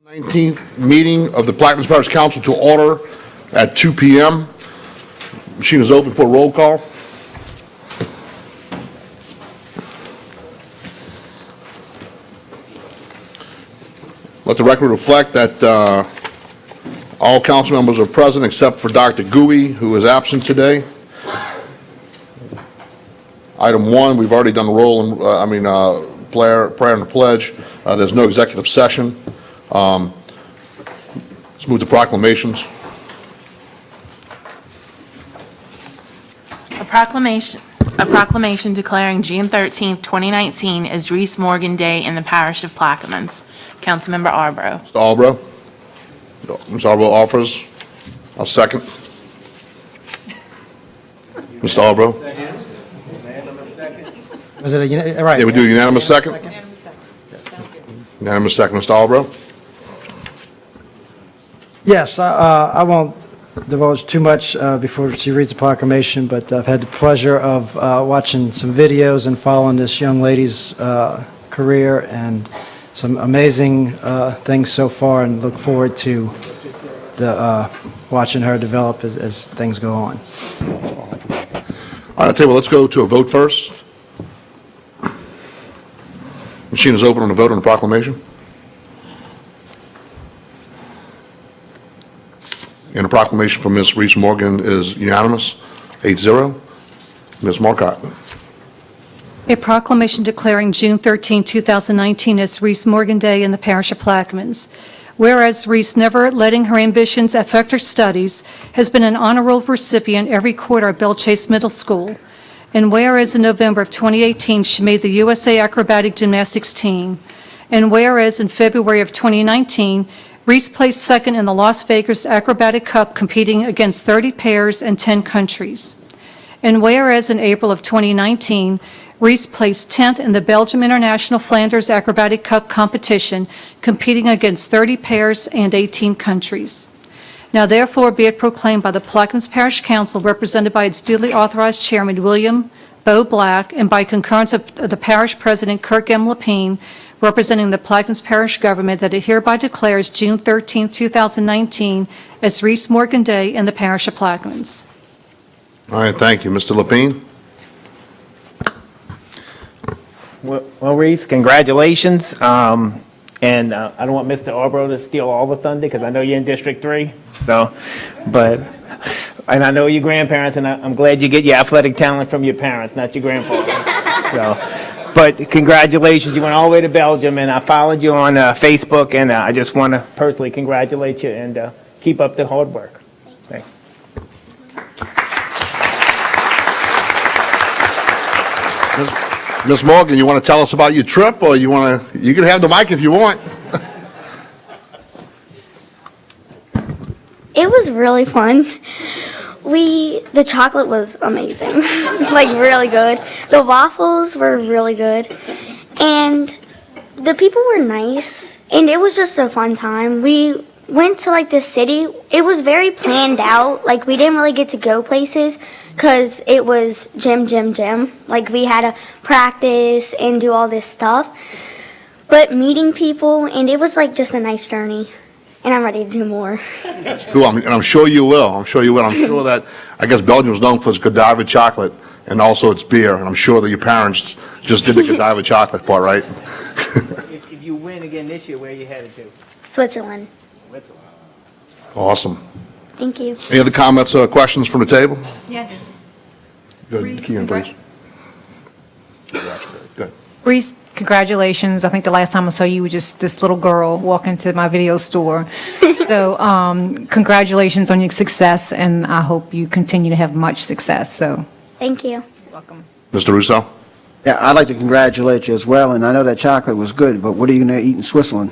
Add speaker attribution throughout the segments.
Speaker 1: 19th meeting of the Plaquemines Parish Council to order at 2 p.m. Machine is open for a roll call. Let the record reflect that all council members are present except for Dr. Gui, who is absent today. Item 1, we've already done the roll, and prayer and the pledge. There's no executive session. Let's move to proclamations.
Speaker 2: A proclamation declaring June 13th, 2019 as Reese Morgan Day in the parish of Plaquemines. Councilmember Arborough.
Speaker 1: Mr. Albro? Mr. Albro offers. I'll second. Mr. Albro?
Speaker 3: Was it a, right?
Speaker 1: Yeah, we do unanimous second? Unanimous second. Mr. Albro?
Speaker 3: Yes, I won't divulge too much before she reads the proclamation, but I've had the pleasure of watching some videos and following this young lady's career and some amazing things so far, and look forward to watching her develop as things go on.
Speaker 1: All right, I'll tell you what, let's go to a vote first. Machine is open on the vote on the proclamation. And the proclamation from Ms. Reese Morgan is unanimous, 8-0. Ms. Marcotte.
Speaker 4: A proclamation declaring June 13, 2019 as Reese Morgan Day in the parish of Plaquemines. Whereas Reese, never letting her ambitions affect her studies, has been an honor roll recipient every quarter at Belle Chase Middle School. And whereas in November of 2018 she made the USA Acrobatic Gymnastics team. And whereas in February of 2019, Reese placed second in the Las Vegas Acrobatic Cup, competing against 30 pairs and 10 countries. And whereas in April of 2019, Reese placed 10th in the Belgium International Flanders Acrobatic Cup competition, competing against 30 pairs and 18 countries. Now therefore be it proclaimed by the Plaquemines Parish Council, represented by its duly authorized chairman, William Bo Black, and by concurrence of the parish president, Kirk M. Lapine, representing the Plaquemines Parish government, that it hereby declares June 13, 2019 as Reese Morgan Day in the parish of Plaquemines.
Speaker 1: All right, thank you. Mr. Lapine?
Speaker 5: Well, Reese, congratulations. And I don't want Mr. Arborough to steal all the thunder, because I know you're in District 3. And I know your grandparents, and I'm glad you get your athletic talent from your parents, not your grandfather. But congratulations, you went all the way to Belgium, and I followed you on Facebook, and I just want to personally congratulate you and keep up the hard work. Thanks.
Speaker 1: Ms. Morgan, you want to tell us about your trip, or you can have the mic if you want.
Speaker 6: It was really fun. The chocolate was amazing, like really good. The waffles were really good, and the people were nice, and it was just a fun time. We went to like the city. It was very planned out. Like we didn't really get to go places because it was gym. Like we had to practice and do all this stuff, but meeting people, and it was like just a nice journey. And I'm ready to do more.
Speaker 1: Cool, and I'm sure you will. I'm sure that, I guess Belgium is known for its Godiva chocolate and also its beer, and I'm sure that your parents just did the Godiva chocolate part, right?
Speaker 5: If you win again this year, where are you headed to?
Speaker 6: Switzerland.
Speaker 5: Switzerland.
Speaker 1: Awesome.
Speaker 6: Thank you.
Speaker 1: Any other comments or questions from the table?
Speaker 4: Yeah.
Speaker 1: Good,
Speaker 4: Reese,
Speaker 1: Keegan, please. Good.
Speaker 7: Reese, congratulations. I think the last time I saw you were just this little girl walking to my video store. So congratulations on your success, and I hope you continue to have much success. So
Speaker 6: Thank you.
Speaker 7: you're welcome.
Speaker 1: Mr. Russo?
Speaker 8: Yeah, I'd like to congratulate you as well, and I know that chocolate was good, but what are you going to eat in Switzerland?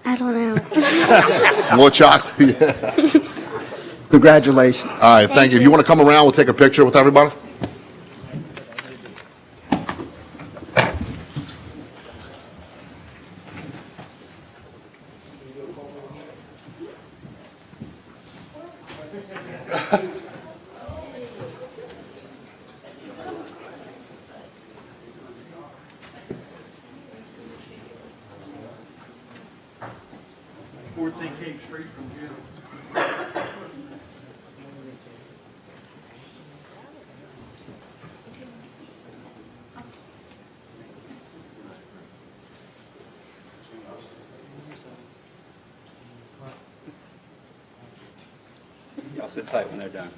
Speaker 6: I don't know.
Speaker 1: More chocolate? Yeah.
Speaker 8: Congratulations.
Speaker 1: All right, thank you. If you want to come around, we'll take a picture with everybody. Poor thing came straight from jail.
Speaker 9: Y'all sit tight when they're done.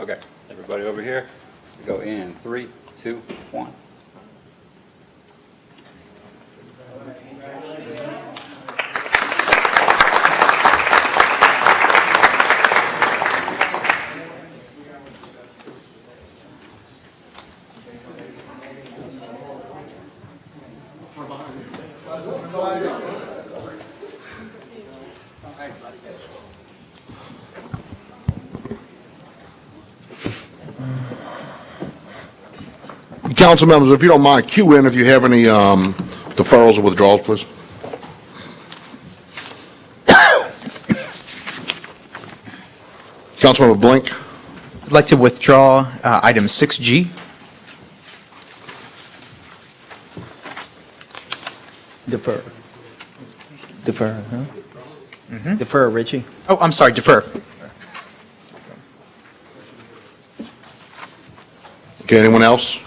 Speaker 9: Okay, everybody over here. Go in 3, 2, 1.
Speaker 1: Council members, if you don't mind, cue in if you have any deferrals or withdrawals, please. Councilmember Blink.
Speaker 10: I'd like to withdraw item 6G.
Speaker 5: Defer. Defer, huh? Defer, Richie.
Speaker 10: Oh, I'm sorry, defer.
Speaker 1: Okay, anyone else?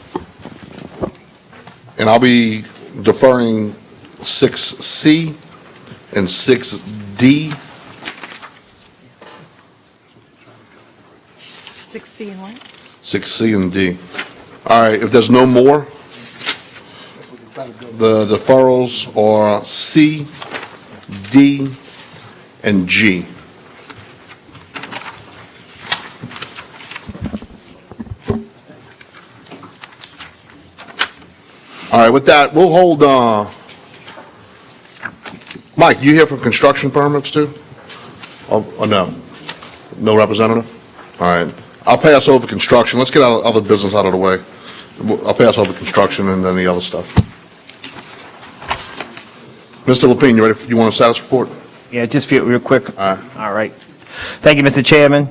Speaker 1: And I'll be deferring 6C and 6D.
Speaker 7: 6C and what?
Speaker 1: 6C and D. All right, if there's no more, the deferrals are C, D, and G. All right, with that, we'll hold, Mike, you here for construction permits too? Or no? No representative? All right, I'll pass over construction. Let's get other business out of the way. I'll pass over construction and then the other stuff. Mr. Lapine, you ready? You want a status report?
Speaker 5: Yeah, just real quick.
Speaker 1: All right.
Speaker 5: All right. Thank you, Mr. Chairman.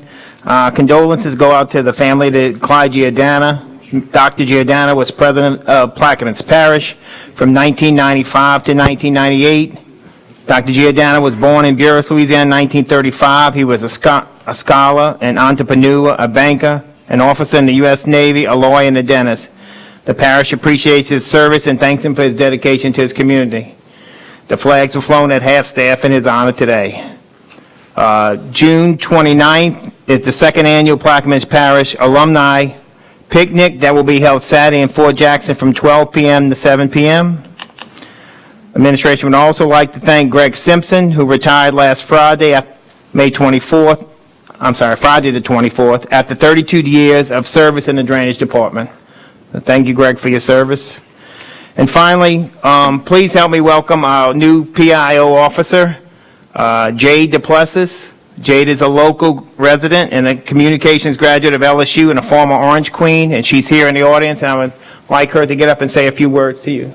Speaker 5: Condolences go out to the family of Clyde Giordana. Dr. Giordana was president of Plaquemines Parish from 1995 to 1998. Dr. Giordana was born in Buras, Louisiana in 1935. He was a scholar, an entrepreneur, a banker, an officer in the U.S. Navy, a lawyer, and a dentist. The parish appreciates his service and thanks him for his dedication to his community. The flags were flown at half-staff in his honor today. June 29th is the second annual Plaquemines Parish Alumni Picnic that will be held Saturday in Fort Jackson from 12 p.m. to 7 p.m. Administration would also like to thank Greg Simpson, who retired last Friday, Friday the 24th, after 32 years of service in the Drainage Department. So thank you, Greg, for your service. And finally, please help me welcome our new PIO officer, Jade Duplessis. Jade is a local resident and a communications graduate of LSU and a former Orange Queen, and she's here in the audience, and I would like her to get up and say a few words to you.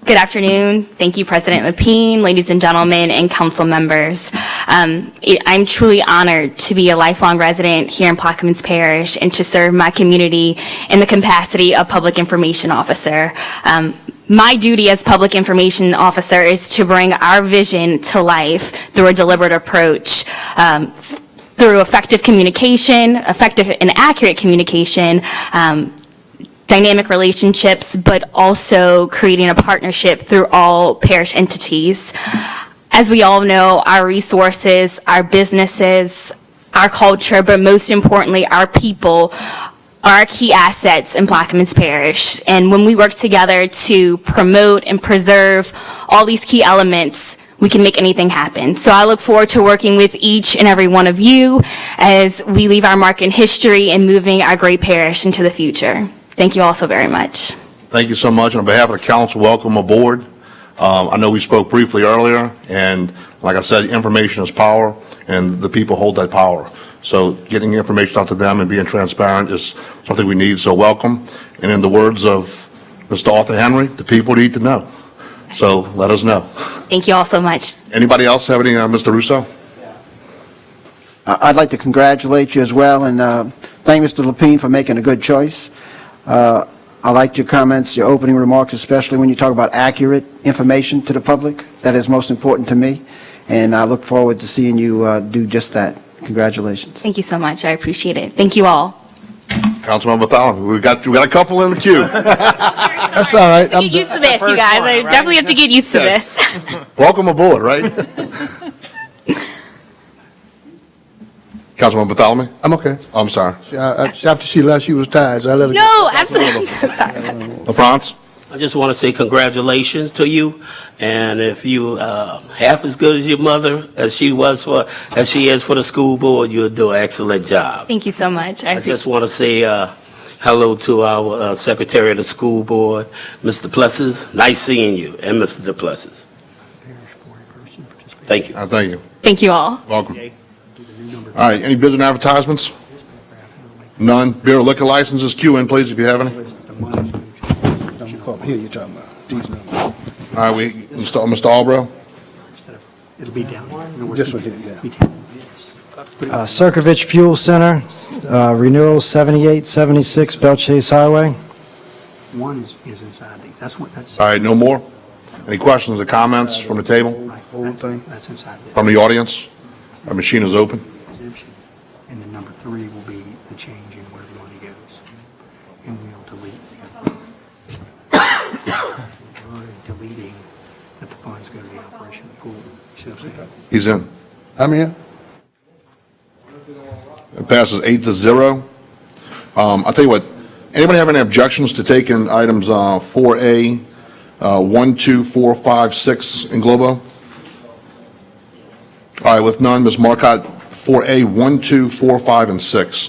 Speaker 11: Good afternoon. Thank you, President Lapine, ladies and gentlemen, and council members. I'm truly honored to be a lifelong resident here in Plaquemines Parish and to serve my community in the capacity of Public Information Officer. My duty as Public Information Officer is to bring our vision to life through a deliberate approach, through effective communication, effective and accurate communication, dynamic relationships, but also creating a partnership through all parish entities. As we all know, our resources, our businesses, our culture, but most importantly, our people are key assets in Plaquemines Parish. And when we work together to promote and preserve all these key elements, we can make anything happen. So I look forward to working with each and every one of you as we leave our mark in history and moving our great parish into the future. Thank you all so very much.
Speaker 1: Thank you so much. On behalf of the council, welcome aboard. I know we spoke briefly earlier, and like I said, information is power, and the people hold that power. So getting information out to them and being transparent is something we need, so welcome. And in the words of Mr. Arthur Henry, the people need to know. So let us know.
Speaker 11: Thank you all so much.
Speaker 1: Anybody else have any, Mr. Russo?
Speaker 8: I'd like to congratulate you as well and thank Mr. Lapine for making a good choice. I liked your comments, your opening remarks, especially when you talk about accurate information to the public. That is most important to me, and I look forward to seeing you do just that. Congratulations.
Speaker 11: Thank you so much. I appreciate it. Thank you all.
Speaker 1: Councilmember Thalman, we got a couple in the queue.
Speaker 8: That's all right.
Speaker 11: Get used to this, you guys. I definitely have to get used to this.
Speaker 1: Welcome aboard, right? Councilmember Thalman?
Speaker 12: I'm okay.
Speaker 1: I'm sorry.
Speaker 12: After she left, she was tired, so I let her go.
Speaker 11: No, absolutely. I'm so sorry.
Speaker 1: LaFrance?
Speaker 13: I just want to say congratulations to you, and if you half as good as your mother as she is for the school board, you'll do an excellent job.
Speaker 11: Thank you so much.
Speaker 13: I just want to say hello to our Secretary of the School Board, Mr. Plessis. Nice seeing you, and Mr. DePlessis. Thank you.
Speaker 1: Thank you.
Speaker 11: Thank you all.
Speaker 1: Welcome. All right, any bids and advertisements? None. Beer or liquor licenses, queue in, please, if you have any.
Speaker 12: Here you're talking about these numbers.
Speaker 1: All right, Mr. Albro?
Speaker 12: It'll be down. This one here, yeah.
Speaker 3: Circovich Fuel Center, renewal 7876 Bell Chase Highway.
Speaker 12: One is inside these. That's what, that's.
Speaker 1: All right, no more? Any questions or comments from the table,
Speaker 12: Whole thing. That's inside this.
Speaker 1: from the audience? Our machine is open.
Speaker 12: Exemption. And then number 3 will be the change in where the money goes. And we'll delete the other. We're deleting that the funds go to the operation of the pool. You see what I'm saying?
Speaker 1: He's in.
Speaker 12: I'm here.
Speaker 1: It passes 8-0. I'll tell you what, anybody have any objections to taking items 4A, 1, 2, 4, 5, 6 in Globo? All right, with none, Ms. Marcotte, 4A, 1, 2, 4, 5, and 6.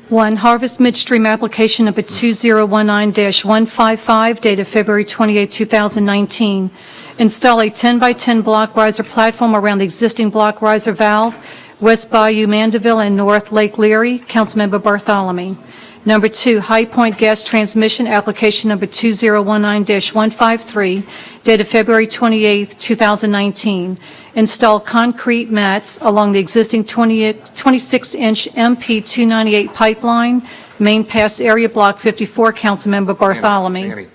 Speaker 4: 1, Harvest Midstream Application Number 2019-155, dated February 28, 2019. Install a 10-by-10 block riser platform around the existing block riser valve, West Bayou Mandeville and North Lake Leary. Councilmember Bartholomew. Number 2, High Point Gas Transmission Application Number 2019-153, dated February 28, 2019. Install concrete mats along the existing 26-inch MP 298 pipeline, Main Pass Area Block 54. Councilmember Bartholomew.
Speaker 1: Annie.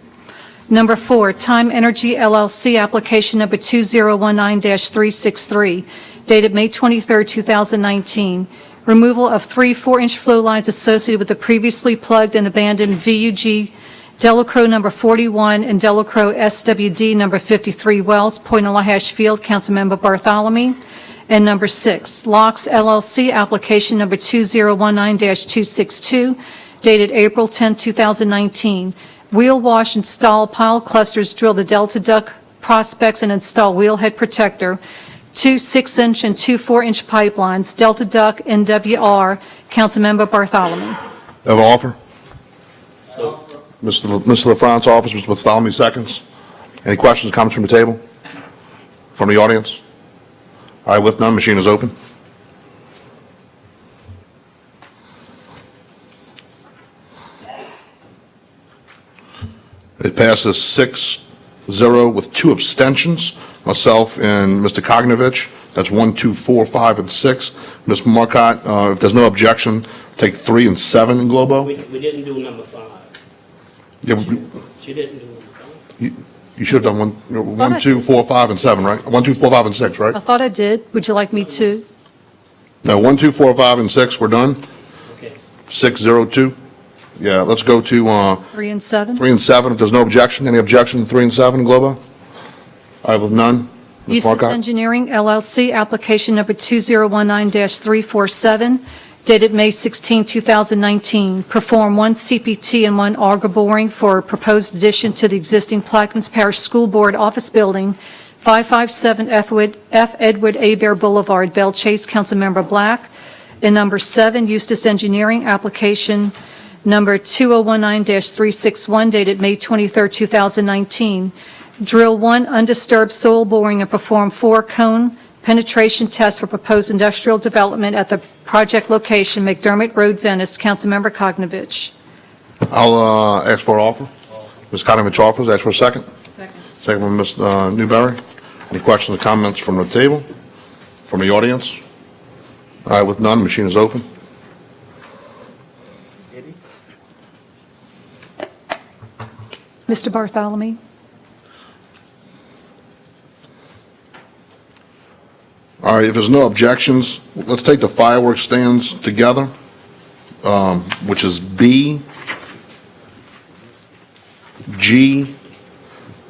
Speaker 4: Number 4, Time Energy LLC Application Number 2019-363, dated May 23, 2019. Removal of 3 4-inch flow lines associated with the previously plugged and abandoned VUG Delacroix Number 41 and Delacroix SWD Number 53 wells, Point Lahash Field. Councilmember Bartholomew. And number 6, Locks LLC Application Number 2019-262, dated April 10, 2019. Wheel wash, install pile clusters, drill the Delta Duck prospects, and install wheelhead protector. 2 6-inch and 2 4-inch pipelines, Delta Duck NWR. Councilmember Bartholomew.
Speaker 1: Have an offer? Mr. LaFrance offers, Mr. Bartholomew seconds. Any questions, comments from the table? From the audience? All right, with none, machine is open. It passes 6-0 with 2 abstentions, myself and Mr. Kognovich. That's 1, 2, 4, 5, and 6. Ms. Marcotte, if there's no objection, take 3 and 7 in Globo.
Speaker 13: We didn't do number 5.
Speaker 1: Yeah,
Speaker 13: She didn't do number 5.
Speaker 1: you should have done 1, 2, 4, 5, and 7, right? 1, 2, 4, 5, and 6, right?
Speaker 4: I thought I did. Would you like me to?
Speaker 1: No, 1, 2, 4, 5, and 6, we're done.
Speaker 13: Okay.
Speaker 1: 6, 0, 2. Yeah, let's go to
Speaker 4: 3 and 7?
Speaker 1: 3 and 7, if there's no objection. Any objection to 3 and 7 in Globo? All right, with none, Ms.
Speaker 4: Eustace
Speaker 1: Marcotte?
Speaker 4: Engineering LLC, application number 2019-347, dated May 16, 2019. Perform 1 CPT and 1 auger boring for a proposed addition to the existing Plaquemines Parish School Board office building, 557 F. Edward Hebert Boulevard, Belle Chase. Councilmember Black. And number 7, Eustace Engineering, application number 2019-361, dated May 23, 2019. Drill 1 undisturbed soil boring and perform 4 cone penetration tests for proposed industrial development at the project location, McDermott Road, Venice. Councilmember Kognovich.
Speaker 1: I'll ask for an offer. Ms. Kognovich offers, ask for a second.
Speaker 4: Second.
Speaker 1: Second from Ms. Newberry. Any questions or comments from the table, from the audience? All right, with none, machine is open.
Speaker 4: Mr. Bartholomew?
Speaker 1: All right, if there's no objections, let's take the fireworks stands together, which is B, G,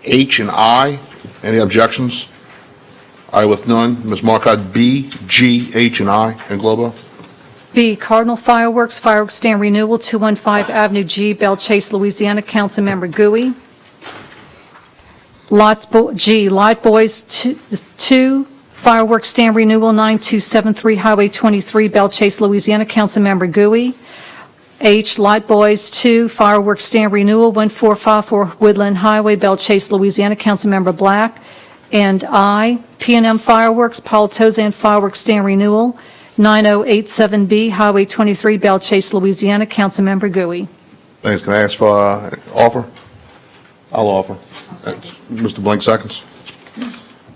Speaker 1: H, and I. Any objections? All right, with none, Ms. Marcotte, B, G, H, and I, and Globo.
Speaker 4: B, Cardinal Fireworks, fireworks stand renewal, 215 Avenue G, Belle Chase, Louisiana, Councilmember Gui. G, Lot Boys 2, fireworks stand renewal, 9273 Highway 23, Belle Chase, Louisiana, Councilmember Gui. H, Lot Boys 2, fireworks stand renewal, 1454 Woodland Highway, Belle Chase, Louisiana, Councilmember Black. And I, P&M Fireworks, Paul Tozan fireworks stand renewal, 9087B, Highway 23, Belle Chase, Louisiana, Councilmember Gui.
Speaker 1: Thanks. Can I ask for an offer? I'll offer. Mr. Blank seconds.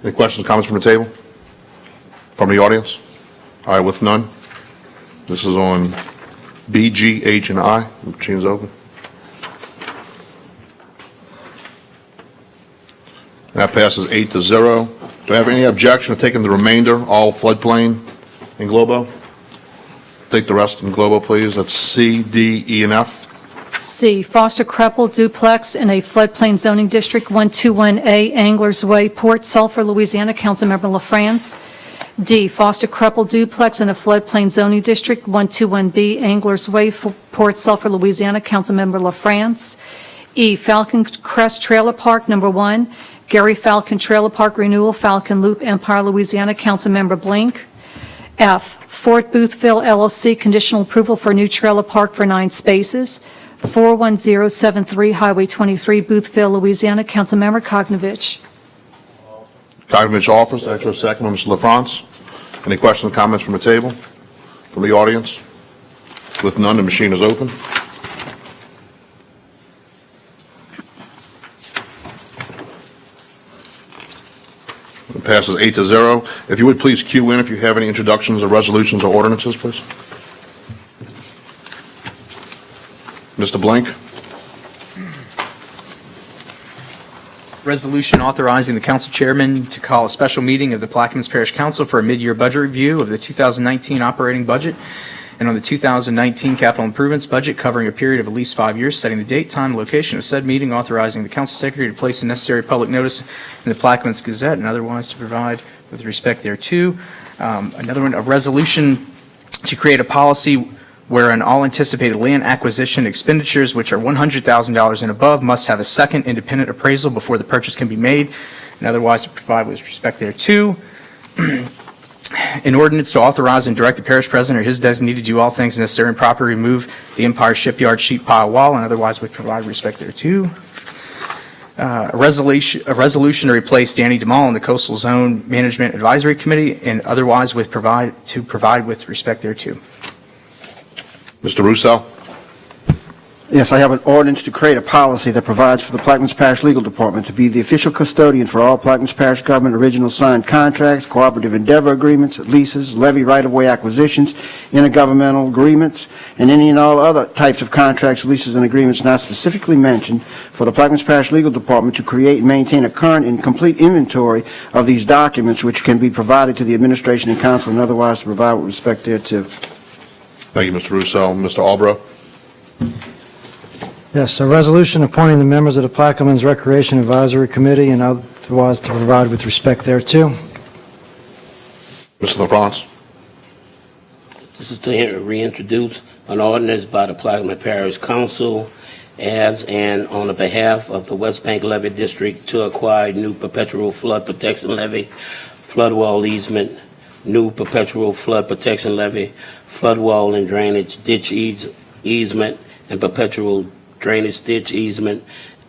Speaker 1: Any questions, comments from the table? From the audience? All right, with none, this is on B, G, H, and I. The machine is open. That passes 8-0. Do I have any objection to taking the remainder, all floodplain in Globo? Take the rest in Globo, please. That's C, D, E, and F.
Speaker 4: C, Foster Kreppel duplex in a floodplain zoning district, 121A, Anglers Way, Port Sulphur, Louisiana, Councilmember LaFrance. D, Foster Kreppel duplex in a floodplain zoning district, 121B, Anglers Way, Port Sulphur, Louisiana, Councilmember LaFrance. E, Falcon Crest Trailer Park, number 1, Gary Falcon Trailer Park Renewal, Falcon Loop, Empire, Louisiana, Councilmember Blink. F, Fort Boothville LLC, conditional approval for new trailer park for 9 spaces, 41073 Highway 23, Boothville, Louisiana, Councilmember Koknovich.
Speaker 1: Koknovich offers. Extra second from Mr. LaFrance. Any questions or comments from the table? From the audience? With none, the machine is open. It passes 8-0. If you would please cue in if you have any introductions or resolutions or ordinances, please. Mr. Blank.
Speaker 10: Resolution authorizing the council chairman to call a special meeting of the Plaquemines Parish Council for a mid-year budget review of the 2019 operating budget and on the 2019 capital improvements budget covering a period of at least 5 years, setting the date, time, and location of said meeting, authorizing the council secretary to place the necessary public notice in the Plaquemines Gazette and otherwise to provide with respect thereto. Another one, a resolution to create a policy wherein all anticipated land acquisition expenditures which are $100,000 and above must have a second independent appraisal before the purchase can be made, and otherwise to provide with respect thereto. An ordinance to authorize and direct the parish president or his designee to do all things necessary and proper to remove the Empire Shipyard sheet pile wall, and otherwise would provide respect thereto. A resolution to replace Danny DeMall in the Coastal Zone Management Advisory Committee, and otherwise with provide with respect thereto.
Speaker 1: Mr. Russo.
Speaker 8: Yes, I have an ordinance to create a policy that provides for the Plaquemines Parish Legal Department to be the official custodian for all Plaquemines Parish government original signed contracts, cooperative endeavor agreements, leases, levy right-of-way acquisitions, intergovernmental agreements, and any and all other types of contracts, leases, and agreements not specifically mentioned for the Plaquemines Parish Legal Department to create and maintain a current and complete inventory of these documents, which can be provided to the administration and council and otherwise to provide with respect thereto.
Speaker 1: Thank you, Mr. Russo. Mr. Albro.
Speaker 3: Yes, a resolution appointing the members of the Plaquemines Recreation Advisory Committee and otherwise to provide with respect thereto.
Speaker 1: Mr. LaFrance.
Speaker 13: This is to reintroduce an ordinance by the Plaquemines Parish Council as and on the behalf of the West Bank Levee District to acquire new perpetual flood protection levee, flood wall easement, new perpetual flood protection levee, flood wall and drainage ditch easement, and perpetual drainage ditch easement,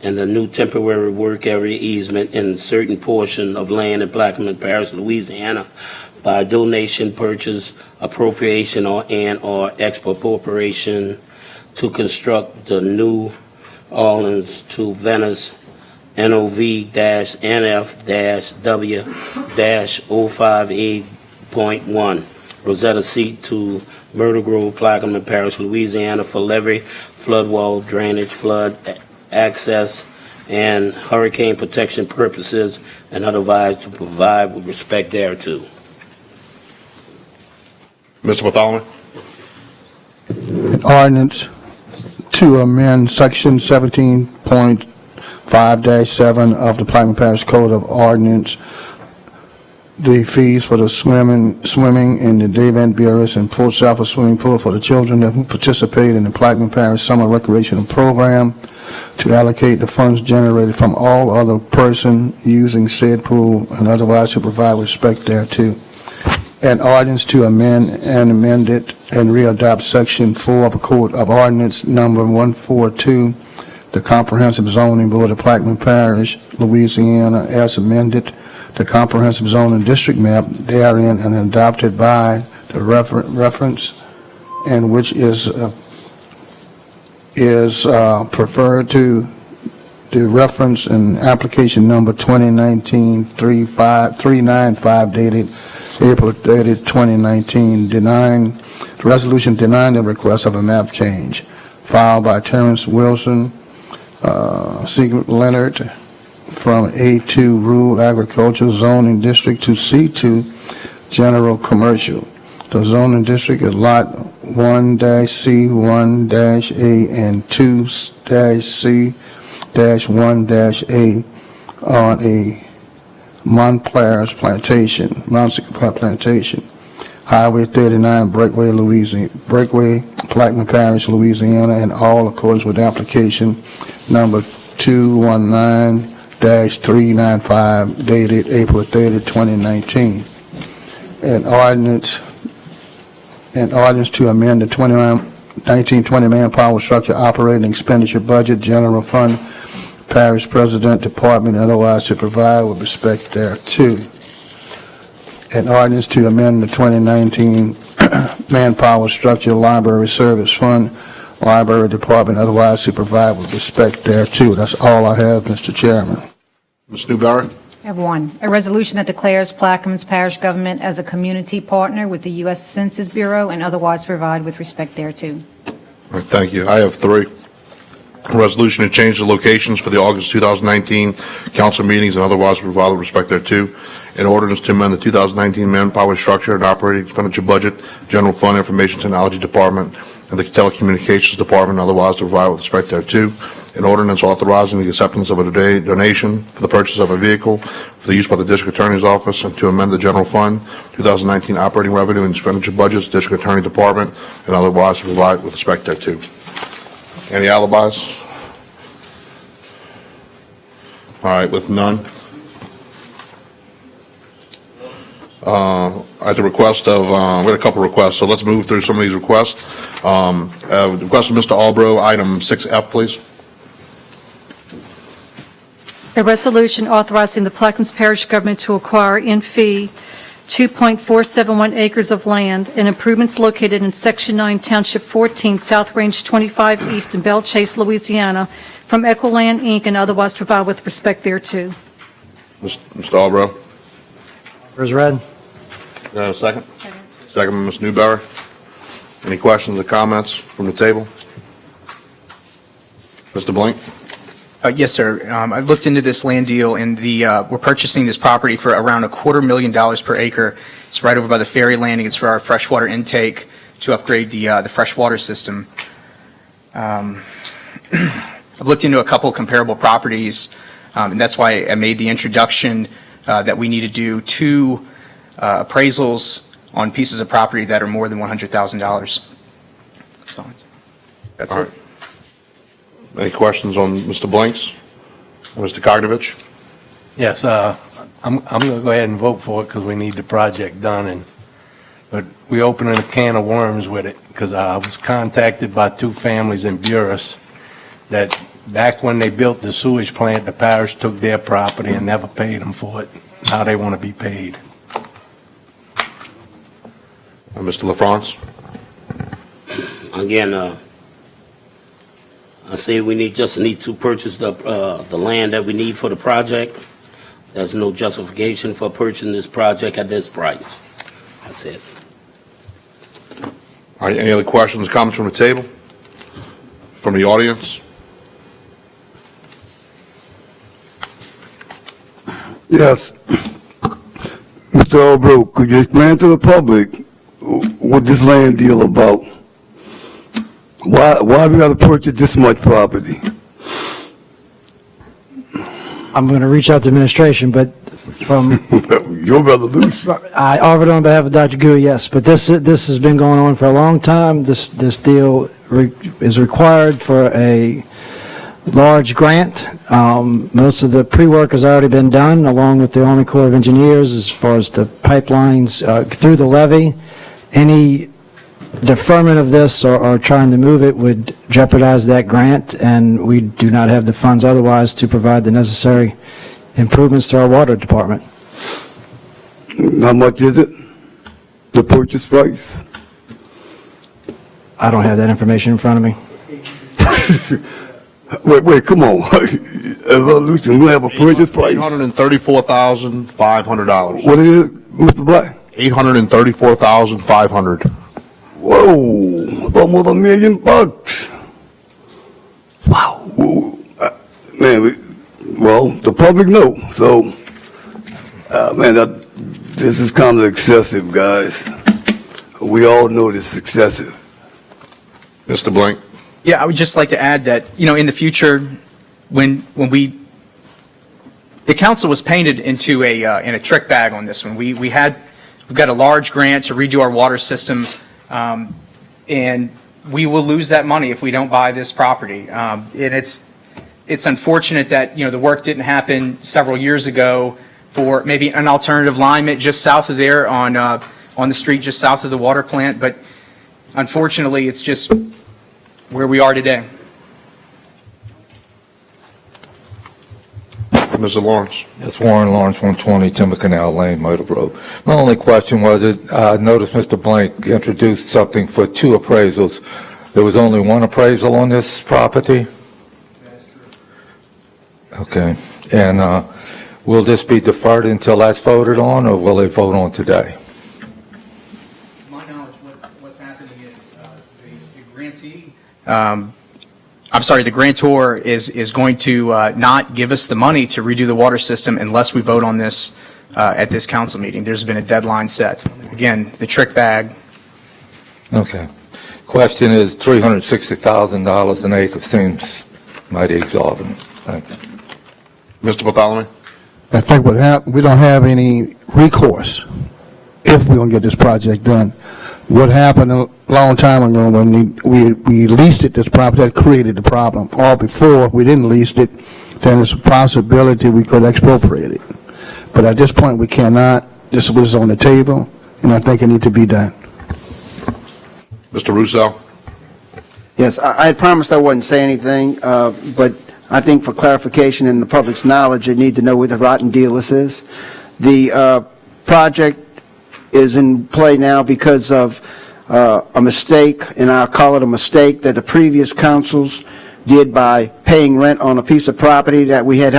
Speaker 13: and the new temporary work area easement in certain portion of land in Plaquemines Parish, Louisiana, by donation, purchase, appropriation, or expropriation to construct the New Orleans to Venice NOV-NF-W-058.1 Rosetta Seat to Myrtle Grove, Plaquemines Parish, Louisiana, for levee, flood wall, drainage, flood access, and hurricane protection purposes and otherwise to provide with respect thereto.
Speaker 1: Mr. Bartholomew?
Speaker 8: An ordinance to amend Section 17.5-7 of the Plaquemine Parish Code of Ordinance, the fees for the swimming in the Dave Van Buren and Port South swimming pool for the children who participate in the Plaquemine Parish Summer Recreational Program, to allocate the funds generated from all other person using said pool and otherwise to provide respect thereto. An ordinance to amend it and readopt Section 4 of the Code of Ordinance Number 142, the Comprehensive Zoning Board of Plaquemine Parish, Louisiana, as amended, the Comprehensive Zoning District Map therein and adopted by the reference, and which is preferred to the reference in application number 2019-395 dated April 30, 2019, the resolution denying the request of a map change filed by Terrence Wilson, Sigmund Leonard, from A2 Rural Agricultural Zoning District to C2 General Commercial. The zoning district is Lot 1-C1-A and 2-C-1-A on a Montclair Plantation, Highway 39, Breakway, Plaquemine Parish, Louisiana, and all accordance with application number 219-395 dated April 30, 2019. An ordinance to amend the 1920 manpower structure operating expenditure budget general fund parish president department and otherwise to provide with respect thereto. An ordinance to amend the 2019 manpower structure library service fund library department otherwise to provide with respect thereto. That's all I have, Mr. Chairman.
Speaker 1: Ms. Newberry?
Speaker 7: I have one. A resolution that declares Plaquemines Parish government as a community partner with the U.S. Census Bureau and otherwise provide with respect thereto.
Speaker 1: All right, thank you. I have three. A resolution to change the locations for the August 2019 council meetings and otherwise provide with respect thereto. An ordinance to amend the 2019 manpower structure and operating expenditure budget, general fund information technology department, and the telecommunications department, otherwise to provide with respect thereto. An ordinance authorizing the acceptance of a donation for the purchase of a vehicle for the use by the district attorney's office and to amend the general fund 2019 operating revenue and expenditure budgets, district attorney department, and otherwise to provide with respect thereto. Any alibis? All right, with none. At the request of, we had a couple requests, so let's move through some of these requests. The request of Mr. Albro, item 6F, please.
Speaker 4: A resolution authorizing the Plaquemines Parish government to acquire in fee 2.471 acres of land and improvements located in Section 9, Township 14, South Range 25 East in Belle Chase, Louisiana, from Equiland, Inc., and otherwise provide with respect thereto.
Speaker 1: Mr. Albro.
Speaker 3: Is read.
Speaker 1: Do I have a second? Second by Ms. Newberry. Any questions or comments from the table? Mr. Blank?
Speaker 10: Yes, sir. I looked into this land deal, and we're purchasing this property for around $250,000 per acre. It's right over by the ferry landing. It's for our freshwater intake to upgrade the freshwater system. I've looked into a couple comparable properties, and that's why I made the introduction that we need to do two appraisals on pieces of property that are more than $100,000. That's
Speaker 1: All
Speaker 10: it.
Speaker 1: right. Any questions on Mr. Blanks? Or Mr. Kognovich?
Speaker 14: Yes, I'm going to go ahead and vote for it because we need the project done. But we opening a can of worms with it because I was contacted by two families in Buras that back when they built the sewage plant, the parish took their property and never paid them for it. Now they want to be paid.
Speaker 1: Mr. LaFrance?
Speaker 13: Again, I say we just need to purchase the land that we need for the project. There's no justification for purchasing this project at this price. That's it.
Speaker 1: All right, any other questions, comments from the table? From the audience?
Speaker 15: Yes. Mr. Albrook, could you explain to the public what this land deal about? Why we gotta purchase this much property?
Speaker 3: I'm going to reach out to administration, but from,
Speaker 15: Your resolution.
Speaker 3: I offered on behalf of Dr. Gui, yes, but this has been going on for a long time. This deal is required for a large grant. Most of the pre-work has already been done, along with the Army Corps of Engineers, as far as the pipelines through the levee. Any deferment of this or trying to move it would jeopardize that grant, and we do not have the funds otherwise to provide the necessary improvements to our water department.
Speaker 15: How much is it? The purchase price?
Speaker 3: I don't have that information in front of me.
Speaker 15: Wait, come on. Resolution, we have a purchase price?
Speaker 1: $834,500.
Speaker 15: What is it, Mr. Black?
Speaker 1: $834,500.
Speaker 15: Whoa, it's almost $1 million. Wow. Man, well, the public know, so, man, this is kind of excessive, guys. We all know this is excessive.
Speaker 1: Mr. Blank?
Speaker 10: Yeah, I would just like to add that, in the future, when the council was painted into in a trick bag on this one. We've got a large grant to redo our water system, and we will lose that money if we don't buy this property. And it's unfortunate that, the work didn't happen several years ago for maybe an alternative alignment just south of there on the street just south of the water plant, but unfortunately, it's just where we are today.
Speaker 1: Mr. Lawrence?
Speaker 16: It's Warren Lawrence, 120 Timber Canal Lane, Motor Road. My only question was, I noticed Mr. Blank introduced something for 2 appraisals. There was only 1 appraisal on this property? That's true. Okay. And will this be deferred until that's voted on, or will they vote on today?
Speaker 10: To my knowledge, what's happening is the grantee, the grantor is going to not give us the money to redo the water system unless we vote on this at this council meeting. There's been a deadline set. Again, the trick bag.
Speaker 16: Okay. Question is, $360,000 an acre seems mighty exorbitant. Thank you.
Speaker 1: Mr. Bartholomew?
Speaker 17: I think what happened, we don't have any recourse if we're going to get this project done. What happened a long time ago when we leased it, this property, that created the problem. Or before we didn't lease it, then there's a possibility we could expropriate it. But at this point, we cannot. This was on the table, and I think it needs to be done.
Speaker 1: Mr. Russo?
Speaker 8: Yes, I had promised I wouldn't say anything, but I think for clarification and the public's knowledge, they need to know what the rotten deal this is. The project is in play now because of a mistake, and I'll call it a mistake, that the previous councils did by paying rent on a piece of property that we had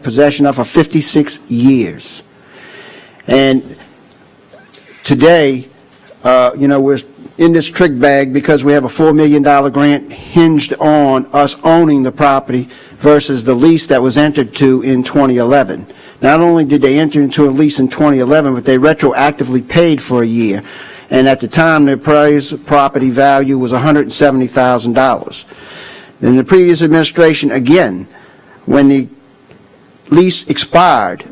Speaker 8: possession of for 56 years. And today, we're in this trick bag because we have a $4 million grant hinged on us owning the property versus the lease that was entered to in 2011. Not only did they enter into a lease in 2011, but they retroactively paid for a year. And at the time, the appraised property value was $170,000. In the previous administration, again, when the lease expired,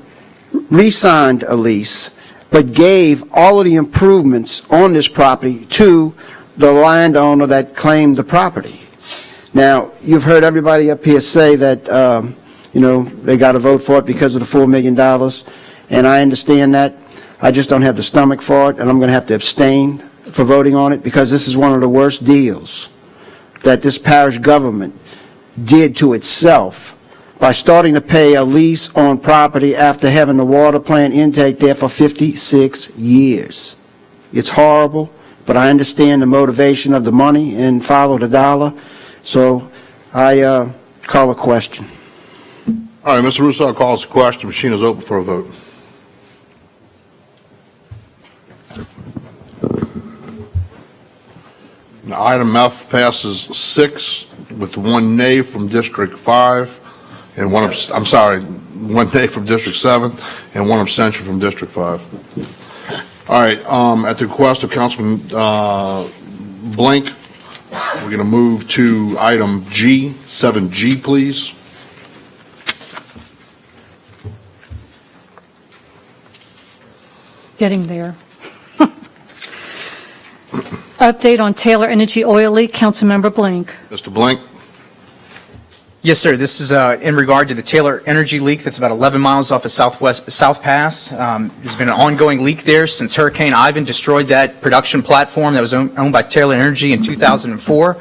Speaker 8: re-signed a lease, but gave all of the improvements on this property to the landowner that claimed the property. Now, you've heard everybody up here say that, they got to vote for it because of the $4 million, and I understand that. I just don't have the stomach for it, and I'm going to have to abstain for voting on it because this is one of the worst deals that this parish government did to itself by starting to pay a lease on property after having the water plant intake there for 56 years. It's horrible, but I understand the motivation of the money and follow the dollar, so I call a question.
Speaker 1: All right, Mr. Russo calls the question. Machine is open for a vote. Now, item F passes 6 with 1 nay from District 5 and 1, 1 nay from District 7, and 1 abstention from District 5. All right, at the request of Councilman Blank, we're going to move to item G, 7G, please.
Speaker 4: Getting there. Update on Taylor Energy oil leak, Councilmember Blank.
Speaker 1: Mr. Blank?
Speaker 10: Yes, sir. This is in regard to the Taylor Energy leak that's about 11 miles off of South Pass. There's been an ongoing leak there since Hurricane Ivan destroyed that production platform that was owned by Taylor Energy in 2004.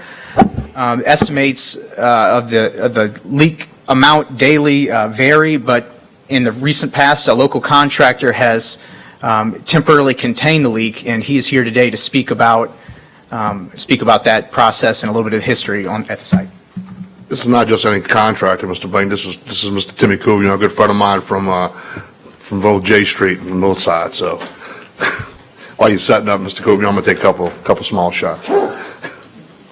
Speaker 10: Estimates of the leak amount daily vary, but in the recent past, a local contractor has temporarily contained the leak, and he is here today to speak about that process and a little bit of history at the site.
Speaker 1: This is not just any contractor, Mr. Blaine. This is Mr. Timmy Kuvian, a good friend of mine from Old J Street on both sides. So while you're setting up, Mr. Kuvian, I'm going to take a couple small shots.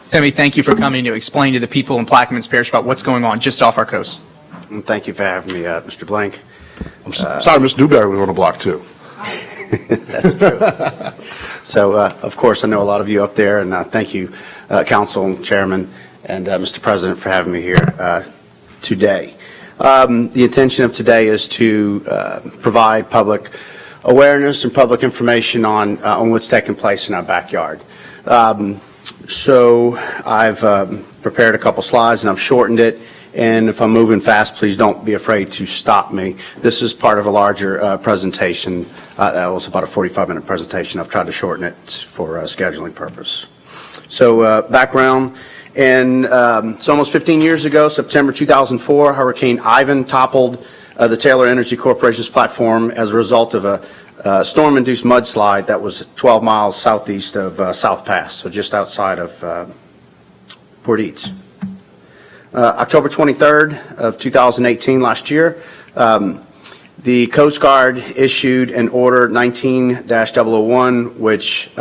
Speaker 10: Timmy, thank you for coming to explain to the people in Plaquemines Parish about what's going on just off our coast.
Speaker 18: And thank you for having me, Mr. Blank.
Speaker 1: I'm sorry, Mr. Newberry was on the block too.
Speaker 18: That's true. So, of course, I know a lot of you up there, and thank you, Council Chairman and Mr. President, for having me here today. The intention of today is to provide public awareness and public information on what's taking place in our backyard. So I've prepared a couple slides, and I've shortened it. And if I'm moving fast, please don't be afraid to stop me. This is part of a larger presentation. That was about a 45-minute presentation. I've tried to shorten it for scheduling purpose. So background, and it's almost 15 years ago, September 2004, Hurricane Ivan toppled the Taylor Energy Corporation's platform as a result of a storm-induced mudslide that was 12 miles southeast of South Pass, so just outside of Port Eads. October 23rd of 2018, last year, the Coast Guard issued an Order 19-001, which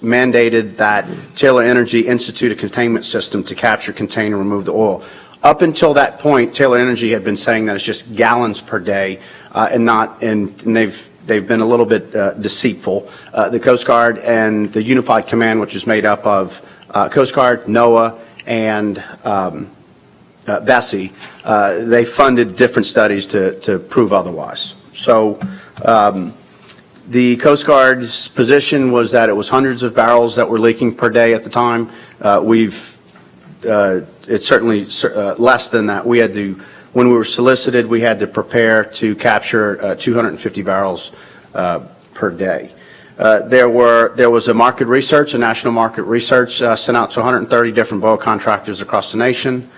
Speaker 18: mandated that Taylor Energy institute a containment system to capture, contain, and remove the oil. Up until that point, Taylor Energy had been saying that it's just gallons per day, and they've been a little bit deceitful. The Coast Guard and the Unified Command, which is made up of Coast Guard, NOAA, and Bessie, they funded different studies to prove otherwise. So the Coast Guard's position was that it was hundreds of barrels that were leaking per day at the time. It's certainly less than that. We had to, when we were solicited, we had to prepare to capture 250 barrels per day. There was a market research, a national market research sent out to 130 different oil contractors across the nation.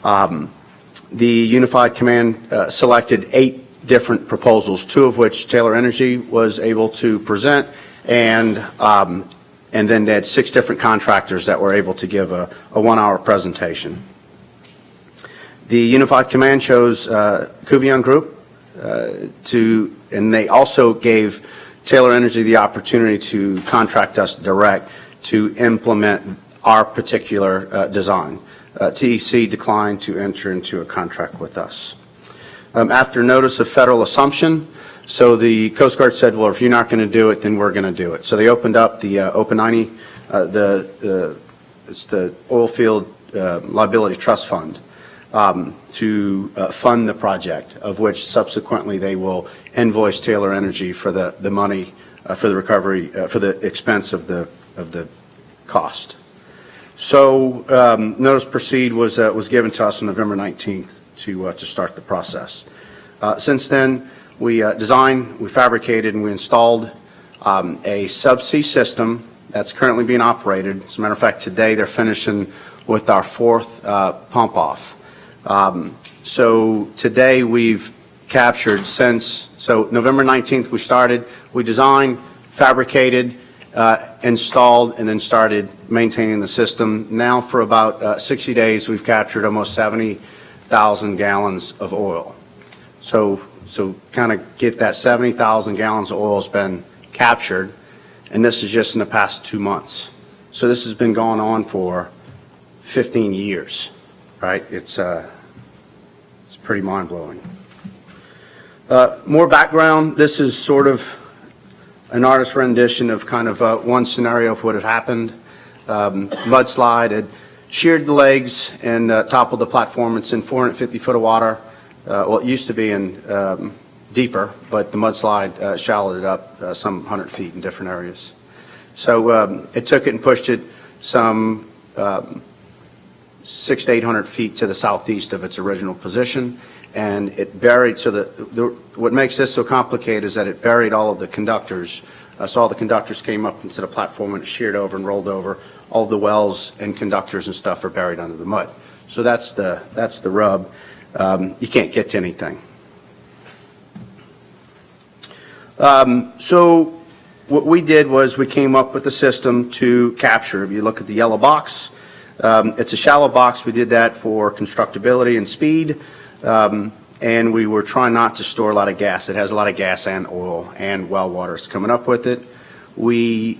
Speaker 18: The Unified Command selected 8 different proposals, 2 of which Taylor Energy was able to present, and then they had 6 different contractors that were able to give a 1-hour presentation. The Unified Command chose Kuvian Group and they also gave Taylor Energy the opportunity to contract us direct to implement our particular design. TEC declined to enter into a contract with us. After notice of federal assumption, so the Coast Guard said, well, if you're not going to do it, then we're going to do it. So they opened up the Open 90, it's the Oilfield Liability Trust Fund, to fund the project, of which subsequently they will invoice Taylor Energy for the money for the recovery, for the expense of the cost. So notice proceed was given to us on November 19th to start the process. Since then, we designed, we fabricated, and we installed a subsea system that's currently being operated. As a matter of fact, today they're finishing with our 4th pump off. So today we've captured so November 19th we started, we designed, fabricated, installed, and then started maintaining the system. Now for about 60 days we've captured almost 70,000 gallons of oil. So kind of get that 70,000 gallons of oil has been captured, and this is just in the past 2 months. So this has been going on for 15 years, right? It's pretty mind-blowing. More background, this is sort of an artist's rendition of kind of one scenario of what had happened. Mudslide had sheared the legs and toppled the platform. It's in 450 foot of water. Well, it used to be in deeper, but the mudslide shallowed it up some 100 feet in different areas. So it took it and pushed it some 600 to 800 feet to the southeast of its original position, and it buried, so what makes this so complicated is that it buried all of the conductors. So all the conductors came up into the platform and it sheared over and rolled over. All the wells and conductors and stuff are buried under the mud. So that's the rub. You can't get to anything. So what we did was we came up with a system to capture. If you look at the yellow box, it's a shallow box. We did that for constructability and speed, and we were trying not to store a lot of gas. It has a lot of gas and oil and well water. It's coming up with it. The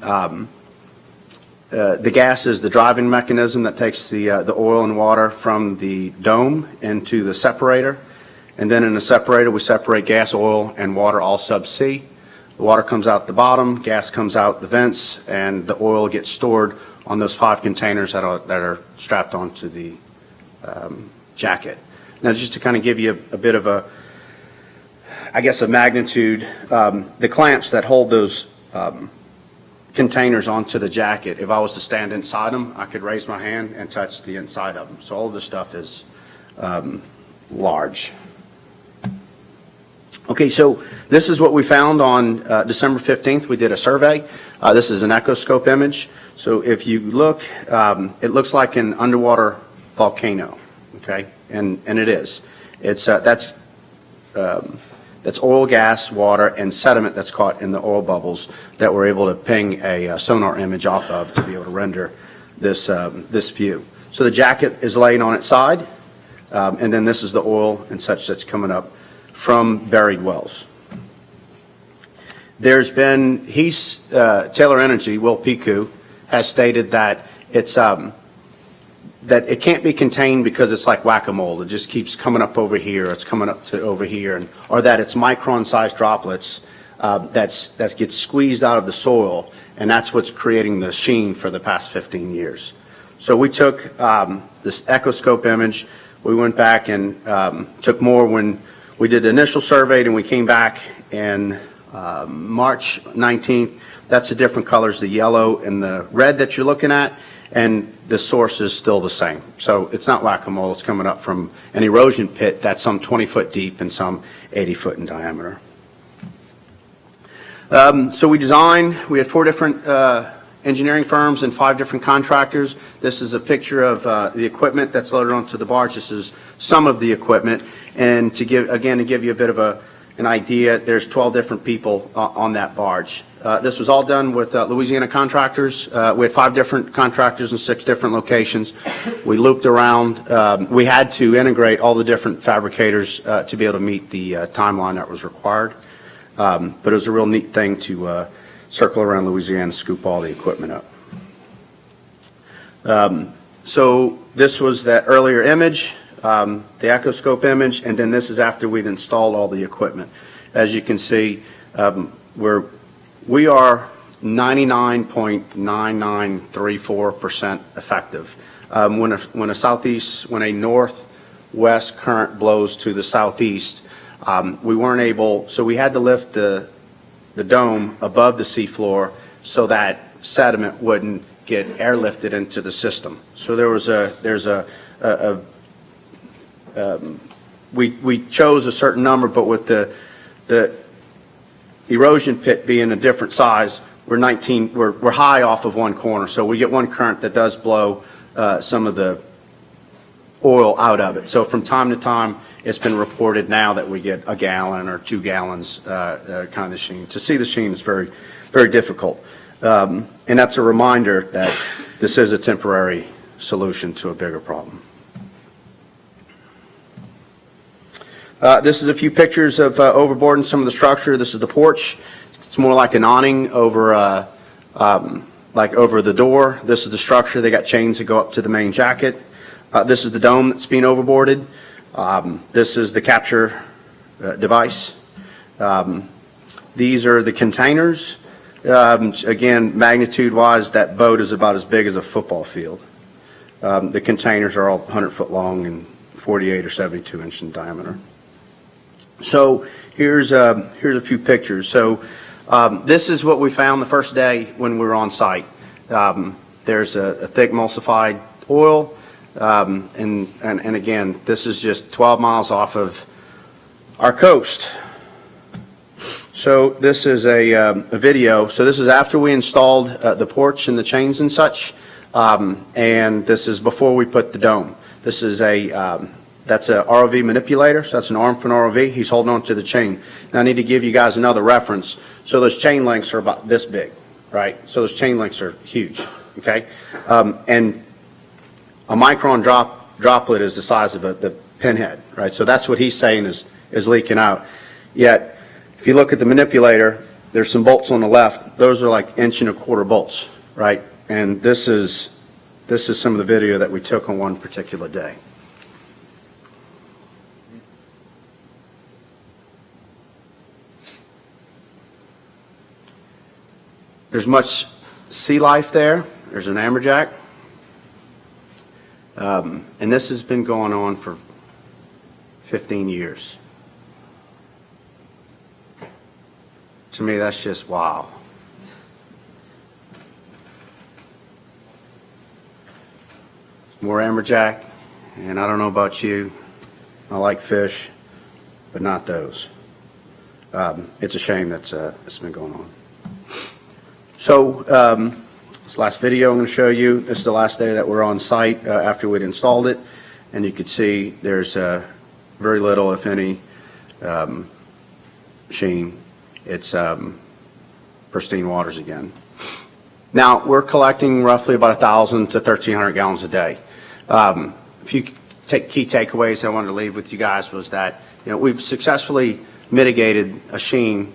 Speaker 18: gas is the driving mechanism that takes the oil and water from the dome into the separator. And then in the separator, we separate gas, oil, and water all subsea. The water comes out the bottom, gas comes out the vents, and the oil gets stored on those 5 containers that are strapped onto the jacket. Now, just to kind of give you a bit of a magnitude, the clamps that hold those containers onto the jacket, if I was to stand inside them, I could raise my hand and touch the inside of them. So all of this stuff is large. Okay, so this is what we found on December 15th. We did a survey. This is an echoscope image. So if you look, it looks like an underwater volcano, okay? And it is. It's that's oil, gas, water, and sediment that's caught in the oil bubbles that we're able to ping a sonar image off of to be able to render this view. So the jacket is laying on its side, and then this is the oil and such that's coming up from buried wells. There's been, Taylor Energy, Will Piku, has stated that it's that it can't be contained because it's like whack-a-mole. It just keeps coming up over here, it's coming up to over here, or that it's micron-sized droplets that gets squeezed out of the soil, and that's what's creating the sheen for the past 15 years. So we took this echoscope image, we went back and took more when we did the initial survey, and we came back in March 19th. That's the different colors, the yellow and the red that you're looking at, and the source is still the same. So it's not whack-a-mole, it's coming up from an erosion pit that's some 20 foot deep and some 80 foot in diameter. So we had 4 different engineering firms and 5 different contractors. This is a picture of the equipment that's loaded onto the barge. This is some of the equipment. And to give you a bit of an idea, there's 12 different people on that barge. This was all done with Louisiana contractors. We had 5 different contractors in 6 different locations. We looped around. We had to integrate all the different fabricators to be able to meet the timeline that was required. But it was a real neat thing to circle around Louisiana, scoop all the equipment up. So this was that earlier image, the echoscope image, and then this is after we'd installed all the equipment. As you can see, we are 99.9934% effective. When a northwest current blows to the southeast, we weren't able, so we had to lift the dome above the seafloor so that sediment wouldn't get airlifted into the system. So we chose a certain number, but with the erosion pit being a different size, we're high off of one corner. So we get one current that does blow some of the oil out of it. So from time to time, it's been reported now that we get a gallon or 2 gallons kind of the sheen. To see the sheen is very, very difficult. And that's a reminder that this is a temporary solution to a bigger problem. This is a few pictures of overboard and some of the structure. This is the porch. It's more like an awning over, like over the door. This is the structure. They got chains that go up to the main jacket. This is the dome that's being overboarded. This is the capture device. These are the containers. Again, magnitude-wise, that boat is about as big as a football field. The containers are all 100-foot long and 48 or 72 inch in diameter. So here's a few pictures. So this is what we found the first day when we were on site. There's a thick emulsified oil, and again, this is just 12 miles off of our coast. So this is a video. So this is after we installed the porch and the chains and such, and this is before we put the dome. This is that's a ROV manipulator, so that's an arm for an ROV. He's holding on to the chain. Now I need to give you guys another reference. So those chain links are about this big, right? So those chain links are huge, okay? And a micron droplet is the size of the pinhead, right? So that's what he's saying is leaking out. Yet, if you look at the manipulator, there's some bolts on the left. Those are like 1.25 inch bolts, right? And this is some of the video that we took on one particular day. There's much sea life there. There's an amberjack. And this has been going on for 15 years. To me, that's just wow. More amberjack, and I don't know about you, I like fish, but not those. It's a shame that's it's been going on. So this last video I'm going to show you, this is the last day that we're on site after we'd installed it, and you can see there's very little, if any, sheen. It's pristine waters again. Now, we're collecting roughly about 1,000 to 1,300 gallons a day. A few key takeaways I wanted to leave with you guys was that, we've successfully mitigated a sheen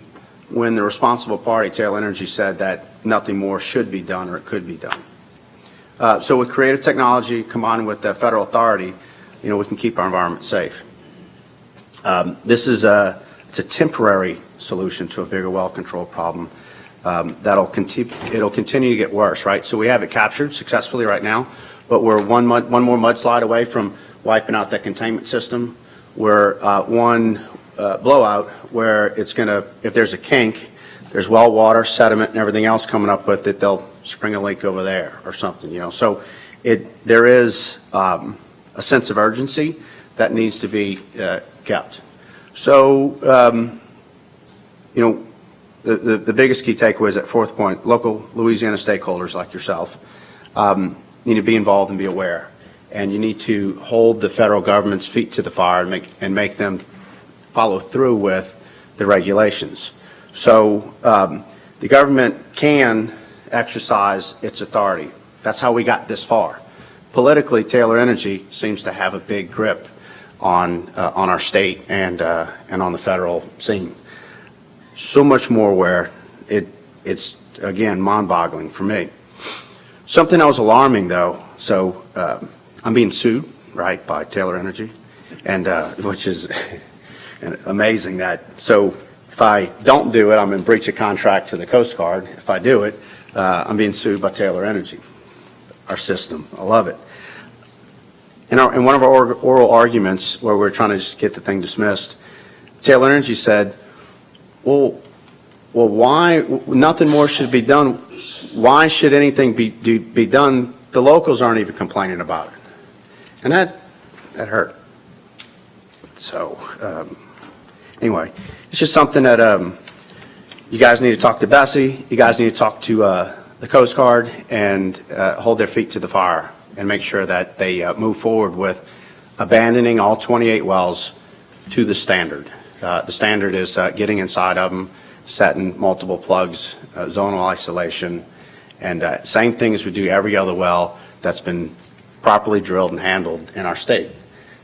Speaker 18: when the responsible party, Taylor Energy, said that nothing more should be done or it could be done. So with creative technology combined with the federal authority, we can keep our environment safe. This is it's a temporary solution to a bigger well control problem it'll continue to get worse, right? So we have it captured successfully right now, but we're one more mudslide away from wiping out that containment system. We're one blowout where it's gonna, if there's a kink, there's well water, sediment, and everything else coming up with it, they'll spring a leak over there or something, So there is a sense of urgency that needs to be kept. So, the biggest key takeaway is that fourth point, local Louisiana stakeholders like yourself need to be involved and be aware. And you need to hold the federal government's feet to the fire and make them follow through with the regulations. So the government can exercise its authority. That's how we got this far. Politically, Taylor Energy seems to have a big grip on our state and on the federal scene. So much more where it's again mind-boggling for me. Something that was alarming though. So I'm being sued, right, by Taylor Energy, and which is amazing that. So if I don't do it, I'm in breach of contract to the Coast Guard. If I do it, I'm being sued by Taylor Energy. Our system, I love it. In one of our oral arguments where we're trying to just get the thing dismissed, Taylor Energy said, well, why nothing more should be done? Why should anything be done? The locals aren't even complaining about it, and that hurt. So anyway, it's just something that you guys need to talk to Bessie. You guys need to talk to the Coast Guard and hold their feet to the fire and make sure that they move forward with abandoning all 28 wells to the standard. The standard is getting inside of them, setting multiple plugs, zonal isolation, and same thing as we do every other well that's been properly drilled and handled in our state.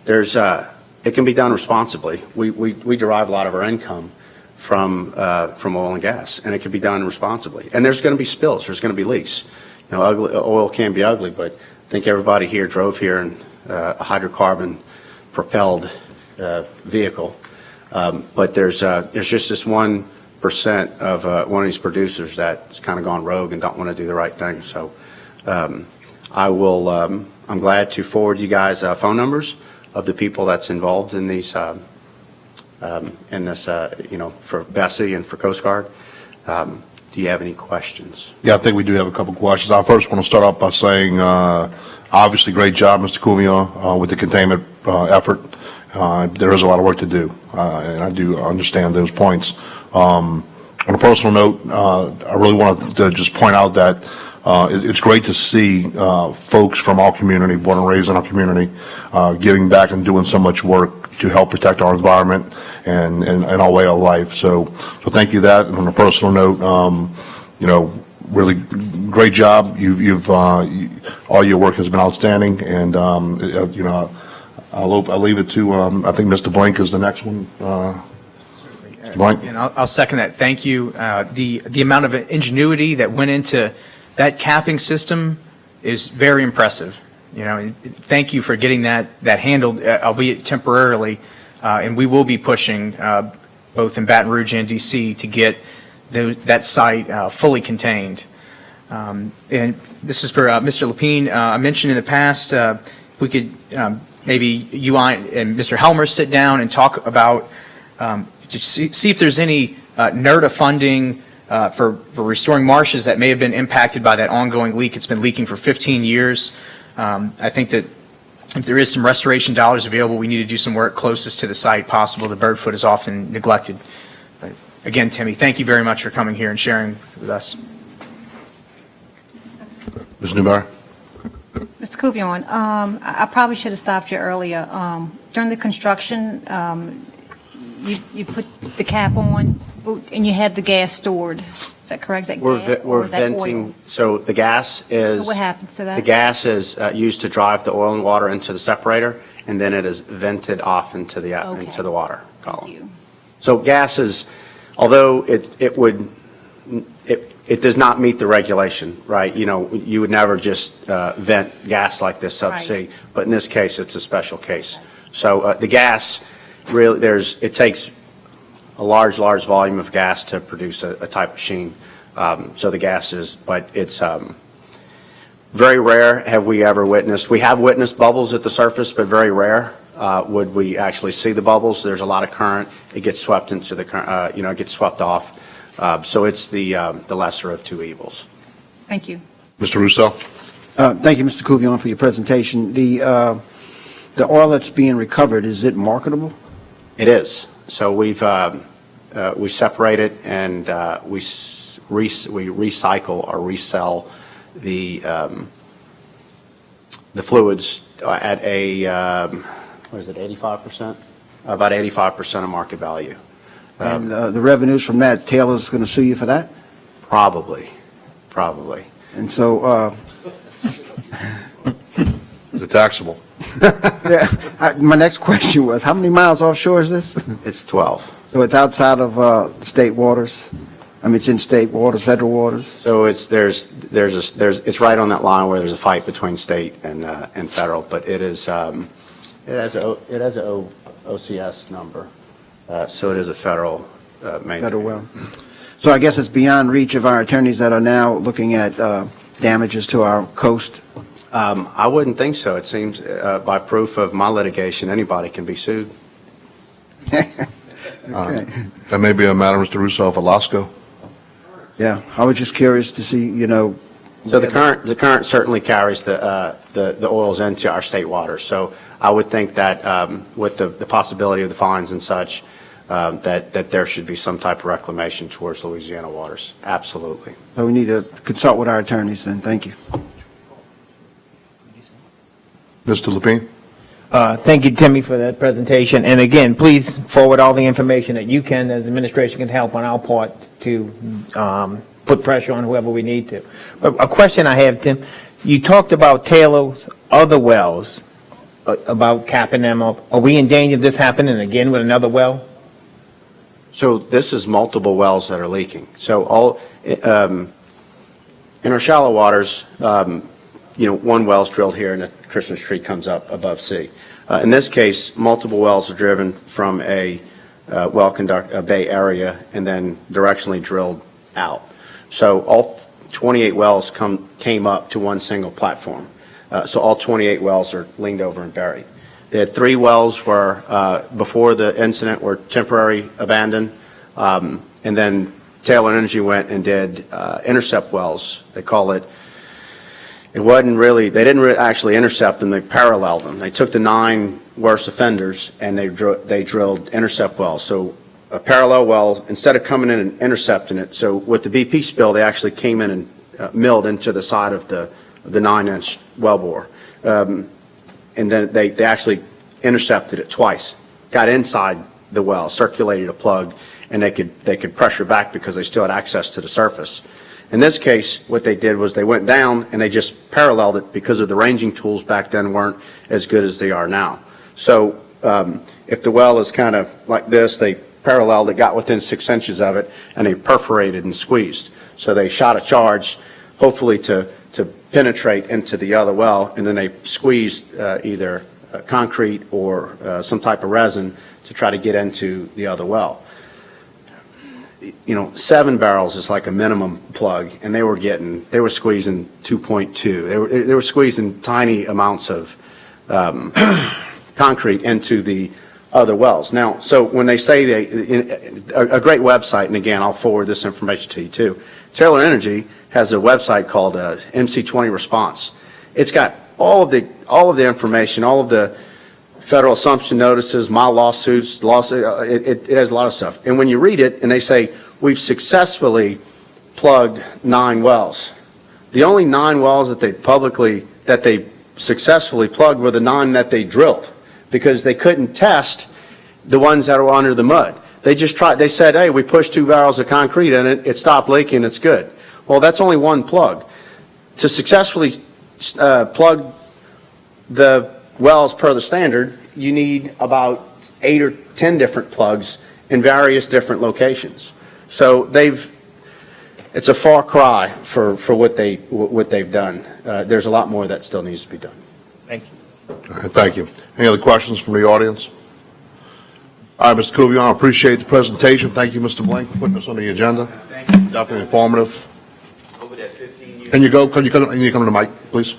Speaker 18: It can be done responsibly. We derive a lot of our income from oil and gas, and it can be done responsibly. And there's going to be spills. There's going to be leaks. Oil can be ugly, but I think everybody here drove here in a hydrocarbon propelled vehicle. But there's just this 1% of one of these producers that's kind of gone rogue and don't want to do the right thing. So I'm glad to forward you guys phone numbers of the people that's involved in these, for Bessie and for Coast Guard. Do you have any questions?
Speaker 1: Yeah, I think we do have a couple questions. I first want to start off by saying, obviously, great job, Mr. Couillon, with the containment effort. There is a lot of work to do, and I do understand those points. On a personal note, I really wanted to just point out that it's great to see folks from our community, born and raised in our community, giving back and doing so much work to help protect our environment and our way of life. So thank you that. And on a personal note, really great job. All your work has been outstanding, and I'll leave it to I think Mr. Blank is the next one. Mr. Blank.
Speaker 10: And I'll second that. Thank you. The amount of ingenuity that went into that capping system is very impressive. Thank you for getting that handled, albeit temporarily, and we will be pushing both in Baton Rouge and DC to get that site fully contained. And this is for Mr. Lapine. I mentioned in the past we could maybe you and Mr. Helmer sit down and talk about to see if there's any NERDA funding for restoring marshes that may have been impacted by that ongoing leak. It's been leaking for 15 years. I think that if there is some restoration dollars available, we need to do some work closest to the site possible. The bird foot is often neglected. But again, Timmy, thank you very much for coming here and sharing with us.
Speaker 1: Ms. Newberry.
Speaker 7: Mr. Couillon, I probably should have stopped you earlier. During the construction, you put the cap on and you had the gas stored. Is that correct? Is that gas or is that
Speaker 18: venting.
Speaker 7: oil?
Speaker 18: So the gas is.
Speaker 7: What happens to that?
Speaker 18: The gas is used to drive the oil and water into the separator, and then it is vented off into the water column.
Speaker 7: Thank you.
Speaker 18: So gas is, although it does not meet the regulation, right? You would never just vent gas like this subsea,
Speaker 7: Right.
Speaker 18: but in this case, it's a special case. So the gas really, it takes a large volume of gas to produce a type machine. So the gas is, but it's very rare have we ever witnessed. We have witnessed bubbles at the surface, but very rare would we actually see the bubbles. There's a lot of current. It gets swept into the current, it gets swept off. So it's the lesser of two evils.
Speaker 7: Thank you.
Speaker 1: Mr. Russo.
Speaker 8: Thank you, Mr. Couillon, for your presentation. The oil that's being recovered, is it marketable?
Speaker 18: It is. So we separate it and we recycle or resell the fluids at what is it, 85%? About 85% of market value.
Speaker 8: And the revenues from that, Taylor's going to sue you for that?
Speaker 18: Probably.
Speaker 8: And so,
Speaker 1: Is it taxable?
Speaker 8: my next question was, how many miles offshore is this?
Speaker 18: It's 12.
Speaker 8: So it's outside of state waters? I mean, it's in state waters, federal waters?
Speaker 18: So it's right on that line where there's a fight between state and federal, but it has a OCS number, so it is a federal main.
Speaker 8: Federal well. So I guess it's beyond reach of our attorneys that are now looking at damages to our coast?
Speaker 18: I wouldn't think so. It seems by proof of my litigation, anybody can be sued.
Speaker 1: That may be a matter, Mr. Russo, for LASCO.
Speaker 8: Yeah, I was just curious to see,
Speaker 18: So the current certainly carries the oils into our state waters. So I would think that with the possibility of the fines and such, that there should be some type of reclamation towards Louisiana waters. Absolutely.
Speaker 8: So we need to consult with our attorneys then. Thank you.
Speaker 1: Mr. Lapine.
Speaker 5: Thank you, Timmy, for that presentation. And again, please forward all the information that you can, as administration can help on our part to put pressure on whoever we need to. But a question I have, Tim, you talked about Taylor's other wells, about capping them up. Are we in danger of this happening again with another well?
Speaker 18: So this is multiple wells that are leaking. So in our shallow waters, one well's drilled here and the Christmas tree comes up above sea. In this case, multiple wells are driven from a a bay area and then directionally drilled out. So all 28 wells came up to one single platform. So all 28 wells are leaned over and buried. They had 3 wells were, before the incident, were temporary abandoned, and then Taylor Energy went and did intercept wells. They call it. It wasn't really. They didn't actually intercept them. They paralleled them. They took the 9 worst offenders and they drilled intercept wells. So a parallel well, instead of coming in and intercepting it. So with the BP spill, they actually came in and milled into the side of the 9-inch wellbore. And then they actually intercepted it twice, got inside the well, circulated a plug, and they could pressure back because they still had access to the surface. In this case, what they did was they went down and they just paralleled it because of the ranging tools back then weren't as good as they are now. So if the well is kind of like this, they paralleled it, got within 6 inches of it, and they perforated and squeezed. So they shot a charge, hopefully to penetrate into the other well, and then they squeezed either concrete or some type of resin to try to get into the other well. 7 barrels is like a minimum plug, and they were squeezing 2.2. They were squeezing tiny amounts of concrete into the other wells. Now, so when they say a great website, and again, I'll forward this information to you too. Taylor Energy has a website called MC20 Response. It's got all of the information, all of the federal assumption notices, my lawsuits, it has a lot of stuff. And when you read it and they say, we've successfully plugged 9 wells. The only 9 wells that they successfully plugged were the 9 that they drilled, because they couldn't test the ones that were under the mud. They said, hey, we pushed 2 barrels of concrete in it, it stopped leaking, it's good. Well, that's only one plug. To successfully plug the wells per the standard, you need about 8 or 10 different plugs in various different locations. So it's a far cry for what they've done. There's a lot more that still needs to be done.
Speaker 5: Thank you.
Speaker 1: All right, thank you. Any other questions from the audience? All right, Mr. Kuvion, I appreciate the presentation. Thank you, Mr. Blank, for putting this on the agenda.
Speaker 18: Thank you.
Speaker 1: Definitely informative.
Speaker 18: Over that 15 years.
Speaker 1: Can you come to the mic, please?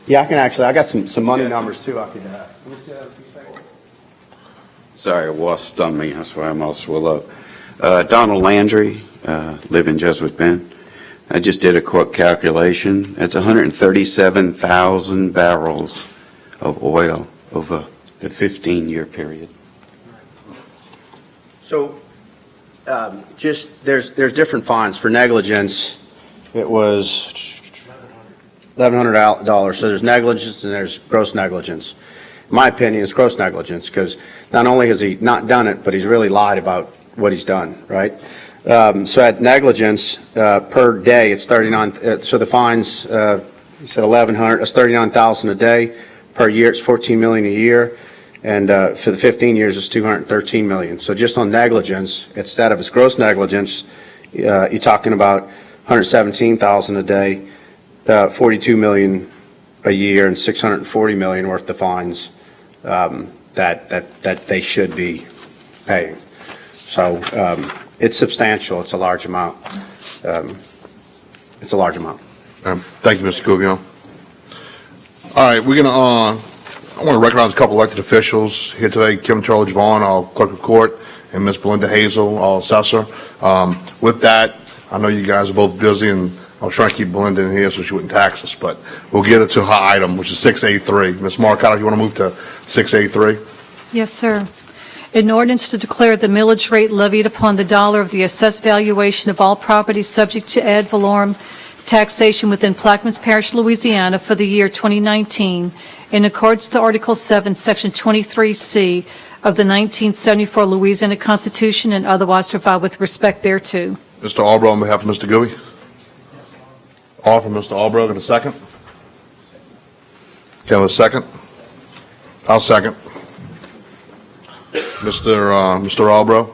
Speaker 1: Yeah.
Speaker 18: Yeah, I got some money numbers too I could
Speaker 19: Sorry, a wasp stung me, that's why I'm all swelled up. Donald Landry, live in Jesuit Bend. I just did a quick calculation. That's 137,000 barrels of oil over the 15-year period.
Speaker 18: So, there's different fines. For negligence, it was $1,100. So there's negligence and there's gross negligence. In my opinion, it's gross negligence, because not only has he not done it, but he's really lied about what he's done, right? So at negligence, per day, it's 39, so the fines, you said 1,100, that's 39,000 a day. Per year, it's 14 million a year. And for the 15 years, it's 213 million. So just on negligence, instead of its gross negligence, you're talking about 117,000 a day, 42 million a year, and 640 million worth of fines that they should be paying. So it's substantial. It's a large amount. It's a large amount.
Speaker 1: Thank you, Mr. Kuvion. All right, we're going to I want to recognize a couple elected officials here today: Kim Charlie Vaughn, our clerk of court, and Ms. Belinda Hazel, our assessor. With that, I know you guys are both busy, and I was trying to keep Belinda in here so she wouldn't tax us, but we'll get it to her item, which is 6A3. Ms. Marcato, you want to move to 6A3?
Speaker 4: Yes, sir. An ordinance to declare the millage rate levied upon the dollar of the assessed valuation of all properties subject to ad valorem taxation within Plaquemines Parish, Louisiana for the year 2019 in accordance with Article 7, Section 23C of the 1974 Louisiana Constitution and otherwise provide with respect thereto.
Speaker 1: Mr. Albro, on behalf of Mr. Gooey. Offer Mr. Albro in a second. Can I have a second? I'll second. Mr. Albro.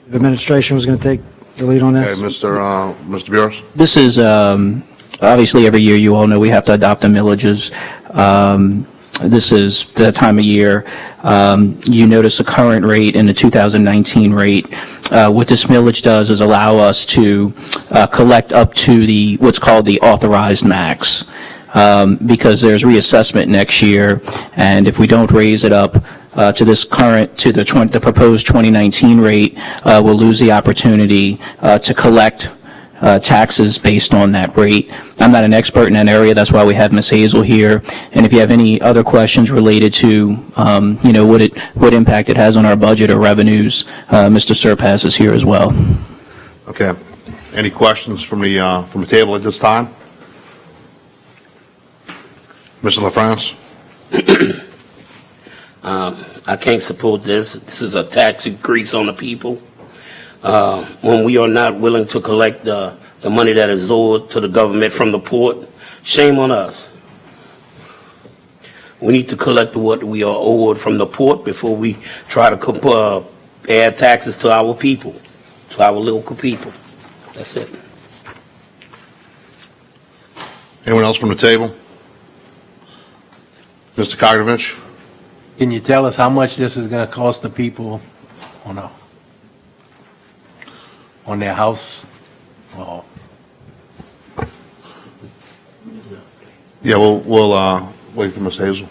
Speaker 3: The administration was going to take the lead on this.
Speaker 1: Okay, Mr. Burris.
Speaker 5: This is
Speaker 20: Obviously, every year, you all know we have to adopt the millages. This is the time of year. You notice the current rate and the 2019 rate. What this millage does is allow us to collect up to the, what's called the authorized max, because there's reassessment next year, and if we don't raise it up to this current, to the proposed 2019 rate, we'll lose the opportunity to collect taxes based on that rate. I'm not an expert in that area. That's why we have Ms. Hazel here. And if you have any other questions related to, what impact it has on our budget or revenues, Mr. Surpass is here as well.
Speaker 1: Okay. Any questions from the table at this time? Mr. LaFrance?
Speaker 13: I can't support this. This is a tax increase on the people. When we are not willing to collect the money that is owed to the government from the port, shame on us. We need to collect what we are owed from the port before we try to add taxes to our people, to our local people. That's it.
Speaker 1: Anyone else from the table? Mr. Kaganovich?
Speaker 14: Can you tell us how much this is going to cost the people on their house? Well,
Speaker 1: Yeah, we'll wait for Ms. Hazel.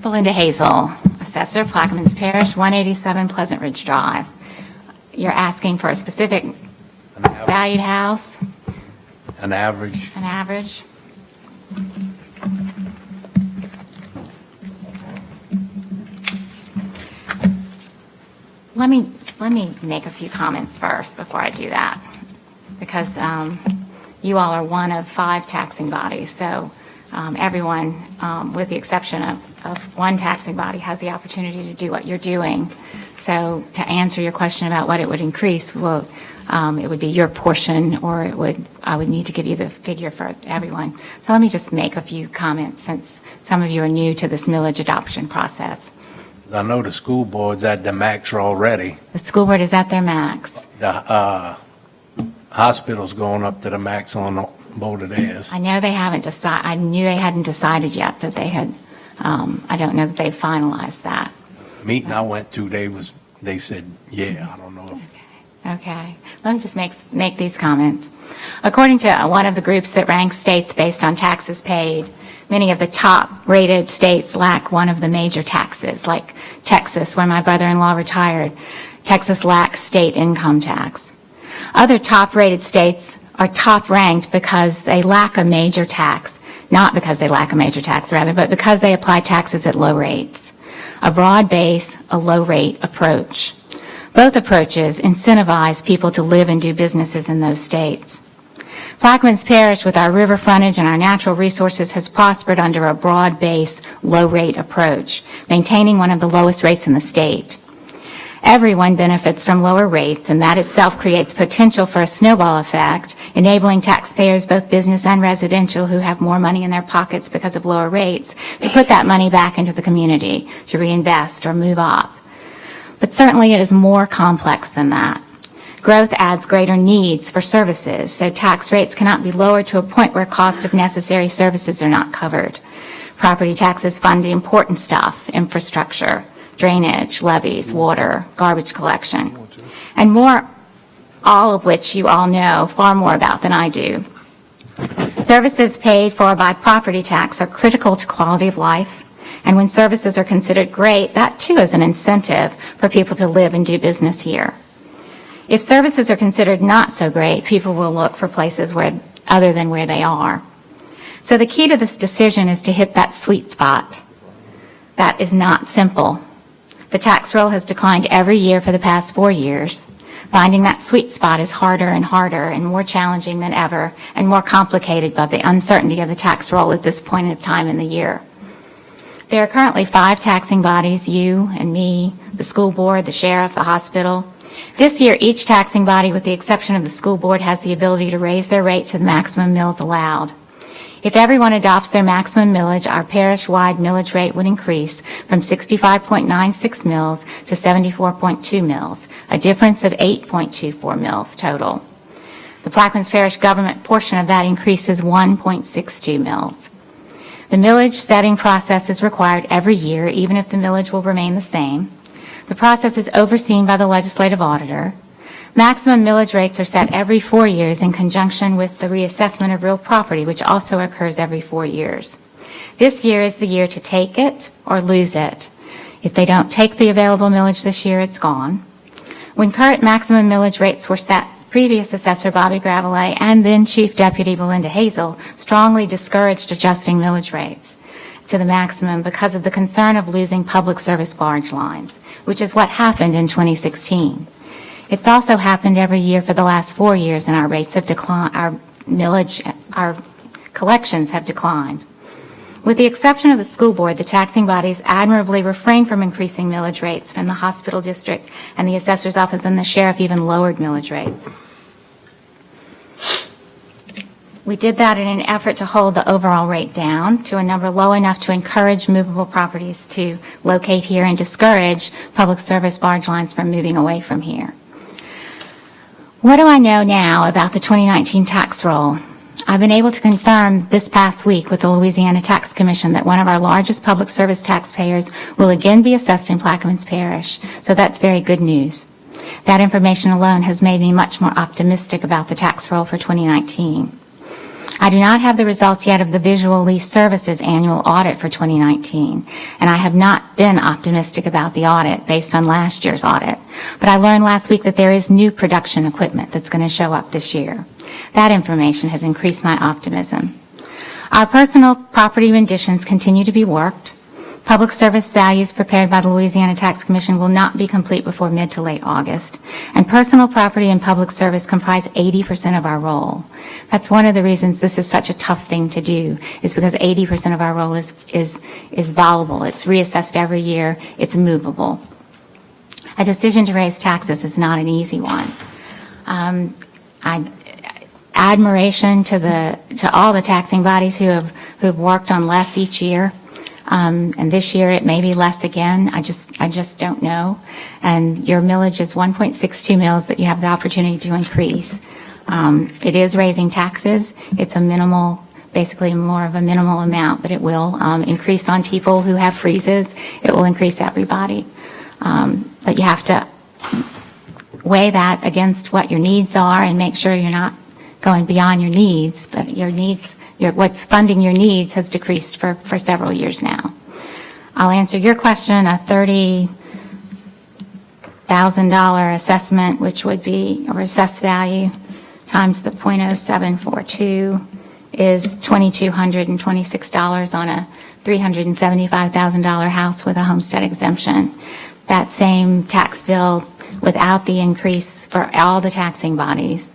Speaker 21: Belinda Hazel, Assessor, Plaquemines Parish, 187 Pleasant Ridge Drive. You're asking for a specific valued house?
Speaker 14: an average?
Speaker 21: An average? Let me make a few comments first before I do that, because you all are one of 5 taxing bodies, so everyone, with the exception of one taxing body, has the opportunity to do what you're doing. So to answer your question about what it would increase, well, it would be your portion, or I would need to give you the figure for everyone. So let me just make a few comments, since some of you are new to this millage adoption process.
Speaker 14: I know the school board's at the max already.
Speaker 21: The school board is at their max.
Speaker 14: The hospital's going up to the max on both of theirs.
Speaker 21: I know they haven't decided, I knew they hadn't decided yet that they had, I don't know that they finalized that.
Speaker 14: Meeting I went to, they said, yeah, I don't know if.
Speaker 21: Okay, let me just make these comments. According to one of the groups that ranks states based on taxes paid, many of the top-rated states lack one of the major taxes, like Texas, where my brother-in-law retired. Texas lacks state income tax. Other top-rated states are top-ranked because they lack a major tax, not because they lack a major tax, rather, but because they apply taxes at low rates. A broad base, a low-rate approach. Both approaches incentivize people to live and do businesses in those states. Plaquemines Parish, with our river frontage and our natural resources, has prospered under a broad-base, low-rate approach, maintaining one of the lowest rates in the state. Everyone benefits from lower rates, and that itself creates potential for a snowball effect, enabling taxpayers, both business and residential, who have more money in their pockets because of lower rates, to put that money back into the community, to reinvest or move up. But certainly it is more complex than that. Growth adds greater needs for services, so tax rates cannot be lowered to a point where cost of necessary services are not covered. Property taxes fund the important stuff: infrastructure, drainage, levees, water, garbage collection, and more, all of which you all know far more about than I do. Services paid for by property tax are critical to quality of life, and when services are considered great, that too is an incentive for people to live and do business here. If services are considered not so great, people will look for places other than where they are. So the key to this decision is to hit that sweet spot. That is not simple. The tax roll has declined every year for the past 4 years. Finding that sweet spot is harder and harder and more challenging than ever, and more complicated by the uncertainty of the tax roll at this point of time in the year. There are currently 5 taxing bodies: you and me, the school board, the sheriff, the hospital. This year, each taxing body, with the exception of the school board, has the ability to raise their rate to the maximum mills allowed. If everyone adopts their maximum millage, our parish-wide millage rate would increase from 65.96 mils to 74.2 mils, a difference of 8.24 mils total. The Plaquemines Parish government portion of that increase is 1.62 mils. The millage setting process is required every year, even if the millage will remain the same. The process is overseen by the legislative auditor. Maximum millage rates are set every 4 years in conjunction with the reassessment of real property, which also occurs every 4 years. This year is the year to take it or lose it. If they don't take the available millage this year, it's gone. When current maximum millage rates were set, previous assessor Bobby Gravelet and then Chief Deputy Belinda Hazel strongly discouraged adjusting millage rates to the maximum because of the concern of losing public service barge lines, which is what happened in 2016. It's also happened every year for the last 4 years, and our rates have declined, our collections have declined. With the exception of the school board, the taxing bodies admirably refrain from increasing millage rates. From the hospital district and the assessor's office and the sheriff even lowered millage rates. We did that in an effort to hold the overall rate down to a number low enough to encourage movable properties to locate here and discourage public service barge lines from moving away from here. What do I know now about the 2019 tax roll? I've been able to confirm this past week with the Louisiana Tax Commission that one of our largest public service taxpayers will again be assessed in Plaquemines Parish, so that's very good news. That information alone has made me much more optimistic about the tax roll for 2019. I do not have the results yet of the Visual Lease Services annual audit for 2019, and I have not been optimistic about the audit based on last year's audit. But I learned last week that there is new production equipment that's going to show up this year. That information has increased my optimism. Our personal property renditions continue to be worked. Public service values prepared by the Louisiana Tax Commission will not be complete before mid to late August, and personal property and public service comprise 80% of our roll. That's one of the reasons this is such a tough thing to do, is because 80% of our roll is volatile. It's reassessed every year. It's movable. A decision to raise taxes is not an easy one. Admiration to all the taxing bodies who've worked on less each year. And this year it may be less again. I just don't know. And your millage is 1.62 mils that you have the opportunity to increase. It is raising taxes. It's a minimal, basically more of a minimal amount, but it will increase on people who have freezes. It will increase everybody. But you have to weigh that against what your needs are and make sure you're not going beyond your needs, but your needs, what's funding your needs has decreased for several years now. I'll answer your question. A $30,000 assessment, which would be a assessed value times the 0.0742 is $2,226 on a $375,000 house with a homestead exemption. That same tax bill without the increase for all the taxing bodies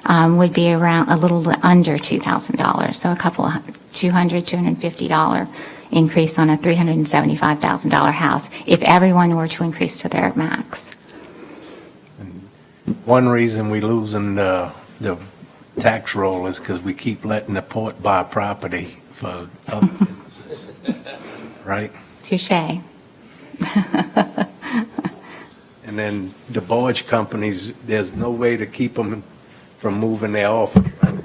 Speaker 21: would be around a little under $2,000, so a couple of $250 increase on a $375,000 house if everyone were to increase to their max.
Speaker 14: One reason we losing the tax roll is because we keep letting the port buy property for other businesses, right?
Speaker 21: Touché.
Speaker 14: And then the barge companies, there's no way to keep them from moving their office, right?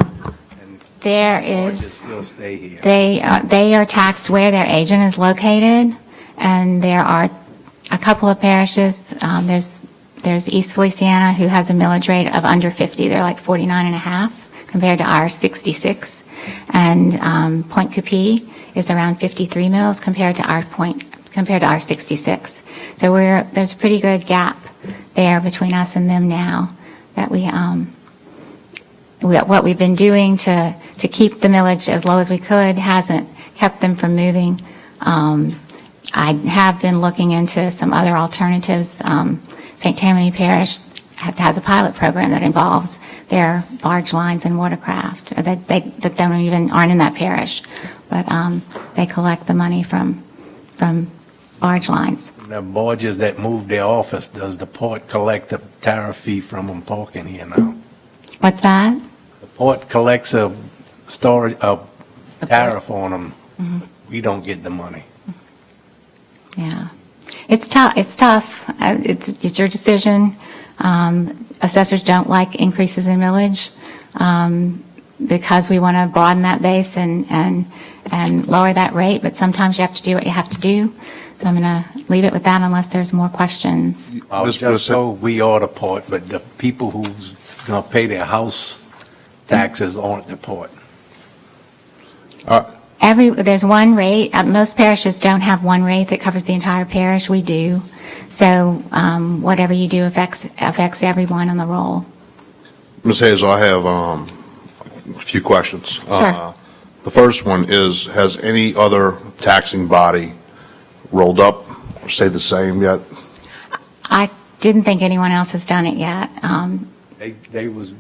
Speaker 21: There
Speaker 14: Barges
Speaker 21: is,
Speaker 14: still stay here.
Speaker 21: they are taxed where their agent is located, and there are a couple of parishes. There's East Feliciana, who has a millage rate of under 50. They're like 49.5 compared to our 66. And Point Coupee is around 53 mils compared to our 66. So there's a pretty good gap there between us and them now that what we've been doing to keep the millage as low as we could hasn't kept them from moving. I have been looking into some other alternatives. St. Tammany Parish has a pilot program that involves their barge lines and watercraft. They don't even aren't in that parish, but they collect the money from barge lines.
Speaker 14: The barges that move their office, does the port collect a tariff fee from them parking here now?
Speaker 21: What's that?
Speaker 14: The port collects a tariff on them. We don't get the money.
Speaker 21: Yeah. It's tough. It's tough. It's your decision. Assessors don't like increases in millage because we want to broaden that base and lower that rate, but sometimes you have to do what you have to do. So I'm going to leave it with that unless there's more questions.
Speaker 14: I was just told we are the port, but the people who's going to pay their house taxes aren't the port.
Speaker 21: There's one rate. Most parishes don't have one rate that covers the entire parish. We do. So whatever you do affects everyone on the roll.
Speaker 1: Ms. Hazel, I have a few questions.
Speaker 21: Sure.
Speaker 1: The first one is, has any other taxing body rolled up or stayed the same yet?
Speaker 21: I didn't think anyone else has done it yet.
Speaker 14: They was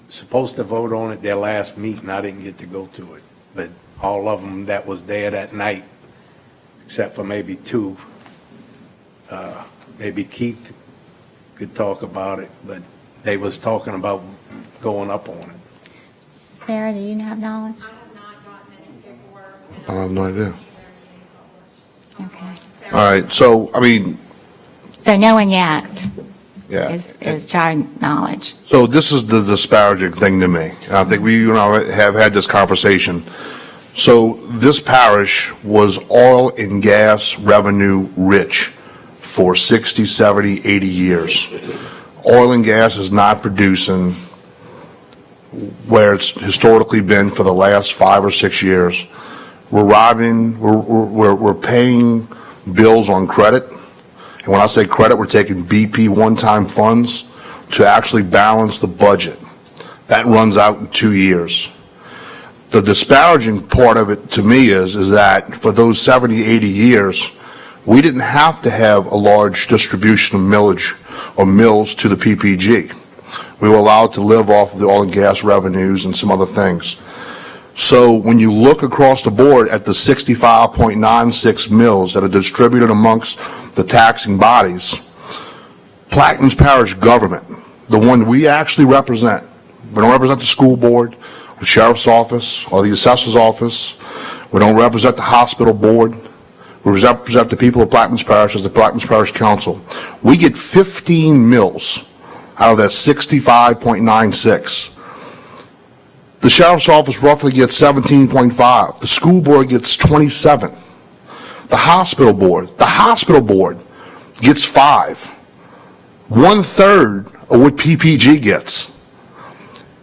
Speaker 14: supposed to vote on it their last meeting. I didn't get to go to it. But all of them that was there that night, except for maybe two, maybe Keith could talk about it, but they was talking about going up on it.
Speaker 21: Sarah, do you have knowledge?
Speaker 1: I have no idea.
Speaker 21: Okay.
Speaker 1: All right, so, I mean,
Speaker 21: So no one yet
Speaker 1: yeah.
Speaker 21: is to our knowledge.
Speaker 1: So this is the disparaging thing to me. And I think we have had this conversation. So this parish was oil and gas revenue rich for 60, 70, 80 years. Oil and gas is not producing where it's historically been for the last 5 or 6 years. We're paying bills on credit. And when I say credit, we're taking BP one-time funds to actually balance the budget. That runs out in 2 years. The disparaging part of it to me is that for those 70, 80 years, we didn't have to have a large distribution of millage or mills to the PPG. We were allowed to live off of the oil and gas revenues and some other things. So when you look across the board at the 65.96 mills that are distributed amongst the taxing bodies, Plaquemines Parish government, the one we actually represent, we don't represent the school board, the sheriff's office, or the assessor's office, we don't represent the hospital board, we represent the people of Plaquemines Parish as the Plaquemines Parish Council. We get 15 mills out of that 65.96. The sheriff's office roughly gets 17.5. The school board gets 27. The hospital board gets 5. 1/3 of what PPG gets.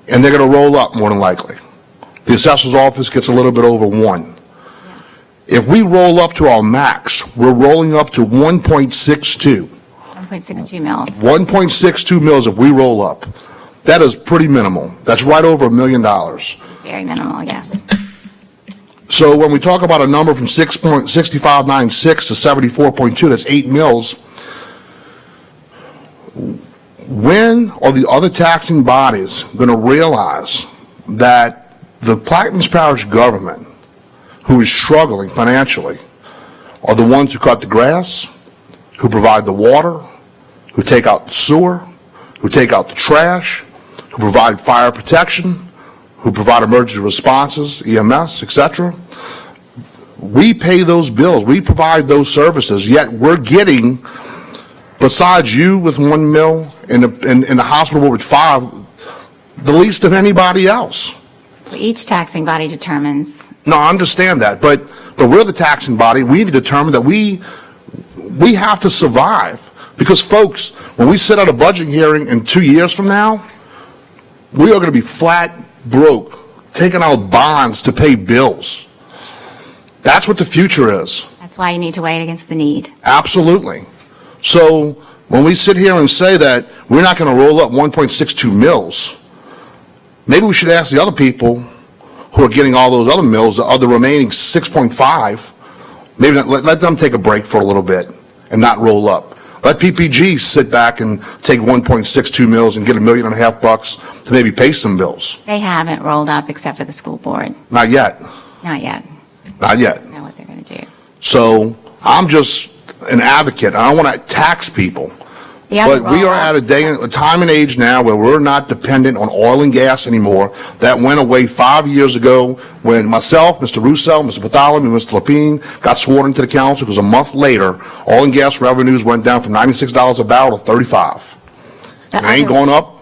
Speaker 1: And they're going to roll up more than likely. The assessor's office gets a little bit over 1.
Speaker 21: Yes.
Speaker 1: If we roll up to our max, we're rolling up to 1.62.
Speaker 21: 1.62 mils.
Speaker 1: 1.62 mils if we roll up. That is pretty minimal. That's right over $1 million.
Speaker 21: It's very minimal, yes.
Speaker 1: So when we talk about a number from 65.96 to 74.2, that's 8 mils. When are the other taxing bodies going to realize that the Plaquemines Parish government, who is struggling financially, are the ones who cut the grass, who provide the water, who take out the sewer, who take out the trash, who provide fire protection, who provide emergency responses, EMS, etc. We pay those bills, we provide those services, yet we're getting, besides you with 1 mil and the hospital with 5, the least of anybody else.
Speaker 21: So each taxing body determines.
Speaker 1: No, I understand that, but we're the taxing body. We need to determine that we have to survive. Because, folks, when we sit at a budget hearing in 2 years from now, we are going to be flat broke, taking out bonds to pay bills. That's what the future is.
Speaker 21: That's why you need to weigh it against the need.
Speaker 1: Absolutely. So when we sit here and say that we're not going to roll up 1.62 mils, maybe we should ask the other people who are getting all those other mills, the other remaining 6.5, maybe let them take a break for a little bit and not roll up. Let PPG sit back and take 1.62 mils and get $1.5 million to maybe pay some bills.
Speaker 21: They haven't rolled up except for the school board.
Speaker 1: Not yet.
Speaker 21: Not yet.
Speaker 1: Not yet.
Speaker 21: I don't know what they're going to do.
Speaker 1: So I'm just an advocate. I don't want to tax people.
Speaker 21: The other
Speaker 1: But we are at a time and age now where we're not dependent on oil and gas anymore. That went away 5 years ago when myself, Mr. Russo, Mr. Bartholomew, Mr. Lapine got sworn into the council, because a month later, oil and gas revenues went down from $96 a barrel to $35. It ain't going up.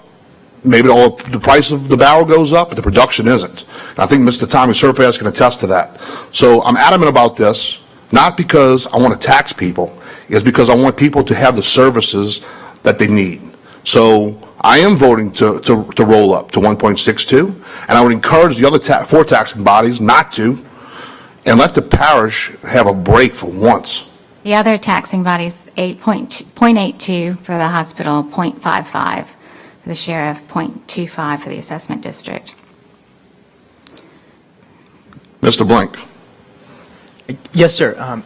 Speaker 1: Maybe the price of the barrel goes up, but the production isn't. And I think Mr. Tommy Surpass can attest to that. So I'm adamant about this, not because I want to tax people, it's because I want people to have the services that they need. So I am voting to roll up to 1.62, and I would encourage the other four taxing bodies not to, and let the parish have a break for once.
Speaker 21: The other taxing bodies, 0.82 for the hospital, 0.55 for the sheriff, 0.25 for the assessment district.
Speaker 1: Mr. Blank.
Speaker 10: Yes, sir.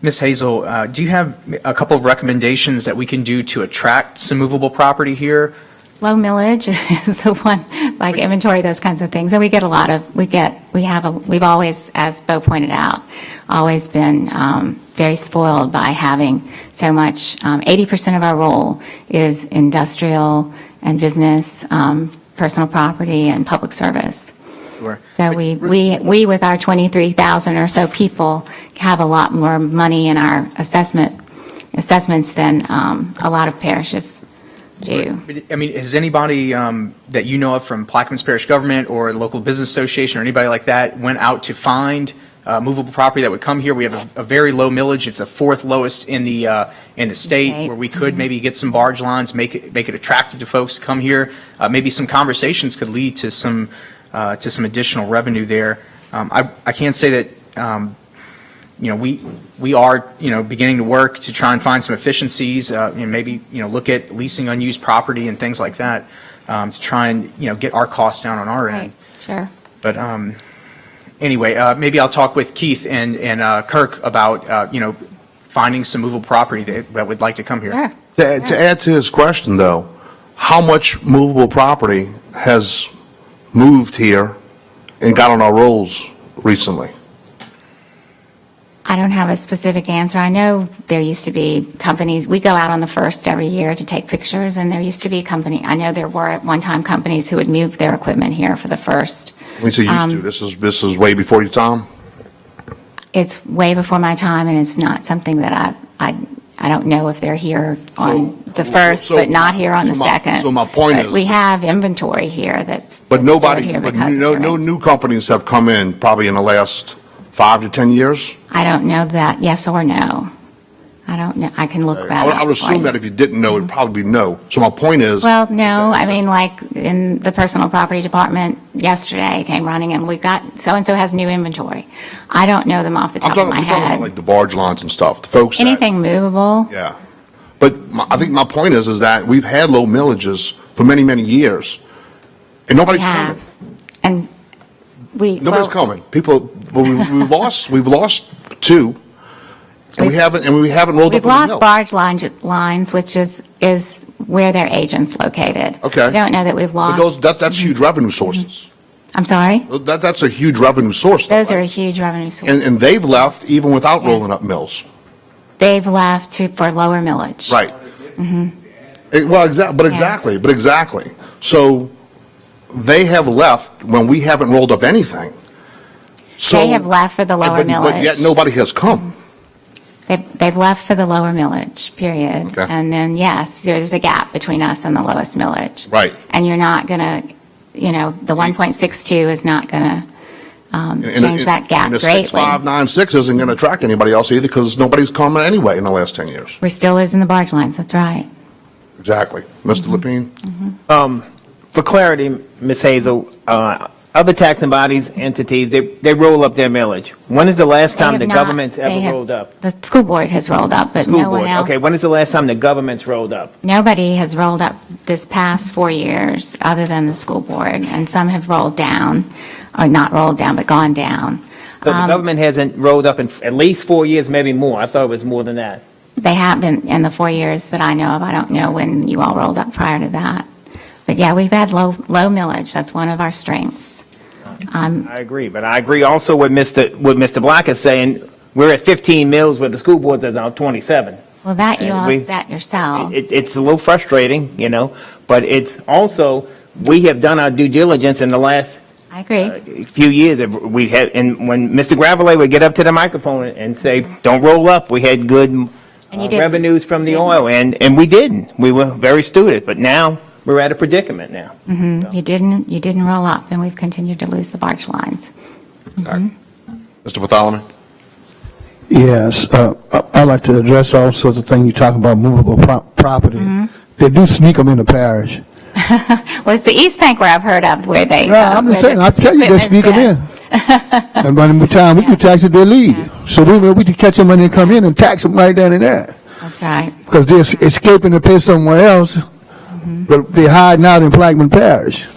Speaker 10: Ms. Hazel, do you have a couple of recommendations that we can do to attract some movable property here?
Speaker 21: Low millage is the one, like inventory, those kinds of things. And we get a lot of, we've always, as Bo pointed out, always been very spoiled by having so much. 80% of our roll is industrial and business, personal property, and public service.
Speaker 10: Sure.
Speaker 21: So we with our 23,000 or so people have a lot more money in our assessments than a lot of parishes do.
Speaker 10: I mean, has anybody that you know of from Plaquemines Parish government or the local business association or anybody like that went out to find movable property that would come here? We have a very low millage. It's the fourth lowest in the state, where we could maybe get some barge lines, make it attractive to folks to come here. Maybe some conversations could lead to some additional revenue there. I can say that we are beginning to work to try and find some efficiencies. Maybe look at leasing unused property and things like that to try and get our costs down on our end.
Speaker 21: Sure.
Speaker 10: But anyway, maybe I'll talk with Keith and Kirk about finding some movable property that would like to come here.
Speaker 21: Sure.
Speaker 1: To add to his question, though, how much movable property has moved here and got on our rolls recently?
Speaker 21: I don't have a specific answer. I know there used to be companies, we go out on the 1st every year to take pictures, and there used to be I know there were at one time companies who would move their equipment here for the 1st.
Speaker 1: When you say used to, this is way before your time?
Speaker 21: It's way before my time, and it's not something that I don't know if they're here on the 1st, but not here on the 2nd.
Speaker 1: So my point
Speaker 21: But
Speaker 1: is,
Speaker 21: we have inventory here that's
Speaker 1: but
Speaker 21: stored here
Speaker 1: but
Speaker 21: because of
Speaker 1: no
Speaker 21: the rates.
Speaker 1: new companies have come in probably in the last 5 to 10 years?
Speaker 21: I don't know that, yes or no. I don't know. I can look that up.
Speaker 1: I would
Speaker 21: for
Speaker 1: assume
Speaker 21: you.
Speaker 1: that if you didn't know, it'd probably be no. So my point is,
Speaker 21: Well, no, I mean, like in the personal property department yesterday came running and we've got, so-and-so has new inventory. I don't know them off the top of my
Speaker 1: I'm talking about
Speaker 21: head.
Speaker 1: like the barge lines and stuff, the folks that,
Speaker 21: Anything movable?
Speaker 1: yeah. But I think my point is that we've had low millages for many, many years, and nobody's
Speaker 21: have.
Speaker 1: coming.
Speaker 21: And
Speaker 1: Nobody's coming. People, well, we've lost two, and we haven't rolled up
Speaker 21: We've
Speaker 1: on the
Speaker 21: lost
Speaker 1: mill.
Speaker 21: barge lines, which is where their agent's located.
Speaker 1: Okay.
Speaker 21: I don't know that we've
Speaker 1: But
Speaker 21: lost.
Speaker 1: that's huge revenue sources.
Speaker 21: I'm sorry?
Speaker 1: That's a huge revenue source. though,
Speaker 21: Those
Speaker 1: right?
Speaker 21: are a huge revenue source.
Speaker 1: And they've left even without rolling up mills.
Speaker 21: They've left for lower millage.
Speaker 1: Right.
Speaker 21: Mhm.
Speaker 1: Well, exactly. So they have left when we haven't rolled up anything. So
Speaker 21: They have left for the lower
Speaker 1: but
Speaker 21: millage.
Speaker 1: yet nobody has come.
Speaker 21: They've left for the lower millage, period.
Speaker 1: Okay.
Speaker 21: And then, yes, there's a gap between us and the lowest millage.
Speaker 1: Right.
Speaker 21: And you're not going to, the 1.62 is not going to change that gap
Speaker 1: And the
Speaker 21: greatly.
Speaker 1: 6596 isn't going to attract anybody else either because nobody's coming anyway in the last 10 years.
Speaker 21: We're still losing the barge lines, that's right.
Speaker 1: Exactly. Mr. Lapine?
Speaker 5: For clarity, Ms. Hazel, other taxing bodies, entities, they roll up their millage. When is the last
Speaker 21: They
Speaker 5: time
Speaker 21: have
Speaker 5: the
Speaker 21: not-
Speaker 5: government's
Speaker 21: they
Speaker 5: ever
Speaker 21: have-
Speaker 5: rolled up?
Speaker 21: The school board has rolled up, but
Speaker 5: School
Speaker 21: no one
Speaker 5: board.
Speaker 21: else.
Speaker 5: Okay, when is the last time the government's rolled up?
Speaker 21: Nobody has rolled up this past 4 years, other than the school board, and some have rolled down, or not rolled down, but gone down.
Speaker 5: So the government hasn't rolled up in at least 4 years, maybe more. I thought it was more than that.
Speaker 21: They have been in the 4 years that I know of. I don't know when you all rolled up prior to that. But yeah, we've had low millage. That's one of our strengths.
Speaker 5: I agree, but I agree also with Mr. Black is saying, we're at 15 mills where the school board's at now 27.
Speaker 21: Well, that you
Speaker 5: And
Speaker 21: all
Speaker 5: we-
Speaker 21: set yourselves.
Speaker 5: It's a little frustrating, you know, but it's also, we have done our due diligence in the last
Speaker 21: I agree.
Speaker 5: few years. We had, and when Mr. Gravelet would get up to the microphone and say, don't roll up, we had good
Speaker 21: And you didn't.
Speaker 5: revenues from the oil, and we didn't. We were very astute, but now we're at a predicament now.
Speaker 21: You didn't roll up, and we've continued to lose the barge lines.
Speaker 1: Mr. Bartholomew?
Speaker 17: Yes, I'd like to address also the thing you talk about movable property. They do sneak them in the parish.
Speaker 21: Well, it's the East Bank where I've heard of where they.
Speaker 17: Yeah, I'm just saying, I tell you, they sneak them in. And by the time we do tax it, they leave. So we can catch them when they come in and tax them right then and there.
Speaker 21: That's right.
Speaker 17: Because they're escaping to pay somewhere else, but they're hiding out in Plaquemine Parish.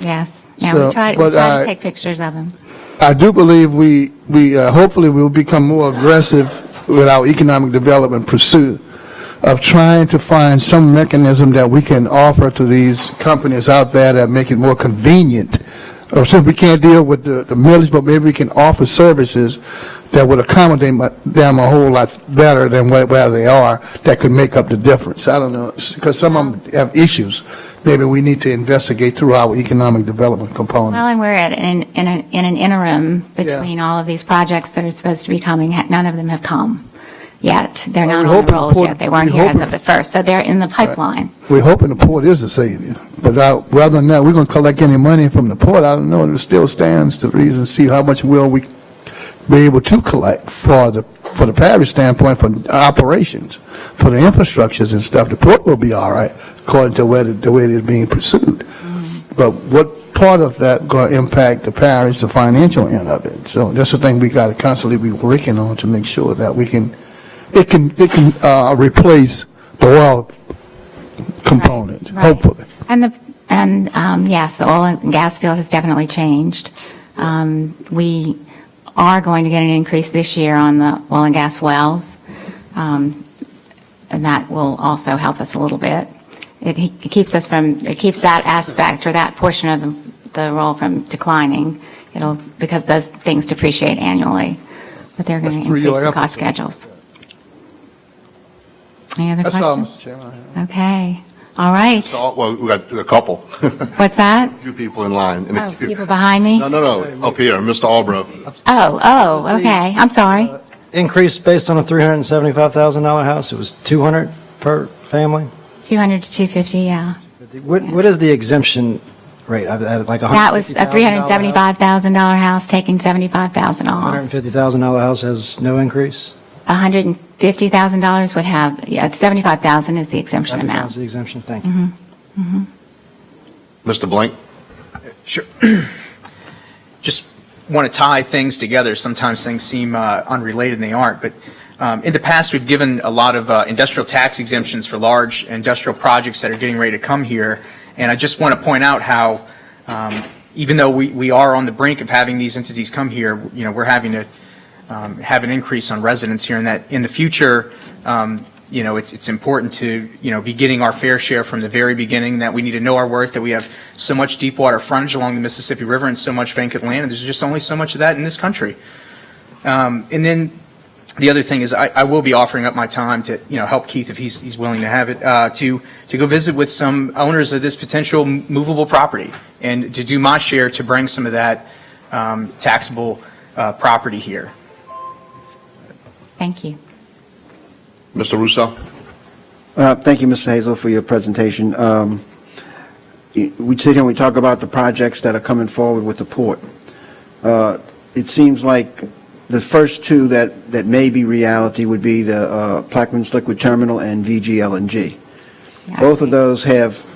Speaker 21: Yes. Yeah,
Speaker 17: So,
Speaker 21: we try
Speaker 17: but
Speaker 21: to take pictures of them.
Speaker 17: I do believe we hopefully will become more aggressive with our economic development pursuit of trying to find some mechanism that we can offer to these companies out there that make it more convenient. Or since we can't deal with the millage, but maybe we can offer services that would accommodate them a whole lot better than where they are, that could make up the difference. I don't know, because some of them have issues. Maybe we need to investigate through our economic development component.
Speaker 21: Well, and we're in an interim between all of these projects that are supposed to be coming. None of them have come yet. They're not on the rolls yet. They weren't here as of the first, so they're in the pipeline.
Speaker 17: We're hoping the port is a savior, but rather than that, we're going to collect any money from the port. I don't know, it still stands to reason, see how much will we be able to collect for the parish standpoint, for operations, for the infrastructures and stuff. The port will be all right, according to the way it is being pursued. But what part of that going to impact the parish, the financial end of it? So that's the thing we got to constantly be working on to make sure that it can replace the oil component, hopefully.
Speaker 21: And yes, the oil and gas field has definitely changed. We are going to get an increase this year on the oil and gas wells, and that will also help us a little bit. It keeps that aspect or that portion of the roll from declining. Because those things depreciate annually, but they're going to increase the cost schedules. Any other
Speaker 17: That's all,
Speaker 21: questions?
Speaker 17: Mr. Chairman.
Speaker 21: Okay. All right.
Speaker 1: Well, we got a couple.
Speaker 21: What's that?
Speaker 1: A few people in line. in the
Speaker 21: Oh,
Speaker 1: queue.
Speaker 21: people behind me?
Speaker 1: No, up here, Mr. Albro.
Speaker 21: Oh, okay. I'm sorry.
Speaker 3: Increase based on a $375,000 house, it was 200 per family?
Speaker 21: 200 to 250, yeah.
Speaker 3: What is the exemption rate? Like
Speaker 21: That was a $375,000 house taking $75,000 off.
Speaker 3: $150,000 house has no increase?
Speaker 21: $150,000 would have, $75,000 is the exemption amount.
Speaker 3: That's the exemption, thank you.
Speaker 1: Mr. Blank?
Speaker 10: Sure. Just want to tie things together. Sometimes things seem unrelated and they aren't, but in the past, we've given a lot of industrial tax exemptions for large industrial projects that are getting ready to come here. And I just want to point out how, even though we are on the brink of having these entities come here, we're having to have an increase on residents here, and that in the future, it's important to, be getting our fair share from the very beginning, that we need to know our worth, that we have so much deep water frontage along the Mississippi River and so much vacant land, and there's just only so much of that in this country. And then the other thing is I will be offering up my time to, help Keith if he's willing to have it, to go visit with some owners of this potential movable property and to do my share to bring some of that taxable property here.
Speaker 21: Thank you.
Speaker 1: Mr. Russo?
Speaker 8: Thank you, Mr. Hazel, for your presentation. We sit here and we talk about the projects that are coming forward with the port. It seems like the first two that may be reality would be the Plaquemines Liquid Terminal and VG LNG. Both of those have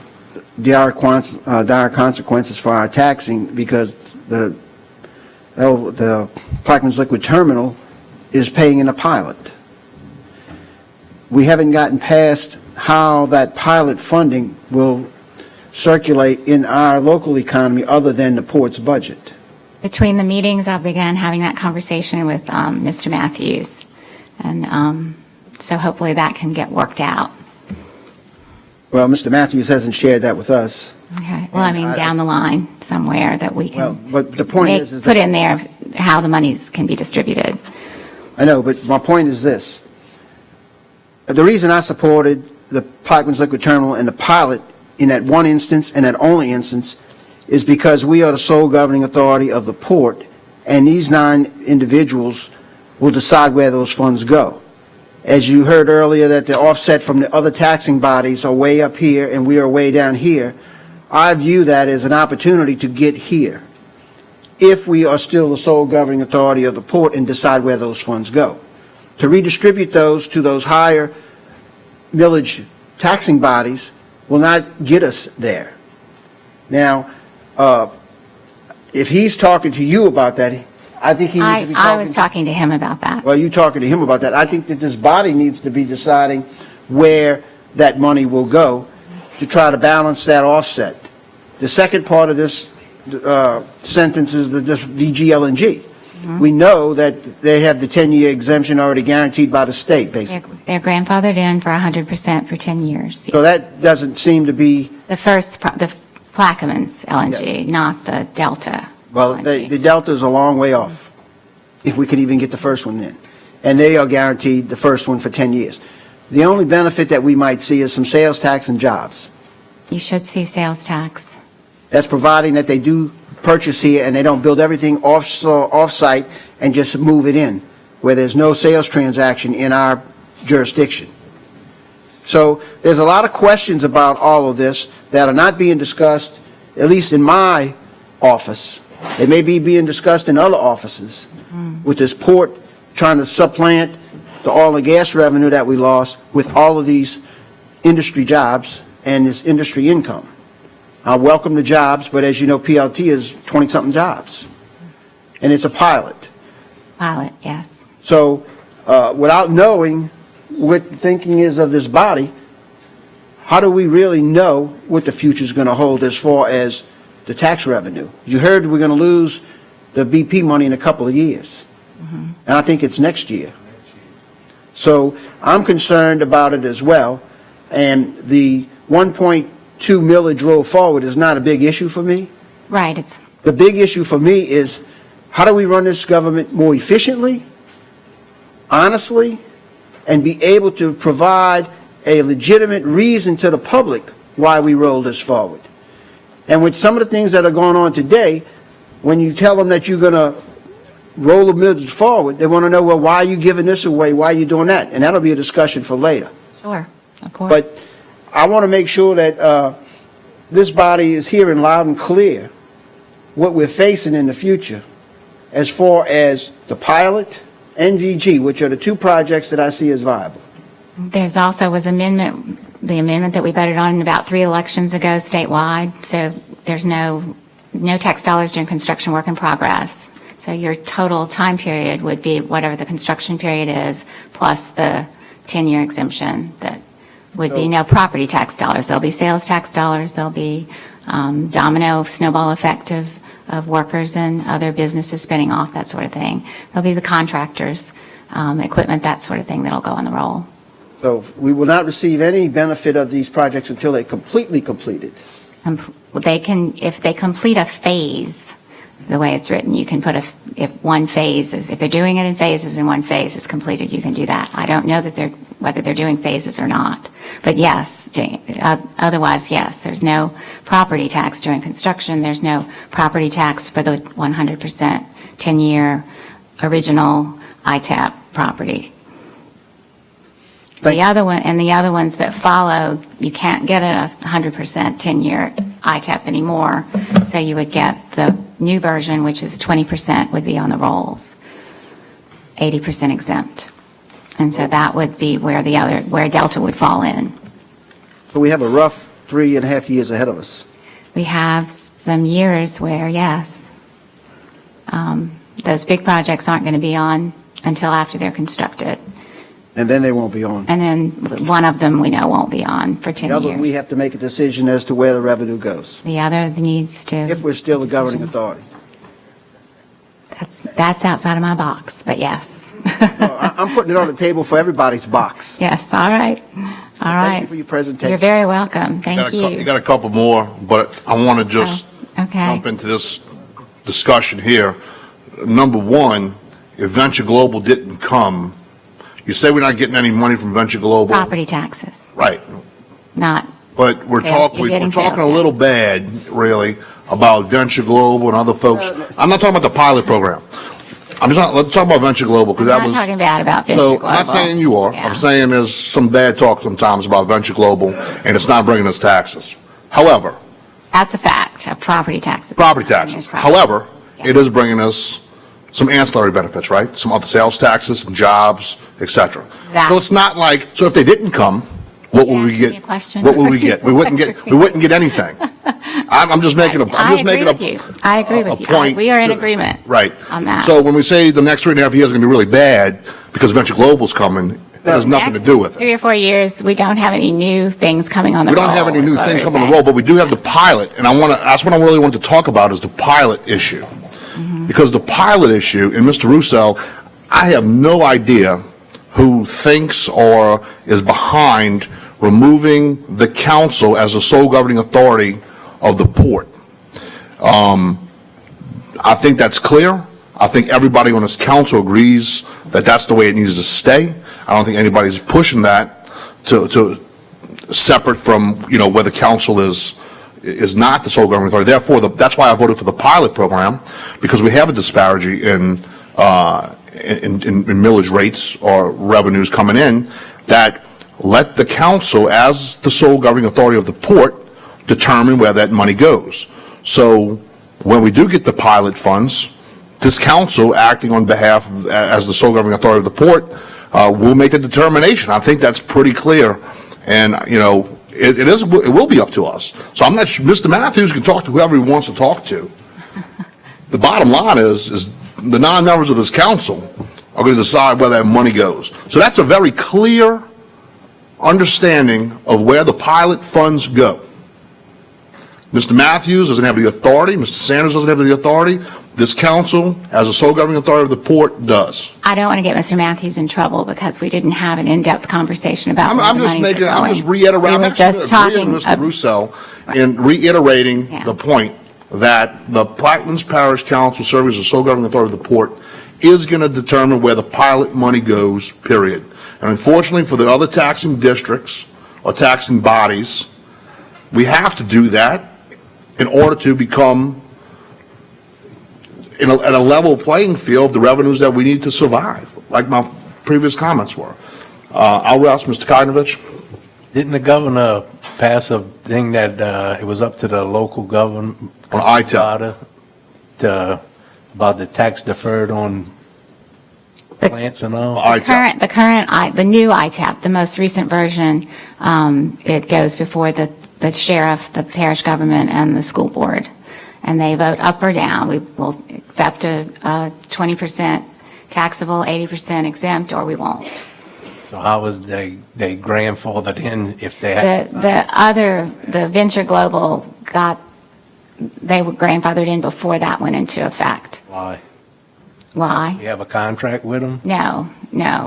Speaker 8: dire consequences for our taxing because the Plaquemines Liquid Terminal is paying in a pilot. We haven't gotten past how that pilot funding will circulate in our local economy other than the port's budget.
Speaker 21: Between the meetings, I began having that conversation with Mr. Matthews, and so hopefully that can get worked out.
Speaker 8: Well, Mr. Matthews hasn't shared that with us.
Speaker 21: Okay. Well, I mean, down the line somewhere that we can
Speaker 8: But the point is
Speaker 21: put in there how the monies can be distributed.
Speaker 8: I know, but my point is this. The reason I supported the Plaquemines Liquid Terminal and the pilot in that one instance and that only instance is because we are the sole governing authority of the port, and these 9 individuals will decide where those funds go. As you heard earlier, that the offset from the other taxing bodies are way up here and we are way down here, I view that as an opportunity to get here, if we are still the sole governing authority of the port and decide where those funds go. To redistribute those to those higher millage taxing bodies will not get us there. Now, if he's talking to you about that, I think he needs to be talking.
Speaker 21: I was talking to him about that.
Speaker 8: Well, you talking to him about that. I think that this body needs to be deciding where that money will go to try to balance that offset. The second part of this sentence is the VGLNG. We know that they have the 10-year exemption already guaranteed by the state, basically.
Speaker 21: They're grandfathered in for 100% for 10 years.
Speaker 8: So that doesn't seem to be,
Speaker 21: The first, the Plaquemines LNG, not the Delta.
Speaker 8: well, the delta is a long way off, if we could even get the first one in. And they are guaranteed the first one for 10 years. The only benefit that we might see is some sales tax and jobs.
Speaker 21: You should see sales tax.
Speaker 8: That's providing that they do purchase here and they don't build everything off-site and just move it in, where there's no sales transaction in our jurisdiction. So there's a lot of questions about all of this that are not being discussed, at least in my office. They may be being discussed in other offices, with this port trying to supplant the oil and gas revenue that we lost with all of these industry jobs and this industry income. I welcome the jobs, but as you know, PLT is 20-something jobs, and it's a pilot.
Speaker 21: Pilot, yes.
Speaker 8: So without knowing what the thinking is of this body, how do we really know what the future is going to hold as far as the tax revenue? You heard we're going to lose the BP money in a couple of years, and I think it's next year. So I'm concerned about it as well, and the 1.2 millage roll forward is not a big issue for me.
Speaker 21: Right. It's
Speaker 8: The big issue for me is how do we run this government more efficiently, honestly, and be able to provide a legitimate reason to the public why we roll this forward. And with some of the things that are going on today, when you tell them that you're going to roll the millage forward, they want to know, well, why are you giving this away? Why are you doing that? And that'll be a discussion for later.
Speaker 21: sure, of course.
Speaker 8: But I want to make sure that this body is hearing loud and clear what we're facing in the future as far as the pilot and VG, which are the 2 projects that I see as viable.
Speaker 21: There's also was the amendment that we voted on about 3 elections ago statewide. So there's no tax dollars during construction work in progress. So your total time period would be whatever the construction period is, plus the 10-year exemption. That would be no property tax dollars. There'll be sales tax dollars. There'll be domino snowball effect of workers and other businesses spinning off, that sort of thing. There'll be the contractors, equipment, that sort of thing that'll go on the roll.
Speaker 8: So we will not receive any benefit of these projects until they're completely completed.
Speaker 21: They can, if they complete a phase, the way it's written, you can put if one phase is, if they're doing it in phases and one phase is completed, you can do that. I don't know that whether they're doing phases or not. But yes, otherwise, yes, there's no property tax during construction. There's no property tax for the 100% 10-year original ITAP property. The other ones that follow, you can't get a 100% 10-year ITAP anymore. So you would get the new version, which is 20% would be on the rolls, 80% exempt. And so that would be where Delta would fall in.
Speaker 8: So we have a rough 3.5 years ahead of us.
Speaker 21: We have some years where, yes, those big projects aren't going to be on until after they're constructed.
Speaker 8: And then they won't be on.
Speaker 21: And then one of them we know won't be on for 10
Speaker 8: The other,
Speaker 21: years.
Speaker 8: we have to make a decision as to where the revenue goes,
Speaker 21: The other needs to.
Speaker 8: if we're still the governing authority.
Speaker 21: That's outside of my box, but yes.
Speaker 8: I'm putting it on the table for everybody's box.
Speaker 21: Yes, all right. All right.
Speaker 8: Thank you for your presentation.
Speaker 21: You're very welcome. Thank
Speaker 1: You
Speaker 21: you.
Speaker 1: got a couple more, but I want to just
Speaker 21: Okay.
Speaker 1: jump into this discussion here. Number one if Venture Global didn't come, you say we're not getting any money from Venture Global.
Speaker 21: Property taxes,
Speaker 1: Right.
Speaker 21: not,
Speaker 1: But we're
Speaker 21: Sales,
Speaker 1: talking,
Speaker 21: you're
Speaker 1: we're
Speaker 21: getting
Speaker 1: talking a
Speaker 21: sales
Speaker 1: little bad, really, about Venture Global and other folks. I'm not talking about the pilot program. I'm just not, let's talk about Venture Global, because that
Speaker 21: I'm
Speaker 1: was.
Speaker 21: not talking bad about Venture
Speaker 1: So,
Speaker 21: Global.
Speaker 1: I'm not saying you are.
Speaker 21: Yeah.
Speaker 1: I'm saying there's some bad talk sometimes about Venture Global, and it's not bringing us taxes. However,
Speaker 21: That's a fact, of property taxes.
Speaker 1: property taxes. However, it is bringing us some ancillary benefits, right? Some other sales taxes, some jobs, et cetera.
Speaker 21: That-
Speaker 1: So it's not like, so if they didn't come, what would we
Speaker 21: Ask me a
Speaker 1: get?
Speaker 21: question.
Speaker 1: What would we get? We wouldn't get anything. I'm just making a, I'm
Speaker 21: I
Speaker 1: just
Speaker 21: agree
Speaker 1: making
Speaker 21: with
Speaker 1: a.
Speaker 21: you. I agree
Speaker 1: a
Speaker 21: with you.
Speaker 1: point
Speaker 21: We are in
Speaker 1: to-
Speaker 21: agreement
Speaker 1: Right.
Speaker 21: on that.
Speaker 1: So when we say the next 3.5 years are going to be really bad because Venture Global's coming, it has nothing to do with it.
Speaker 21: 3 or 4 years, we don't have any new things coming on the
Speaker 1: We
Speaker 21: roll.
Speaker 1: don't have any new
Speaker 21: is what
Speaker 1: things
Speaker 21: we're
Speaker 1: coming on the
Speaker 21: saying.
Speaker 1: roll, but we do have the pilot, and that's what I really want to talk about is the pilot issue.
Speaker 21: Mm-hmm.
Speaker 1: Because the pilot issue, and Mr. Russo, I have no idea who thinks or is behind removing the council as the sole governing authority of the port. I think that's clear. I think everybody on this council agrees that that's the way it needs to stay. I don't think anybody's pushing that to separate from, where the council is not the sole governing authority. Therefore, that's why I voted for the pilot program, because we have a disparity in millage rates or revenues coming in, that let the council, as the sole governing authority of the port, determine where that money goes. So when we do get the pilot funds, this council, acting on behalf of, as the sole governing authority of the port, will make a determination. I think that's pretty clear. And, it will be up to us. So I'm not sure, Mr. Matthews can talk to whoever he wants to talk to. The bottom line is the non-members of this council are going to decide where that money goes. So that's a very clear understanding of where the pilot funds go. Mr. Matthews doesn't have the authority. Mr. Sanders doesn't have the authority. This council, as a sole governing authority of the port, does.
Speaker 21: I don't want to get Mr. Matthews in trouble because we didn't have an in-depth conversation about where
Speaker 1: I'm
Speaker 21: the
Speaker 1: just
Speaker 21: monies are
Speaker 1: making, I'm
Speaker 21: going.
Speaker 1: just reiterating,
Speaker 21: We
Speaker 1: I'm
Speaker 21: were just
Speaker 1: actually agreeing
Speaker 21: talking.
Speaker 1: with Mr. Russo and reiterating
Speaker 21: Yeah.
Speaker 1: the point that the Plaquemines Parish Council, serving as the sole governing authority of the port, is going to determine where the pilot money goes, period. And unfortunately, for the other taxing districts or taxing bodies, we have to do that in order to become at a level playing field, the revenues that we need to survive, like my previous comments were. I'll ask Mr. Kainovich.
Speaker 14: Didn't the governor pass a thing that it was up to the local government
Speaker 1: on ITEP
Speaker 14: about the tax deferred on plants and all?
Speaker 21: The new ITAP, the most recent version, it goes before the sheriff, the parish government, and the school board. And they vote up or down. We will accept a 20% taxable, 80% exempt, or we won't.
Speaker 14: So how was they grandfathered in if they had?
Speaker 21: The Venture Global they were grandfathered in before that went into effect.
Speaker 14: Why?
Speaker 21: Why?
Speaker 14: You have a contract with them?
Speaker 21: No.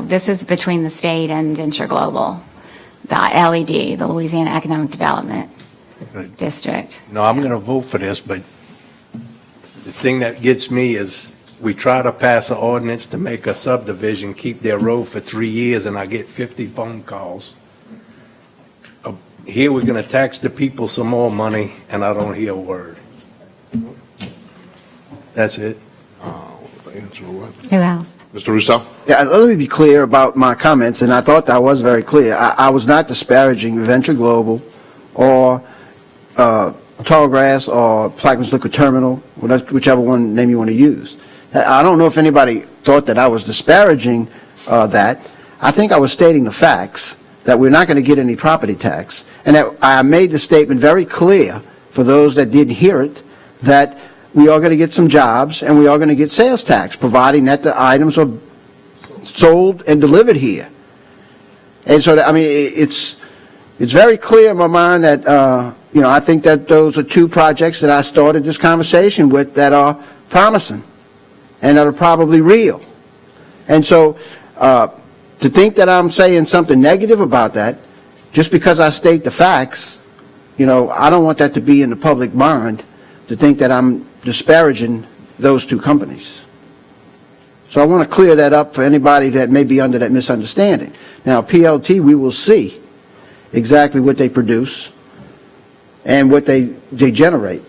Speaker 21: This is between the state and Venture Global, the LED, the Louisiana Economic Development District.
Speaker 14: No, I'm going to vote for this, but the thing that gets me is we try to pass an ordinance to make a subdivision keep their road for 3 years, and I get 50 phone calls. Here we're going to tax the people some more money, and I don't hear a word. That's it.
Speaker 21: Who else?
Speaker 1: Mr. Russo?
Speaker 8: Yeah, let me be clear about my comments, and I thought that was very clear. I was not disparaging Venture Global or Tallgrass or Plaquemines Liquor Terminal, whichever one name you want to use. I don't know if anybody thought that I was disparaging that. I think I was stating the facts, that we're not going to get any property tax, and that I made the statement very clear for those that didn't hear it, that we are going to get some jobs and we are going to get sales tax, providing that the items are sold and delivered here. And so, it's very clear in my mind that, I think that those are two projects that I started this conversation with that are promising and that are probably real. And so, to think that I'm saying something negative about that, just because I state the facts, I don't want that to be in the public mind, to think that I'm disparaging those two companies. So I want to clear that up for anybody that may be under that misunderstanding. Now, PLT, we will see exactly what they produce and what they generate.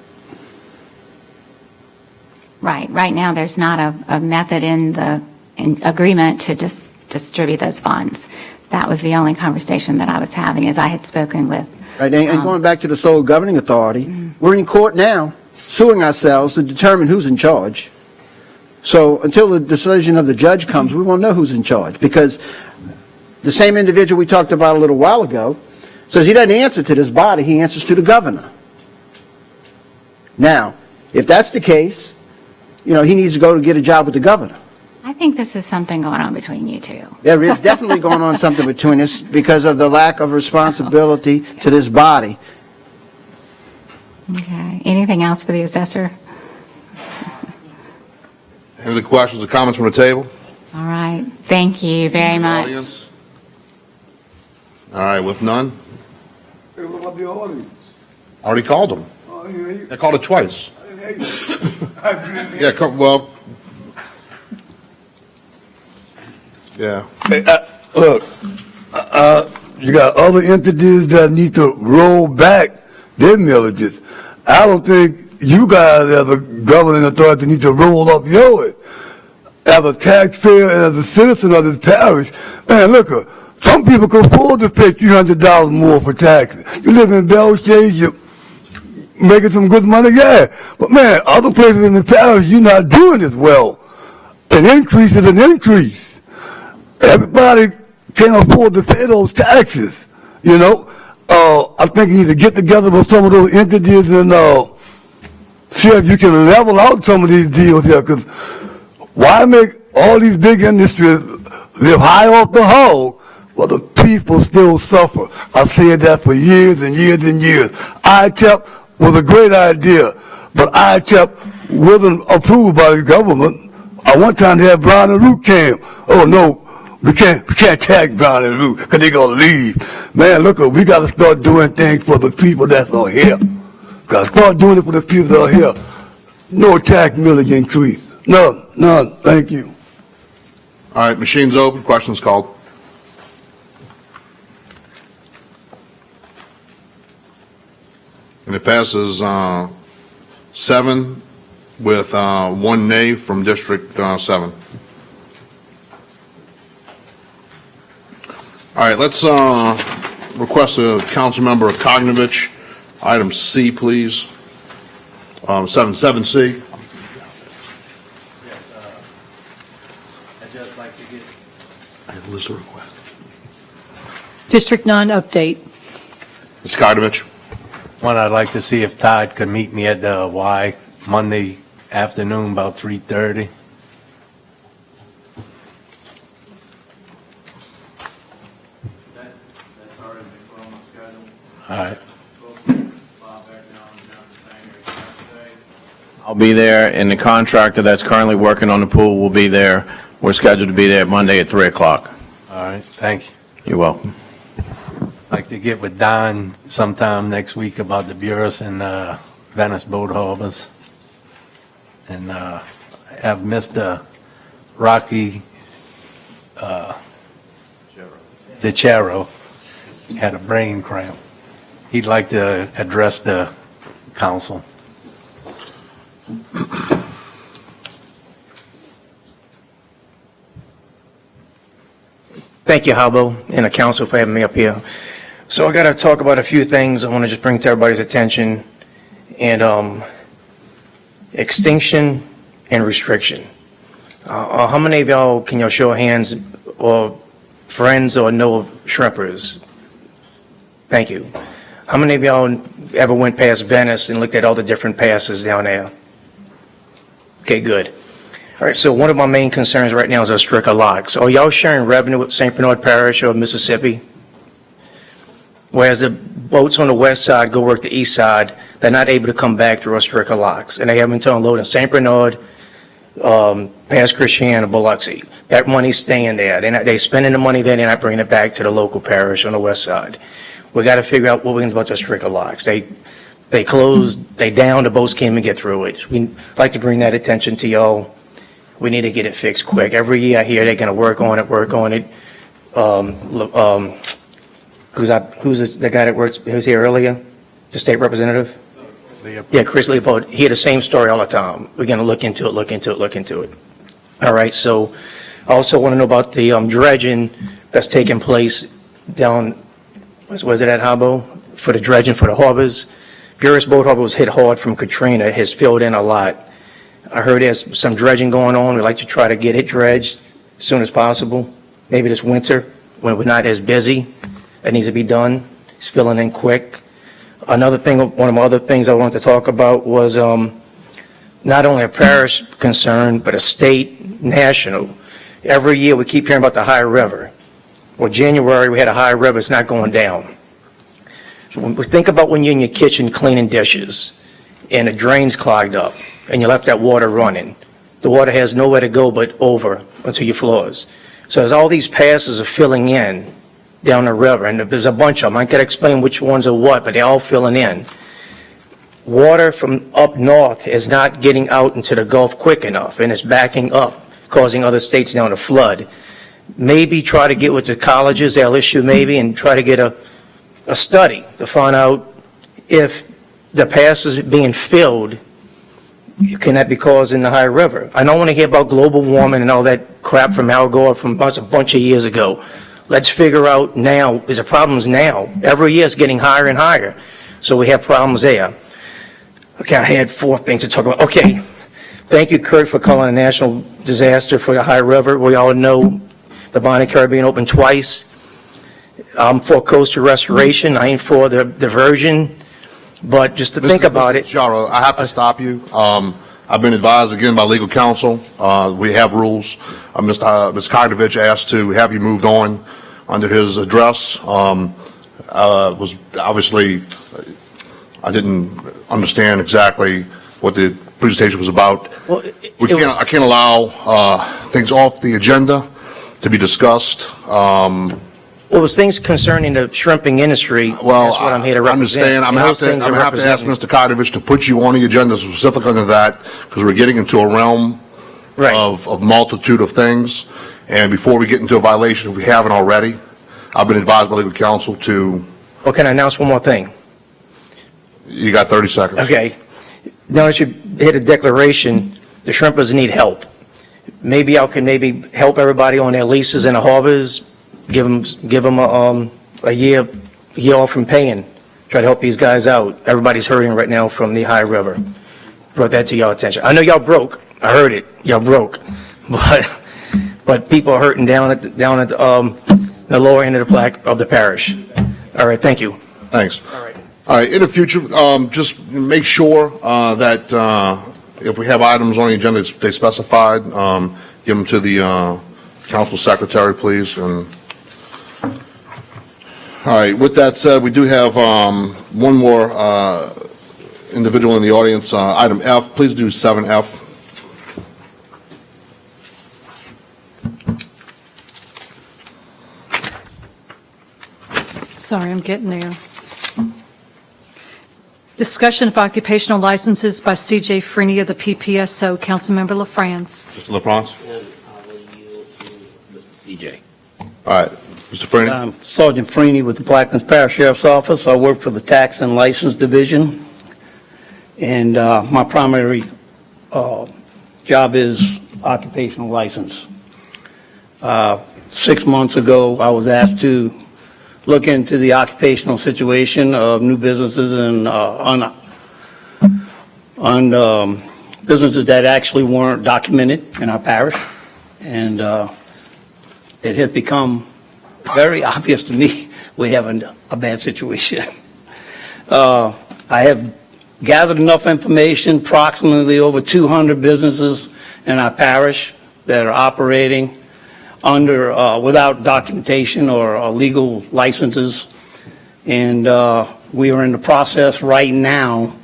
Speaker 21: Right. Right now, there's not a method in the agreement to just distribute those funds. That was the only conversation that I was having, as I had spoken with.
Speaker 8: Right, and going back to the sole governing authority, we're in court now suing ourselves to determine who's in charge. So until the decision of the judge comes, we won't know who's in charge, because the same individual we talked about a little while ago says he doesn't answer to this body, he answers to the governor. Now, if that's the case, he needs to go to get a job with the governor.
Speaker 21: I think this is something going on between you two.
Speaker 8: There is definitely going on something between us because of the lack of responsibility to this body.
Speaker 21: Okay. Anything else for the assessor?
Speaker 1: Any other questions or comments from the table?
Speaker 21: All right. Thank you very much.
Speaker 1: Audience? All right, with none?
Speaker 15: Hey, what about the audience?
Speaker 1: Already called them.
Speaker 15: Oh, yeah,
Speaker 1: I called it twice.
Speaker 15: yeah.
Speaker 1: Well, yeah.
Speaker 15: Hey, look, you got other entities that need to roll back their millages. I don't think you guys as a governing authority need to roll up yours. As a taxpayer and as a citizen of this parish, man, look, some people can afford to pay $300 more for taxes. You live in Belshade, you're making some good money, yeah. But man, other places in the parish, you're not doing as well. An increase is an increase. Everybody can't afford to pay those taxes, I think you need to get together with some of those entities and see if you can level out some of these deals here, because why make all these big industries live high off the hog while the people still suffer? I've said that for years and years and years. ITEP was a great idea, but ITEP wasn't approved by the government. I want time to have Brown and Root came. Oh no, we can't tag Brown and Root because they're gonna leave. Man, look, we gotta start doing things for the people that are here. Gotta start doing it for the people that are here. No tax millage increase. None. Thank you.
Speaker 1: All right, machine's open, questions called. And it passes 7 with 1 nay from District 7. All right, let's request a council member Kognovich. Item C, please. 7C.
Speaker 14: I'd just like to get.
Speaker 1: I have a list of requests.
Speaker 4: District 9 update.
Speaker 1: Mr. Kognovich.
Speaker 14: One, I'd like to see if Todd could meet me at the Y Monday afternoon, about 3:30.
Speaker 10: That's already been put on my schedule.
Speaker 14: All right.
Speaker 2: I'll be there, and the contractor that's currently working on the pool will be there. We're scheduled to be there Monday at 3 o'clock.
Speaker 14: All right, thank you.
Speaker 2: You're welcome.
Speaker 14: I'd like to get with Don sometime next week about the Burris and Venice boat harbors. And have Mr. Rocky DeCero had a brain cramp. He'd like to address the council.
Speaker 22: Thank you, Habo, and the council for having me up here. So I got to talk about a few things I want to just bring to everybody's attention. And extinction and restriction. How many of y'all, can y'all show of hands, or friends or know of shrimpers? Thank you. How many of y'all ever went past Venice and looked at all the different passes down there? Okay, good. All right, so one of my main concerns right now is our Stricker locks. Are y'all sharing revenue with St. Bernard Parish or Mississippi? Whereas the boats on the west side go work the east side, they're not able to come back through our Stricker locks. And they haven't to unload in St. Bernard, past Christiana, Biloxi. That money's staying there. They're spending the money there, they're not bringing it back to the local parish on the west side. We got to figure out what we're going to do about those Stricker locks. They closed, they down, the boats can't even get through it. We'd like to bring that attention to y'all. We need to get it fixed quick. Every year I hear they're going to work on it. Who's the guy that works, who was here earlier? The state representative? Yeah, Chris Leopold. He had the same story all the time. We're going to look into it. All right, so I also want to know about the dredging that's taking place down, was it at Habbo? For the dredging for the harbors. Buras Boat Harbor was hit hard from Katrina, has filled in a lot. I heard there's some dredging going on. We'd like to try to get it dredged as soon as possible, maybe this winter, when we're not as busy. That needs to be done. It's filling in quick. Another thing, one of my other things I wanted to talk about was not only a parish concern, but a state, national. Every year we keep hearing about the High River. Well, January we had a High River, it's not going down. So when we think about when you're in your kitchen cleaning dishes and the drain's clogged up and you left that water running, the water has nowhere to go but over onto your floors. So as all these passes are filling in down the river, and there's a bunch of them, I can't explain which ones are what, but they're all filling in. Water from up north is not getting out into the Gulf quick enough, and it's backing up, causing other states now to flood. Maybe try to get with the colleges, LSU maybe, and try to get a study to find out if the passes being filled, can that be causing the High River? I don't want to hear about global warming and all that crap from Al Gore from a bunch of years ago. Let's figure out now, is the problems now? Every year it's getting higher and higher, so we have problems there. Okay, I had 4 things to talk about. Okay, thank you, Kurt, for calling a national disaster for the High River. We all know the Bonnie Caribbean opened twice. I'm for coastal restoration. I ain't for the diversion. But just to think about it.
Speaker 1: Charo, I have to stop you. I've been advised again by legal counsel. We have rules. Ms. Kardovich asked to have you moved on under his address. Was obviously, I didn't understand exactly what the presentation was about. Well, I can't allow things off the agenda to be discussed.
Speaker 22: Well, it was things concerning the shrimping industry.
Speaker 1: Well,
Speaker 22: that's what I'm here to
Speaker 1: I
Speaker 22: represent.
Speaker 1: understand. I'm going to have to ask Mr. Kardovich to put you on the agenda specifically to that, because we're getting into a realm of multitude of things. And before we get into a violation, if we haven't already, I've been advised by legal counsel to.
Speaker 22: Well, can I announce one more thing?
Speaker 1: You got 30 seconds.
Speaker 22: Okay. Now that you hit a declaration, the shrimpers need help. Maybe I can help everybody on their leases in the harbors. Give them a year off from paying. Try to help these guys out. Everybody's hurting right now from the High River. Brought that to y'all attention. I know y'all broke. I heard it. Y'all broke, but people are hurting down at the lower end of the parish. All right. Thank you.
Speaker 1: Thanks. All right. In the future, just make sure that if we have items on the agenda, they specified. Give them to the council secretary, please. And all right. With that said, we do have one more individual in the audience. Item F. Please do 7F.
Speaker 4: Sorry, I'm getting there. Discussion of occupational licenses by C.J. Freeney of the PPSO. Councilmember LaFrance.
Speaker 1: Mr. LaFrance.
Speaker 13: And I will yield to Mr. CJ.
Speaker 1: All right. Mr. Freeney.
Speaker 6: Sergeant Freeney with the Plaquemines Parish Sheriff's Office. I work for the Tax and License Division. And my primary job is occupational license. 6 months ago, I was asked to look into the occupational situation of new businesses and on businesses that actually weren't documented in our parish. And it has become very obvious to me we have a bad situation. I have gathered enough information, approximately over 200 businesses in our parish that are operating under without documentation or legal licenses, and we are in the process right now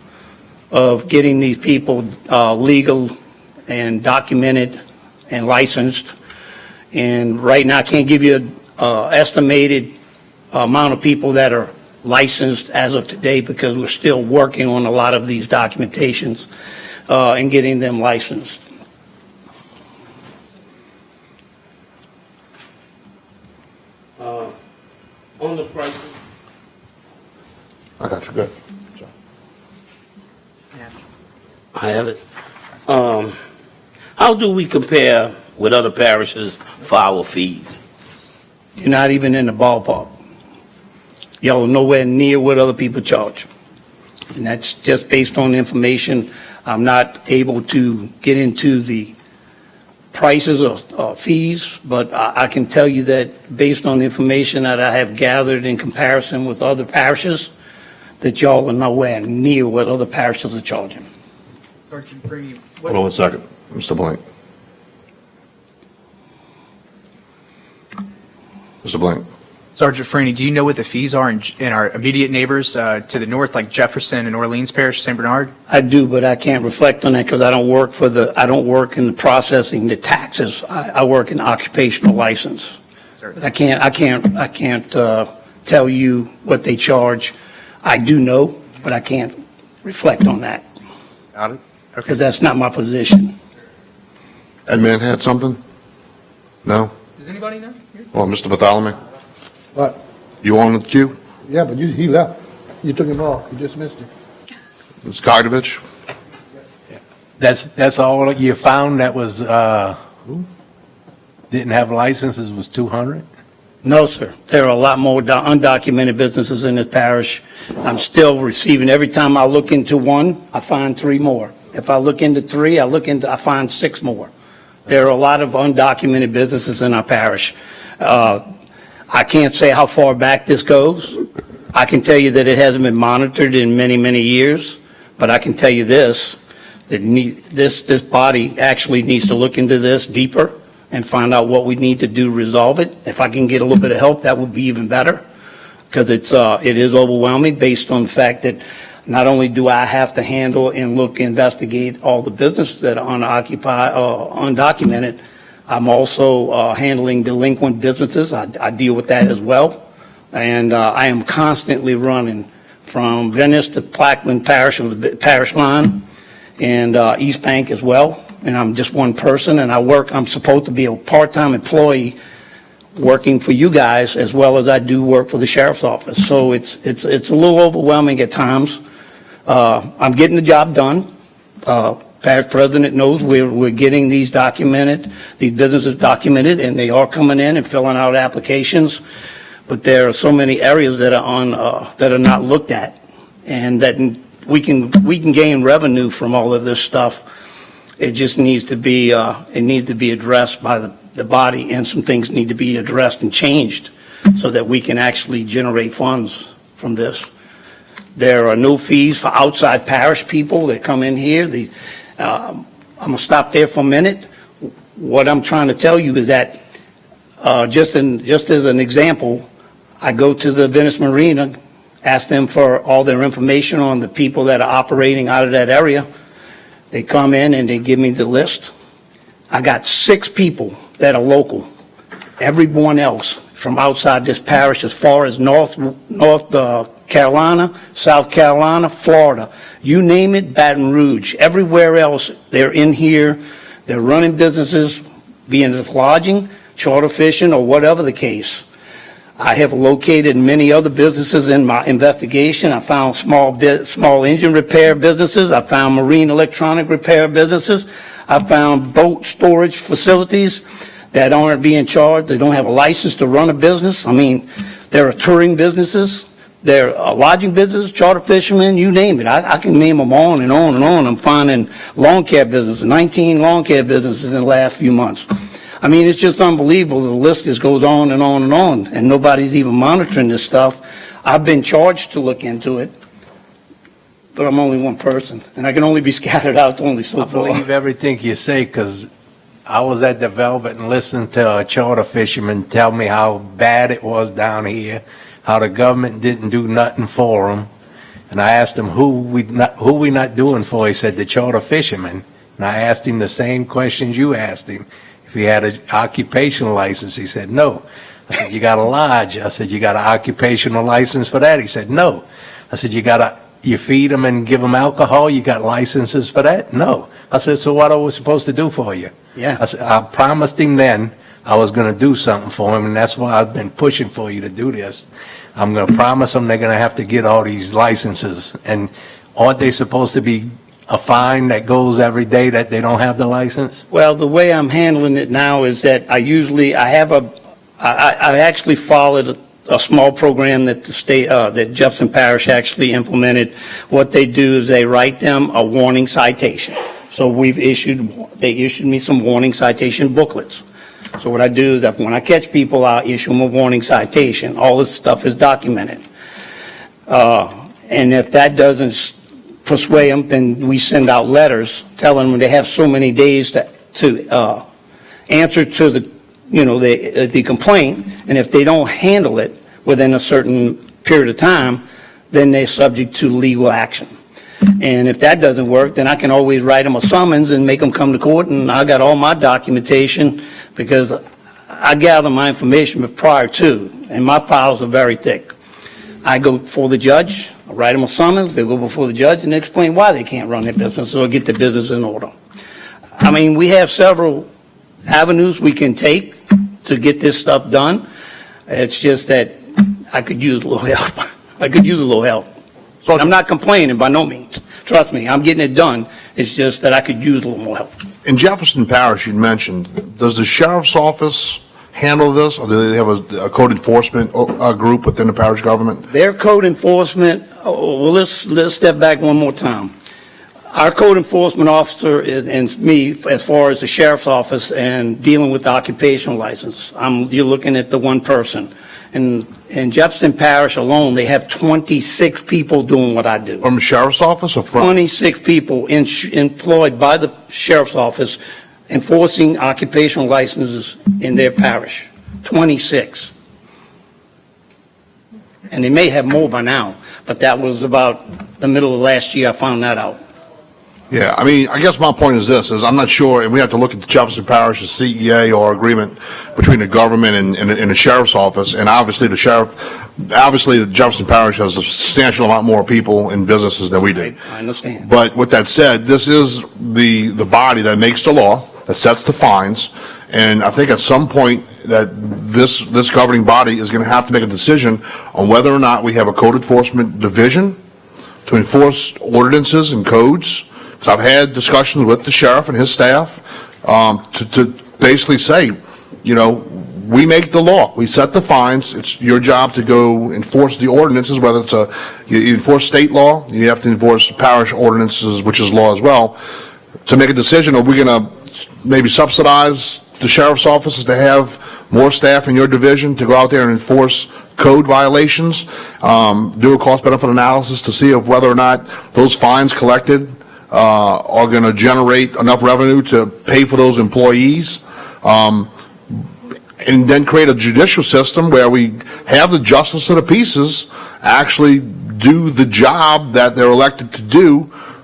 Speaker 6: of getting these people legal and documented and licensed. And right now I can't give you an estimated amount of people that are licensed as of today, because we're still working on a lot of these documentations and getting them licensed.
Speaker 13: I have it. How do we compare with other parishes for our fees?
Speaker 6: You're not even in the ballpark. Y'all are nowhere near what other people charge. And that's just based on information. I'm not able to get into the prices or fees, but I can tell you that based on the information that I have gathered in comparison with other parishes, that y'all are nowhere near what other parishes are charging.
Speaker 10: Sergeant Freeney,
Speaker 1: Hold on one second, Mr. Blank. Mr. Blank.
Speaker 10: Sergeant Freeney, do you know what the fees are in our immediate neighbors to the north, like Jefferson and Orleans Parish, St. Bernard?
Speaker 6: I do, but I can't reflect on that because I don't work in the processing the taxes. I work in occupational license. I can't tell you what they charge. I do know, but I can't reflect on that.
Speaker 10: Got it.
Speaker 6: Because that's not my position.
Speaker 1: Edman had something? No?
Speaker 10: Does anybody know?
Speaker 1: Well, Mr. Bartholomew,
Speaker 17: What?
Speaker 1: you on the queue?
Speaker 17: Yeah, but he left. You took him off. You just missed him.
Speaker 1: Ms. Kargovich?
Speaker 14: That's all you found that was, didn't have licenses was 200?
Speaker 6: No, sir. There are a lot more undocumented businesses in this parish. I'm still receiving, every time I look into one, I find 3 more. If I look into 3, I find 6 more. There are a lot of undocumented businesses in our parish. I can't say how far back this goes. I can tell you that it hasn't been monitored in many, many years, but I can tell you this, that this body actually needs to look into this deeper and find out what we need to do to resolve it. If I can get a little bit of help, that would be even better, because it is overwhelming based on the fact that not only do I have to handle and investigate all the businesses that are unoccupied or undocumented, I'm also handling delinquent businesses. I deal with that as well. And I am constantly running from Venice to Plaquemine Parish, parish line, and East Bank as well. And I'm just one person, and I'm supposed to be a part-time employee working for you guys as well as I do work for the sheriff's office. So it's a little overwhelming at times. I'm getting the job done. Parish president knows we're getting these businesses documented, and they are coming in and filling out applications. But there are so many areas that are not looked at, and that we can gain revenue from all of this stuff. It just needs to be addressed by the body, and some things need to be addressed and changed so that we can actually generate funds from this. There are no fees for outside parish people that come in here. I'm going to stop there for a minute. What I'm trying to tell you is that just as an example, I go to the Venice Marina, ask them for all their information on the people that are operating out of that area. They come in and they give me the list. I got 6 people that are local. Everyone else from outside this parish, as far as North Carolina, South Carolina, Florida, you name it, Baton Rouge, everywhere else, they're in here, they're running businesses, being it lodging, charter fishing, or whatever the case. I have located many other businesses in my investigation. I found small engine repair businesses. I found marine electronic repair businesses. I found boat storage facilities that aren't being charged. They don't have a license to run a business. I mean, there are touring businesses. There are lodging businesses, charter fishermen, you name it. I can name them on and on and on. I'm finding lawn care businesses, 19 lawn care businesses in the last few months. I mean, it's just unbelievable. The list just goes on and on and on, and nobody's even monitoring this stuff. I've been charged to look into it, but I'm only one person, and I can only be scattered out only so
Speaker 14: I
Speaker 6: far.
Speaker 14: believe everything you say, because I was at the Velvet and listened to a charter fisherman tell me how bad it was down here, how the government didn't do nothing for them. And I asked him, who we not doing for? He said, the charter fishermen. And I asked him the same questions you asked him. If he had an occupational license, he said, no. I said, you got a lodge? I said, you got an occupational license for that? He said, no. I said, you feed them and give them alcohol? You got licenses for that? No. I said, so what are we supposed to do for you?
Speaker 6: Yeah.
Speaker 14: I said, I promised him then I was going to do something for him, and that's why I've been pushing for you to do this. I'm going to promise them they're going to have to get all these licenses. And aren't they supposed to be a fine that goes every day that they don't have the license?
Speaker 6: Well, the way I'm handling it now is that I actually followed a small program that the state, that Jefferson Parish actually implemented. What they do is they write them a warning citation. So they issued me some warning citation booklets. So what I do is that when I catch people, I'll issue them a warning citation. All this stuff is documented. And if that doesn't persuade them, then we send out letters telling them they have so many days to answer to the complaint, and if they don't handle it within a certain period of time, then they're subject to legal action. And if that doesn't work, then I can always write them a summons and make them come to court, and I got all my documentation because I gather my information prior to, and my files are very thick. I go before the judge, I write them a summons, they go before the judge and explain why they can't run their business or get their business in order. I mean, we have several avenues we can take to get this stuff done. It's just that I could use a little help. I could use a little help. So I'm not complaining by no means. Trust me, I'm getting it done. It's just that I could use a little more help.
Speaker 1: In Jefferson Parish, you mentioned, does the sheriff's office handle this, or do they have a code enforcement group within the parish government?
Speaker 6: Their code enforcement, well, let's step back one more time. Our code enforcement officer and me, as far as the sheriff's office and dealing with the occupational license, you're looking at the one person. And in Jefferson Parish alone, they have 26 people doing what I do.
Speaker 1: From the sheriff's office or from?
Speaker 6: 26 people employed by the sheriff's office enforcing occupational licenses in their parish. 26. And they may have more by now, but that was about the middle of last year I found that out.
Speaker 1: Yeah, I mean, I guess my point is this, is I'm not sure, and we have to look at the Jefferson Parish's CEA or agreement between the government and the sheriff's office, and obviously the Jefferson Parish has a substantial amount more people and businesses than we do.
Speaker 6: I understand.
Speaker 1: But with that said, this is the body that makes the law, that sets the fines, and I think at some point that this governing body is going to have to make a decision on whether or not we have a code enforcement division to enforce ordinances and codes. Because I've had discussions with the sheriff and his staff to basically say, we make the law, we set the fines, it's your job to go enforce the ordinances, whether it's you enforce state law, you have to enforce parish ordinances, which is law as well, to make a decision, are we going to maybe subsidize the sheriff's offices to have more staff in your division to go out there and enforce code violations, do a cost-benefit analysis to see if whether or not those fines collected are going to generate enough revenue to pay for those employees, and then create a judicial system where we have the justice of the peace actually do the job that they're elected to do,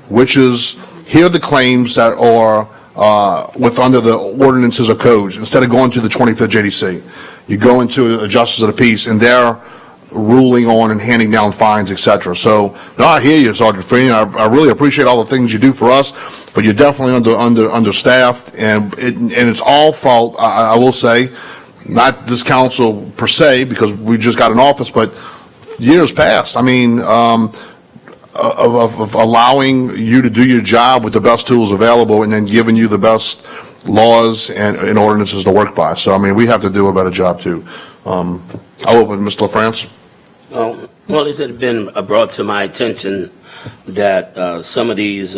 Speaker 1: which is hear the claims that are under the ordinances or codes. Instead of going to the 25th JDC, you go into a justice of the peace, and they're ruling on and handing down fines, etc. So, no, I hear you, Sergeant Freeney. I really appreciate all the things you do for us, but you're definitely understaffed, and it's all fault. I will say, not this council per se, because we just got in office, but years past. I mean, of allowing you to do your job with the best tools available, and then giving you the best laws and ordinances to work by. So, I mean, we have to do a better job too. I'll open Mr. LaFrance.
Speaker 13: Well, it had been brought to my attention that some of these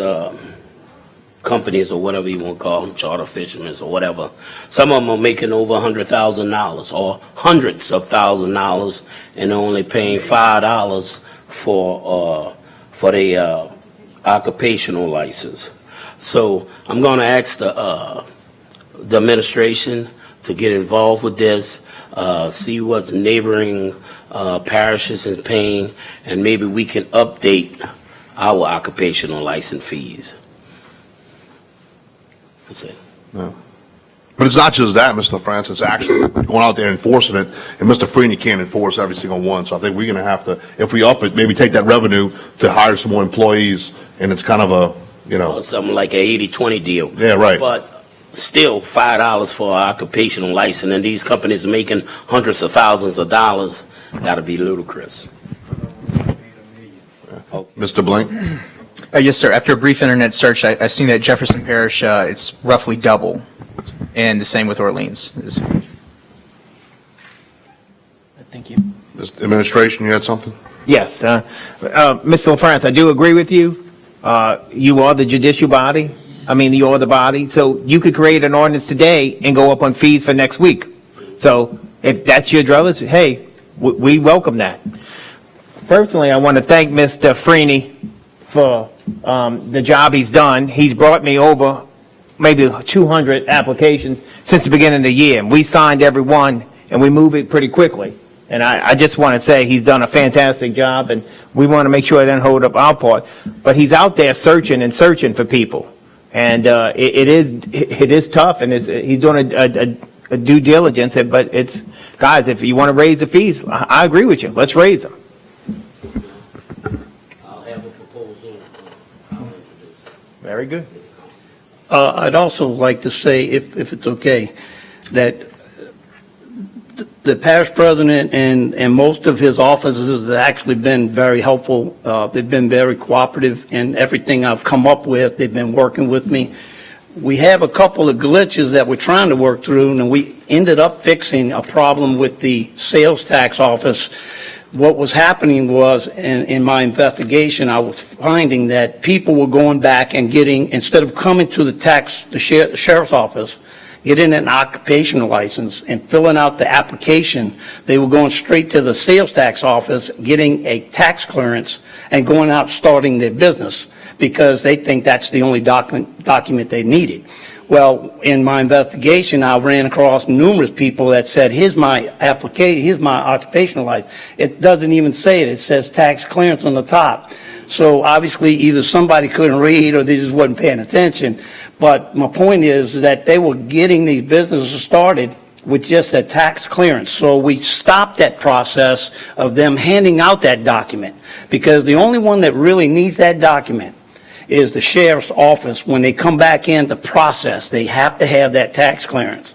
Speaker 13: companies, or whatever you want to call them, charter fishermen or whatever, some of them are making over $100,000 or hundreds of $1,000s, and they're only paying $5 for the occupational license. So I'm going to ask the administration to get involved with this, see what neighboring parishes is paying, and maybe we can update our occupational license fees. That's it.
Speaker 1: Yeah. But it's not just that, Mr. LaFrance, it's actually going out there and enforcing it, and Mr. Freeney can't enforce every single one. So I think we're going to have to, if we up it, maybe take that revenue to hire some more employees, and it's kind of a,
Speaker 13: something like a 80-20 deal.
Speaker 1: Yeah, right.
Speaker 13: But still, $5 for an occupational license, and these companies making hundreds of thousands of dollars, got to be ludicrous.
Speaker 1: Mr. Blank?
Speaker 10: Yes, sir. After a brief internet search, I seen that Jefferson Parish, it's roughly double, and the same with Orleans.
Speaker 5: Thank you.
Speaker 1: Mr. Administration, you had something?
Speaker 5: Yes, Mr. LaFrance, I do agree with you. You are the judicial body. I mean, you are the body. So you could create an ordinance today and go up on fees for next week. So if that's your druthers, hey, we welcome that. Personally, I want to thank Mr. Freeney for the job he's done. He's brought me over maybe 200 applications since the beginning of the year. And we signed every one, and we move it pretty quickly. And I just want to say he's done a fantastic job, and we want to make sure it doesn't hold up our part. But he's out there searching and searching for people. And it is tough, and he's doing a due diligence. But it's, guys, if you want to raise the fees, I agree with you. Let's raise them.
Speaker 13: I'll have a proposal. I'll introduce it.
Speaker 5: Very good.
Speaker 6: I'd also like to say, if it's okay, that the parish president and most of his officers have actually been very helpful. They've been very cooperative in everything I've come up with. They've been working with me. We have a couple of glitches that we're trying to work through, and we ended up fixing a problem with the sales tax office. What was happening was, in my investigation, I was finding that people were going back and getting, instead of coming to the sheriff's office, getting an occupational license and filling out the application, they were going straight to the sales tax office, getting a tax clearance, and going out starting their business because they think that's the only document they needed. Well, in my investigation, I ran across numerous people that said, here's my application, here's my occupational license. It doesn't even say it. It says tax clearance on the top. So obviously, either somebody couldn't read or they just wasn't paying attention. But my point is that they were getting these businesses started with just a tax clearance. So we stopped that process of them handing out that document, because the only one that really needs that document is the sheriff's office. When they come back in the process, they have to have that tax clearance.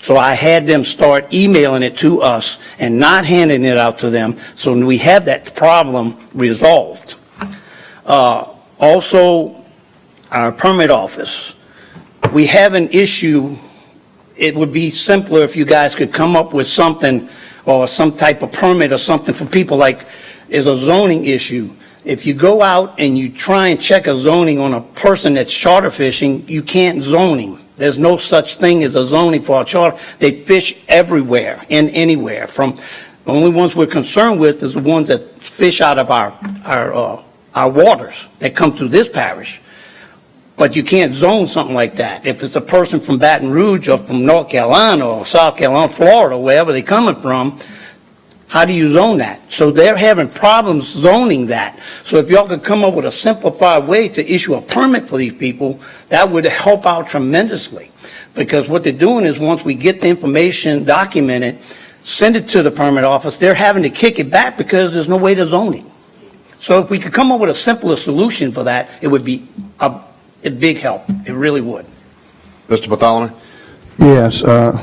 Speaker 6: So I had them start emailing it to us and not handing it out to them, so we have that problem resolved. Also, our permit office, we have an issue. It would be simpler if you guys could come up with something or some type of permit or something for people, like is a zoning issue. If you go out and you try and check a zoning on a person that's charter fishing, you can't zone him. There's no such thing as a zoning for a charter. They fish everywhere and anywhere. From the only ones we're concerned with is the ones that fish out of our waters that come through this parish. But you can't zone something like that. If it's a person from Baton Rouge or from North Carolina or South Carolina, Florida, wherever they're coming from, how do you zone that? So they're having problems zoning that. So if y'all could come up with a simplified way to issue a permit for these people, that would help out tremendously. Because what they're doing is, once we get the information documented, send it to the permit office, they're having to kick it back because there's no way to zone it. So if we could come up with a simpler solution for that, it would be a big help. It really would.
Speaker 1: Mr. Bartholomew?
Speaker 17: Yes, I'd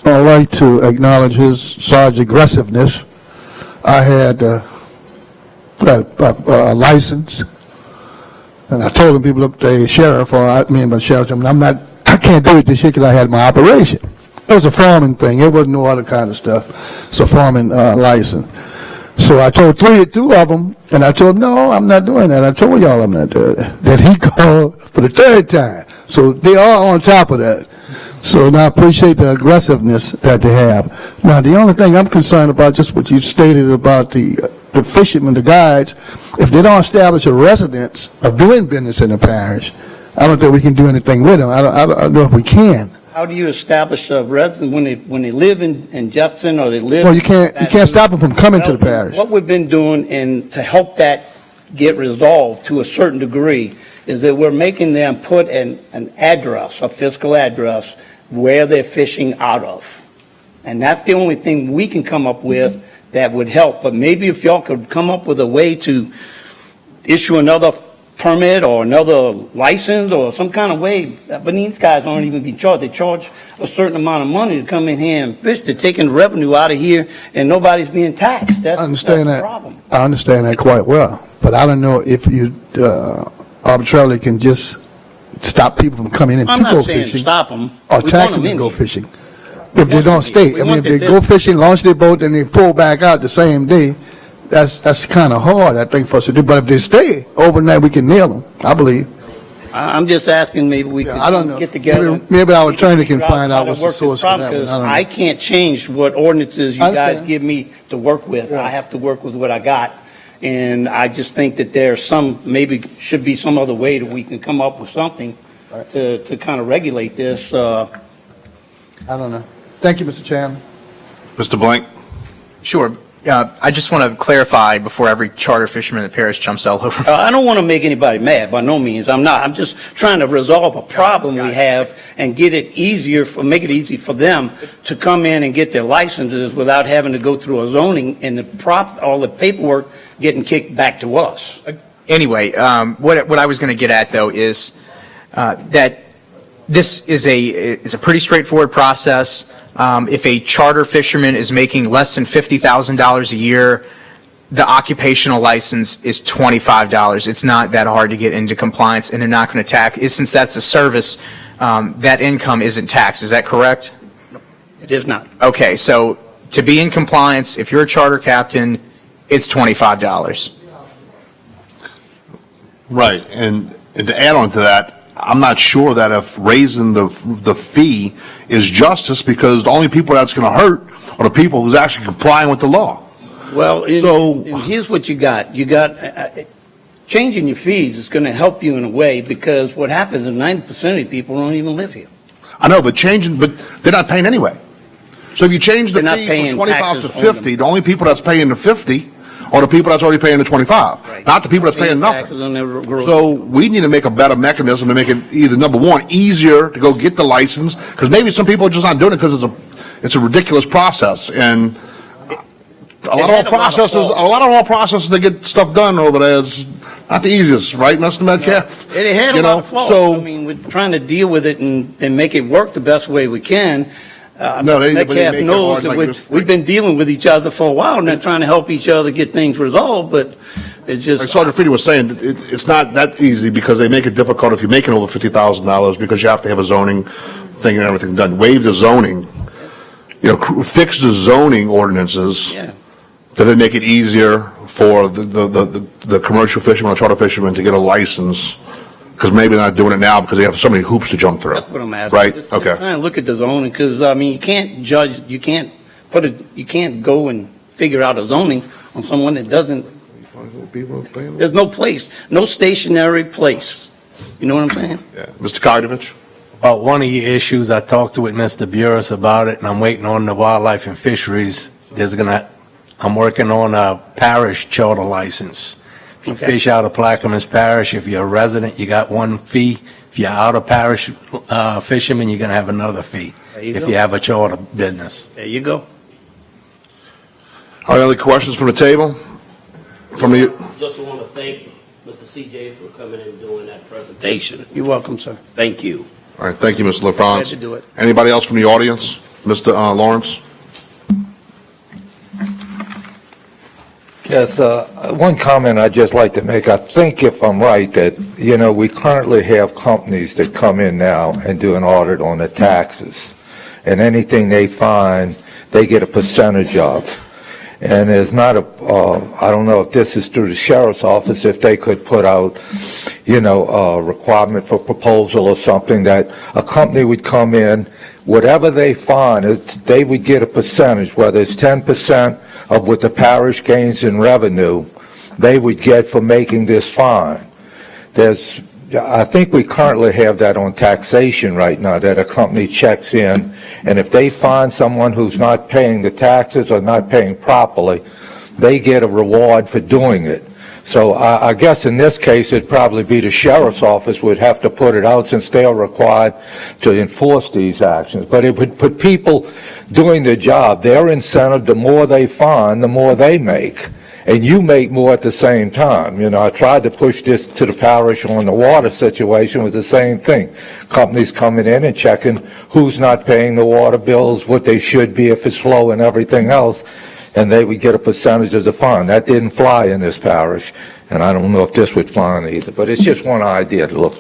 Speaker 17: like to acknowledge his side's aggressiveness. I had a license, and I told him, people up the sheriff, or I mean, by the sheriff, I can't do it this year because I had my operation. It was a farming thing. It wasn't no other kind of stuff. It's a farming license. So I told two of them, and I told them, no, I'm not doing that. I told y'all I'm not doing that. Then he called for the third time. So they are on top of that. So now I appreciate the aggressiveness that they have. Now, the only thing I'm concerned about, just what you stated about the fishermen, the guides, if they don't establish a residence of doing business in the parish, I don't think we can do anything with them. I don't know if we can.
Speaker 6: How do you establish a resident when they live in Jefferson, or they live?
Speaker 17: Well, you can't stop them from coming to the parish.
Speaker 6: What we've been doing, and to help that get resolved to a certain degree, is that we're making them put an address, a physical address, where they're fishing out of. And that's the only thing we can come up with that would help. But maybe if y'all could come up with a way to issue another permit or another license or some kind of way, but these guys aren't even being charged. They charge a certain amount of money to come in here and fish. They're taking revenue out of here, and nobody's being taxed. That's the problem.
Speaker 17: I understand that quite well. But I don't know if you arbitrarily can just stop people from coming in to
Speaker 6: I'm
Speaker 17: go
Speaker 6: not saying
Speaker 17: fishing.
Speaker 6: stop them.
Speaker 17: Or tax them to go fishing. If they don't stay, I mean, if they go fishing, launch their boat, and they pull back out the same day, that's kind of hard, I think, for us to do. But if they stay overnight, we can nail them, I believe.
Speaker 6: I'm just asking, maybe we
Speaker 17: I don't know.
Speaker 6: get together.
Speaker 17: Maybe our attorney can
Speaker 6: figure
Speaker 17: find
Speaker 6: how
Speaker 17: out
Speaker 6: to
Speaker 17: what's the
Speaker 6: work this
Speaker 17: source for
Speaker 6: problem,
Speaker 17: that one. I
Speaker 6: 'cause
Speaker 17: don't know.
Speaker 6: I can't change what ordinances you
Speaker 17: I
Speaker 6: guys
Speaker 17: understand.
Speaker 6: give me to work with. I have to work with what I got. And I just think that there's maybe should be some other way that we can come up with something to kind of regulate this.
Speaker 17: I don't know. Thank you, Mr. Chairman.
Speaker 1: Mr. Blank?
Speaker 10: Sure. I just want to clarify before every charter fisherman in the parish jumps all over.
Speaker 6: I don't want to make anybody mad, by no means. I'm not. I'm just trying to resolve a problem we have and make it easy for them to come in and get their licenses without having to go through a zoning and all the paperwork getting kicked back to us.
Speaker 10: Anyway, what I was going to get at, though, is that this is a pretty straightforward process. If a charter fisherman is making less than $50,000 a year, the occupational license is $25. It's not that hard to get into compliance, and they're not going to tax. Since that's a service, that income isn't taxed. Is that correct?
Speaker 6: It is not.
Speaker 10: Okay, so to be in compliance, if you're a charter captain, it's $25.
Speaker 1: Right, and to add on to that, I'm not sure that if raising the fee is justice, because the only people that's going to hurt are the people who's actually complying with the law.
Speaker 6: Well, and here's what you got. You got changing your fees is going to help you in a way, because what happens is 90% of the people don't even live here.
Speaker 1: I know, but they're not paying anyway. So if you change the
Speaker 6: They're not
Speaker 1: fee
Speaker 6: paying
Speaker 1: from 25 to
Speaker 6: taxes on
Speaker 1: 50, the only people that's paying the 50 are the people that's already paying the 25, not the people that's paying nothing.
Speaker 6: Taxes on their groceries.
Speaker 1: So we need to make a better mechanism to make it either, number one, easier to go get the license, because maybe some people are just not doing it because it's a ridiculous process. And a lot of our processes to get stuff done over there is not the easiest, right, Mr. Metcalf?
Speaker 6: It had a lot of flaws. I mean, we're trying to deal with it and make it work the best way we can. Metcalf knows that we've been dealing with each other for a while, and they're trying to help each other get things resolved, but it's just...
Speaker 1: Like Sergeant Freedy was saying, it's not that easy, because they make it difficult if you're making over $50,000, because you have to have a zoning thing and everything done. Waive the zoning, fix the zoning ordinances.
Speaker 6: Yeah.
Speaker 1: So they make it easier for the commercial fishermen or charter fishermen to get a license, because maybe they're not doing it now because they have so many hoops to jump through.
Speaker 6: That's what I'm asking.
Speaker 1: Right?
Speaker 6: Just
Speaker 1: Okay.
Speaker 6: trying to look at the zoning, because, I mean, you can't judge, you can't go and figure out a zoning on someone that doesn't, there's no place, no stationary place. You know what I'm saying?
Speaker 1: Yeah. Mr. Kagnovich?
Speaker 14: About one of your issues, I talked with Mr. Burris about it, and I'm waiting on the Wildlife and Fisheries. I'm working on a parish charter license. If you fish out of Plaquemines Parish, if you're a resident, you got one fee. If you're out of parish fisherman, you're going to have another fee. If you have a charter business.
Speaker 6: There you go.
Speaker 1: Are there any questions from the table?
Speaker 13: Just want to thank Mr. CJ for coming and doing that presentation.
Speaker 6: You're welcome, sir.
Speaker 13: Thank you.
Speaker 1: All right, thank you, Mr. LaFrance.
Speaker 6: Glad to do it.
Speaker 1: Anybody else from the audience? Mr. Lawrence?
Speaker 16: Yes, one comment I'd just like to make. I think, if I'm right, that, we currently have companies that come in now and do an audit on the taxes. And anything they find, they get a percentage of. And there's not I don't know if this is through the sheriff's office, if they could put out, a requirement for proposal or something, that a company would come in, whatever they find, they would get a percentage, whether it's 10% of what the parish gains in revenue, they would get for making this fine. I think we currently have that on taxation right now, that a company checks in, and if they find someone who's not paying the taxes or not paying properly, they get a reward for doing it. So I guess in this case, it'd probably be the sheriff's office would have to put it out, since they are required to enforce these actions. But it would put people doing their job, their incentive, the more they find, the more they make. And you make more at the same time. I tried to push this to the parish on the water situation with the same thing. Companies coming in and checking who's not paying the water bills, what they should be if it's low, and everything else, and they would get a percentage of the fine. That didn't fly in this parish. and I don't know if this would fly on either, but it's just one idea to look.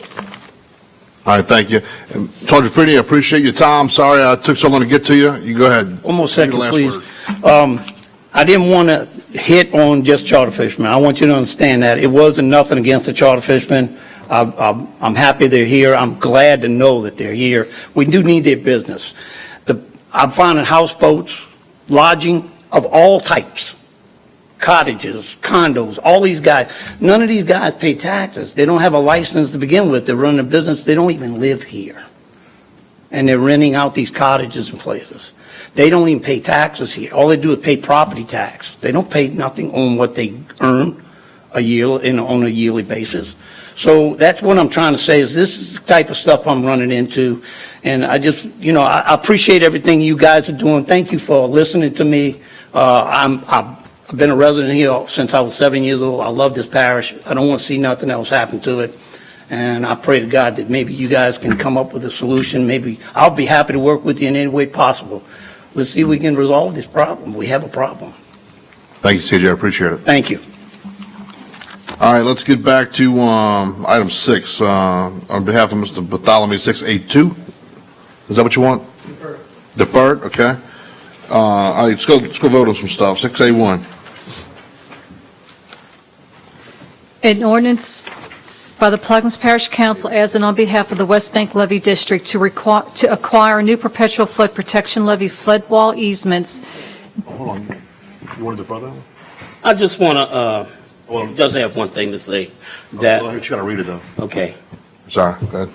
Speaker 1: All right, thank you. And Sergeant Finney, I appreciate your time. Sorry I took so long to get to you. You go ahead.
Speaker 6: One more
Speaker 1: Your
Speaker 6: second,
Speaker 1: last
Speaker 6: please.
Speaker 1: word.
Speaker 6: I didn't want to hit on just charter fishermen. I want you to understand that. It wasn't nothing against the charter fishermen. I'm happy they're here. I'm glad to know that they're here. We do need their business. I'm finding houseboats, lodging of all types, cottages, condos, all these guys. None of these guys pay taxes. They don't have a license to begin with. They're running a business. They don't even live here. And they're renting out these cottages and places. They don't even pay taxes here. All they do is pay property tax. They don't pay nothing on what they earn a year on a yearly basis. So that's what I'm trying to say is this is the type of stuff I'm running into. And I just, I appreciate everything you guys are doing. Thank you for listening to me. I've been a resident here since I was 7 years old. I love this parish. I don't want to see nothing else happen to it. And I pray to God that maybe you guys can come up with a solution. Maybe I'll be happy to work with you in any way possible. Let's see if we can resolve this problem. We have a problem.
Speaker 1: Thank you, CJ. I appreciate it.
Speaker 6: Thank you.
Speaker 1: All right, let's get back to item 6. On behalf of Mr. Bartholomew, 682. Is that what you want? Deferred. Deferred, okay. All right, let's go vote on some stuff. 6A1.
Speaker 4: An ordinance by the Plaquemines Parish Council as and on behalf of the West Bank Levee District to acquire new perpetual flood protection levee flood wall easements.
Speaker 1: Hold on. You want to defer that one?
Speaker 13: I just want to, just have one thing to say. That,
Speaker 1: You got to read it, though.
Speaker 13: okay.
Speaker 1: Sorry, go ahead.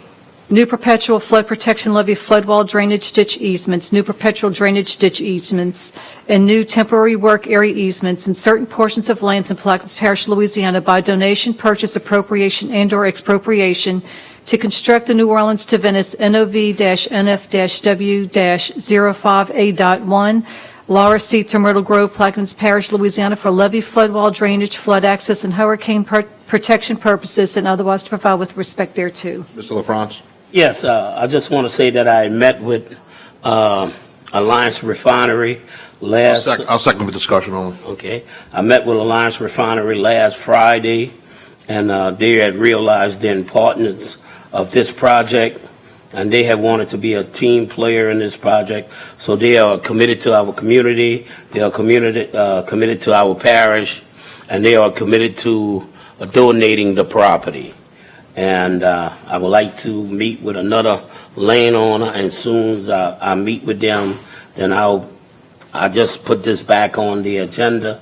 Speaker 4: New perpetual flood protection levee flood wall drainage ditch easements, new perpetual drainage ditch easements, and new temporary work area easements in certain portions of lands in Plaquemines Parish, Louisiana by donation, purchase, appropriation, and/or expropriation to construct the New Orleans to Venice NOV-NF-W-05A.1 Laura C. to Myrtle Grove, Plaquemines Parish, Louisiana for levee, flood wall, drainage, flood access, and hurricane protection purposes and otherwise to provide with respect thereto.
Speaker 1: Mr. LaFrance?
Speaker 13: Yes, I just want to say that I met with Alliance Refinery last...
Speaker 1: I'll second the discussion only.
Speaker 13: Okay. I met with Alliance Refinery last Friday, and they had realized the importance of this project, and they have wanted to be a team player in this project. So they are committed to our community, they are committed to our parish, and they are committed to donating the property. And I would like to meet with another landowner, and as soon as I meet with them, then I just put this back on the agenda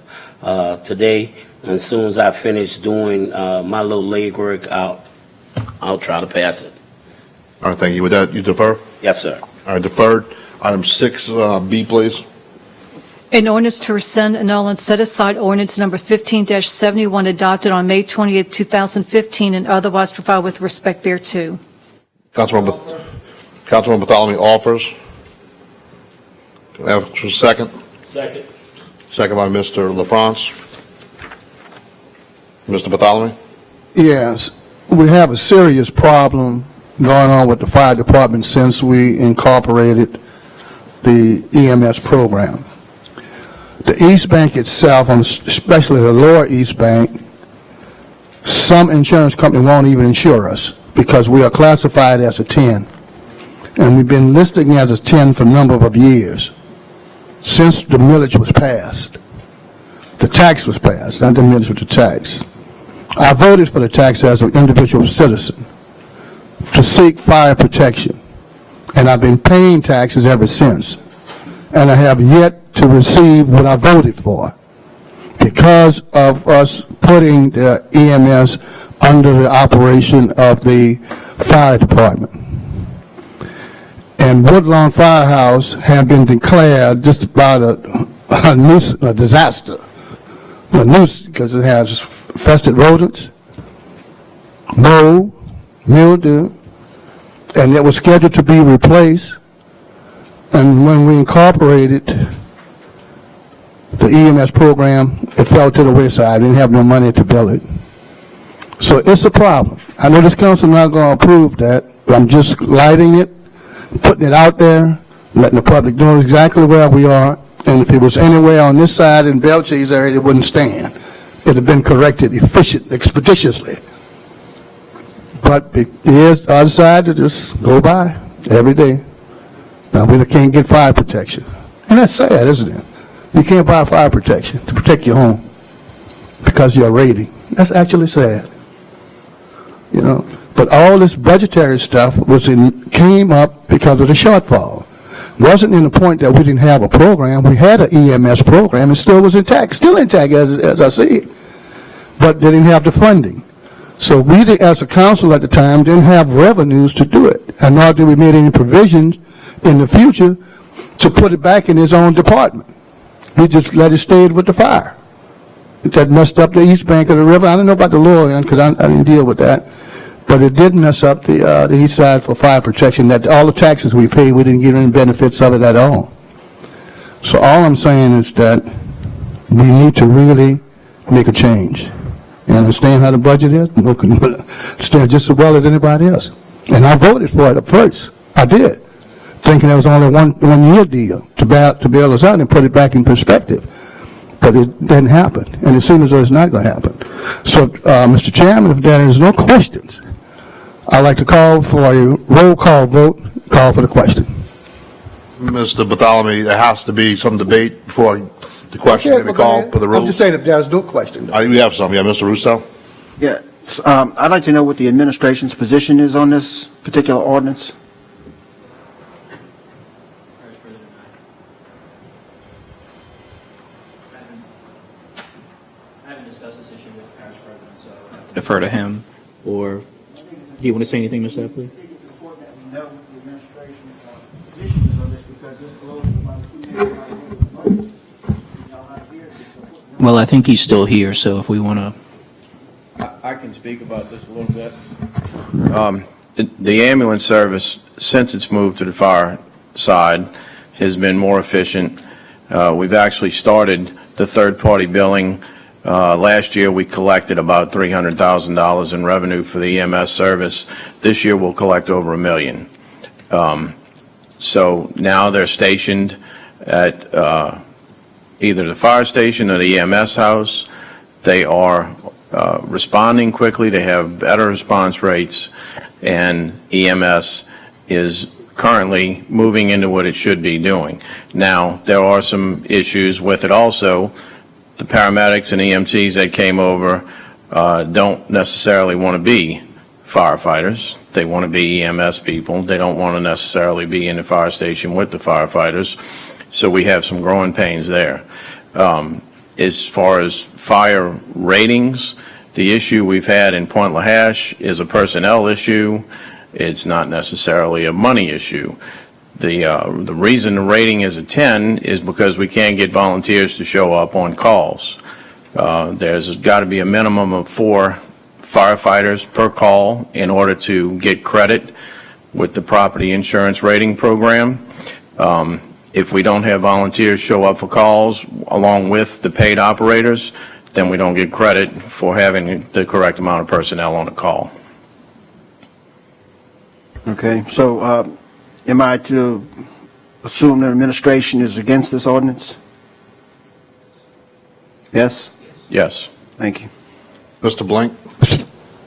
Speaker 13: today. And as soon as I finish doing my little legwork, I'll try to pass it.
Speaker 1: All right, thank you. With that, you defer?
Speaker 13: Yes, sir.
Speaker 1: All right, deferred. Item 6B, please.
Speaker 4: An ordinance to rescind, annul, and set aside ordinance number 15-71 adopted on May 20th, 2015, and otherwise provide with respect thereto.
Speaker 1: Councilman Bartholomew offers. Can I have a second?
Speaker 13: Second.
Speaker 1: Second by Mr. LaFrance. Mr. Bartholomew?
Speaker 17: Yes, we have a serious problem going on with the fire department since we incorporated the EMS program. The East Bank itself, especially the lower East Bank, some insurance company won't even insure us because we are classified as a 10. And we've been listed as a 10 for a number of years since the millage was passed. The tax was passed, not the millage, but the tax. I voted for the tax as an individual citizen to seek fire protection, and I've been paying taxes ever since, and I have yet to receive what I voted for because of us putting the EMS under the operation of the fire department. And Woodlawn Firehouse have been declared just about a disaster. A nuisance because it has infested rodents, mold, mildew, and it was scheduled to be replaced. And when we incorporated the EMS program, it fell to the wayside. We didn't have no money to build it. So it's a problem. I know this council not going to approve that, but I'm just lighting it, putting it out there, letting the public know exactly where we are. And if it was anywhere on this side in Belchese area, it wouldn't stand. it'd have been corrected expeditiously. But the other side to just go by every day. Now, we can't get fire protection. And that's sad, isn't it? You can't buy fire protection to protect your home because you're rating. That's actually sad. You know, but all this budgetary stuff came up because of the shortfall. Wasn't in the point that we didn't have a program. We had an EMS program. It still was intact, still intact as I see it, but they didn't have the funding. So we, as a council at the time, didn't have revenues to do it, and nor did we make any provisions in the future to put it back in his own department. We just let it stay with the fire. That messed up the east bank of the river. I don't know about the lower end because I didn't deal with that. But it did mess up the east side for fire protection. That all the taxes we paid, we didn't get any benefits of it at all. So all I'm saying is that we need to really make a change. You understand how the budget is? Understand just as well as anybody else. And I voted for it at first. I did, thinking it was only one year deal to bail us out and put it back in perspective. But it didn't happen, and it seems as though it's not going to happen. So, Mr. Chairman, if there is no questions, I'd like to call for a roll call vote, call for the question.
Speaker 1: Mr. Bartholomew, there has to be some debate before the question can be called for the rules.
Speaker 17: I'm just saying if there's no question.
Speaker 1: I think we have some. Yeah, Mr. Russo?
Speaker 8: Yeah, I'd like to know what the administration's position is on this particular ordinance.
Speaker 20: I haven't discussed this issue with the parish president, so I have to defer to him. Or, do you want to say anything, Mr. Epley?
Speaker 8: I think it's important that we know what the administration's position is on this because this blows about $2 million.
Speaker 20: Well, I think he's still here, so if we want to...
Speaker 2: I can speak about this a little bit. The ambulance service, since it's moved to the fire side, has been more efficient. We've actually started the third-party billing. Last year, we collected about $300,000 in revenue for the EMS service. This year, we'll collect over $1 million. So now they're stationed at either the fire station or the EMS house. They are responding quickly. They have better response rates, and EMS is currently moving into what it should be doing. Now, there are some issues with it also. The paramedics and EMTs that came over don't necessarily want to be firefighters. They want to be EMS people. They don't want to necessarily be in the fire station with the firefighters. So we have some growing pains there. As far as fire ratings, the issue we've had in Point Lahash is a personnel issue. It's not necessarily a money issue. The reason the rating is a 10 is because we can't get volunteers to show up on calls. There's got to be a minimum of 4 firefighters per call in order to get credit with the property insurance rating program. If we don't have volunteers show up for calls along with the paid operators, then we don't get credit for having the correct amount of personnel on the call.
Speaker 8: Okay, so am I to assume the administration is against this ordinance? Yes?
Speaker 2: Yes.
Speaker 8: Thank you.
Speaker 1: Mr. Blank?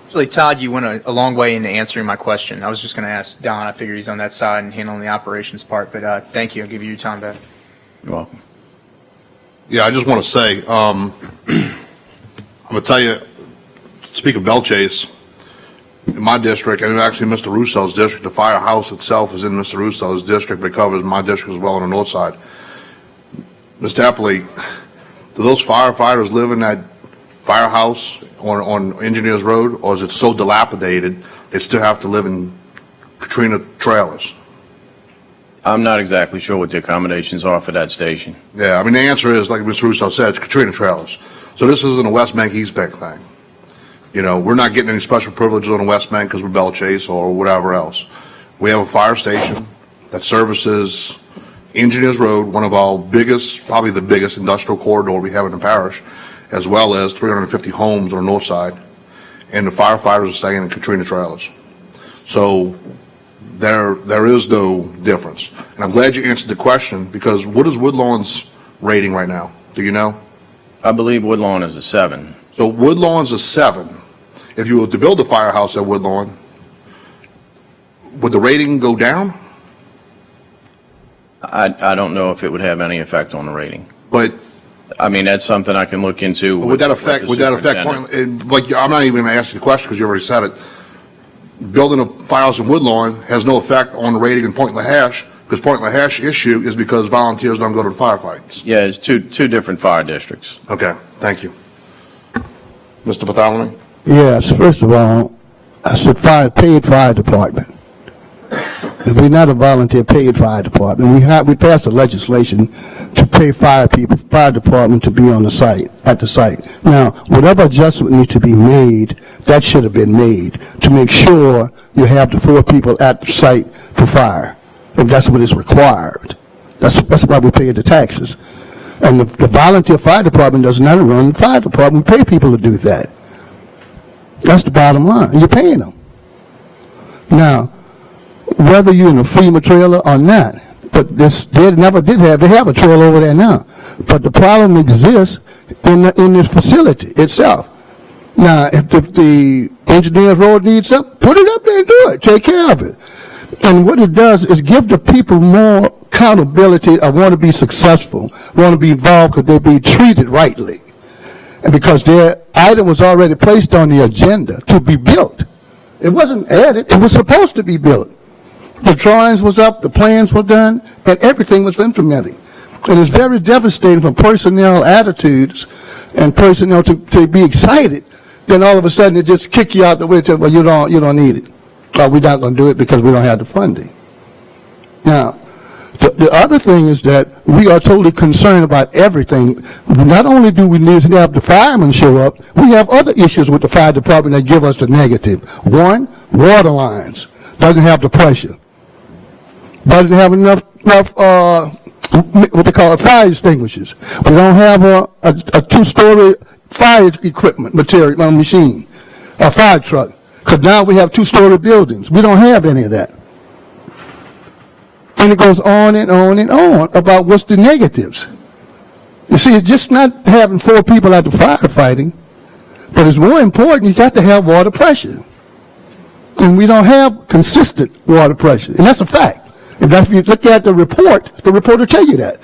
Speaker 10: Actually, Todd, you went a long way into answering my question. I was just going to ask Don. I figure he's on that side and handling the operations part, but thank you. I'll give you your time back.
Speaker 2: You're welcome.
Speaker 1: Yeah, I just want to say, I'm going to tell you, speak of Bell Chase, in my district, and actually Mr. Russo's district, the firehouse itself is in Mr. Russo's district, but it covers my district as well on the north side. Mr. Epley, do those firefighters live in that firehouse on Engineers Road, or is it so dilapidated they still have to live in Katrina trailers?
Speaker 2: I'm not exactly sure what the accommodations are for that station.
Speaker 1: Yeah, I mean, the answer is, like Mr. Russo said, it's Katrina trailers. So this isn't a West Bank, East Bank thing. You know, we're not getting any special privileges on the West Bank because we're Bell Chase or whatever else. We have a fire station that services Engineers Road, one of our biggest, probably the biggest industrial corridor we have in the parish, as well as 350 homes on the north side. And the firefighters are staying in Katrina trailers. So there is no difference. And I'm glad you answered the question, because what is Woodlawn's rating right now? Do you know?
Speaker 2: I believe Woodlawn is a 7.
Speaker 1: So Woodlawn's a 7. If you were to build a firehouse at Woodlawn, would the rating go down?
Speaker 2: I don't know if it would have any effect on the rating.
Speaker 1: But
Speaker 2: I mean, that's something I can look into.
Speaker 1: would that affect, like, I'm not even going to ask you the question because you already said it. Building a firehouse in Woodlawn has no effect on the rating in Point LaHash, because Point LaHash issue is because volunteers don't go to the firefights.
Speaker 2: Yeah, it's two different fire districts.
Speaker 1: Okay, thank you. Mr. Bartholomew?
Speaker 17: Yes, first of all, I said paid fire department. We're not a volunteer paid fire department. We passed a legislation to pay fire department to be on the site, at the site. Now, whatever adjustment needs to be made, that should have been made to make sure you have the 4 people at the site for fire, if that's what is required. That's why we pay the taxes. And the volunteer fire department does not run the fire department. We pay people to do that. That's the bottom line. You're paying them. Now, whether you're in a FEMA trailer or not, but they have a trailer over there now. But the problem exists in this facility itself. Now, if the engineer's road needs something, put it up there and do it. Take care of it. And what it does is give the people more accountability. I want to be successful, want to be involved because they're being treated rightly. And because their item was already placed on the agenda to be built. It wasn't added, it was supposed to be built. The drawings was up, the plans were done, and everything was implemented. And it's very devastating for personnel attitudes and personnel to be excited. Then all of a sudden, it just kick you out the way and say, well, you don't need it. Or we're not going to do it because we don't have the funding. Now, the other thing is that we are totally concerned about everything. Not only do we need to have the firemen show up, we have other issues with the fire department that give us the negative. One, water lines. Doesn't have the pressure. Doesn't have enough what they call fire extinguishers. We don't have a 2-story fire equipment machine, a fire truck. Because now we have 2-story buildings. We don't have any of that. And it goes on and on and on about what's the negatives. You see, it's just not having 4 people at the firefighting, but it's more important, you got to have water pressure. And we don't have consistent water pressure, and that's a fact. And if you look at the report will tell you that.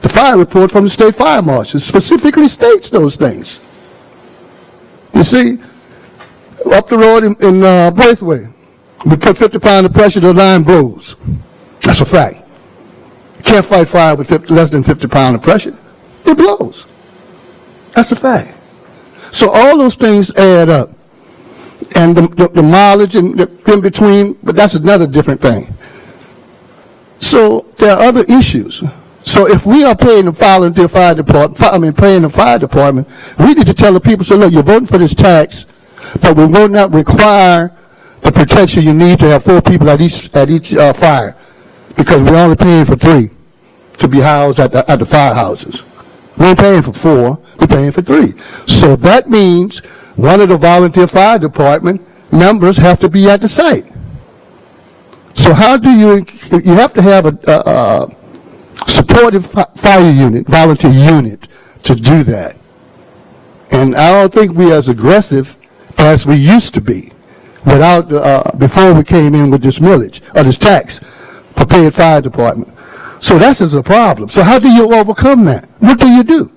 Speaker 17: The fire report from the state fire marshal specifically states those things. You see, up the road in Braithwaite, we put 50 pounds of pressure, the line blows. That's a fact. You can't fight fire with less than 50 pounds of pressure. It blows. That's a fact. So all those things add up. And the mileage in between, but that's another different thing. So there are other issues. So if we are paying the volunteer fire department, paying the fire department, we need to tell the people, so look, you're voting for this tax, but we will not require the protection you need to have 4 people at each fire, because we're only paying for 3 to be housed at the firehouses. We ain't paying for 4, we're paying for 3. So that means one of the volunteer fire department members have to be at the site. So how do you have to have a supportive fire unit, volunteer unit to do that. And I don't think we're as aggressive as we used to be before we came in with this millage, or this tax for paid fire department. So that's a problem. So how do you overcome that? What do?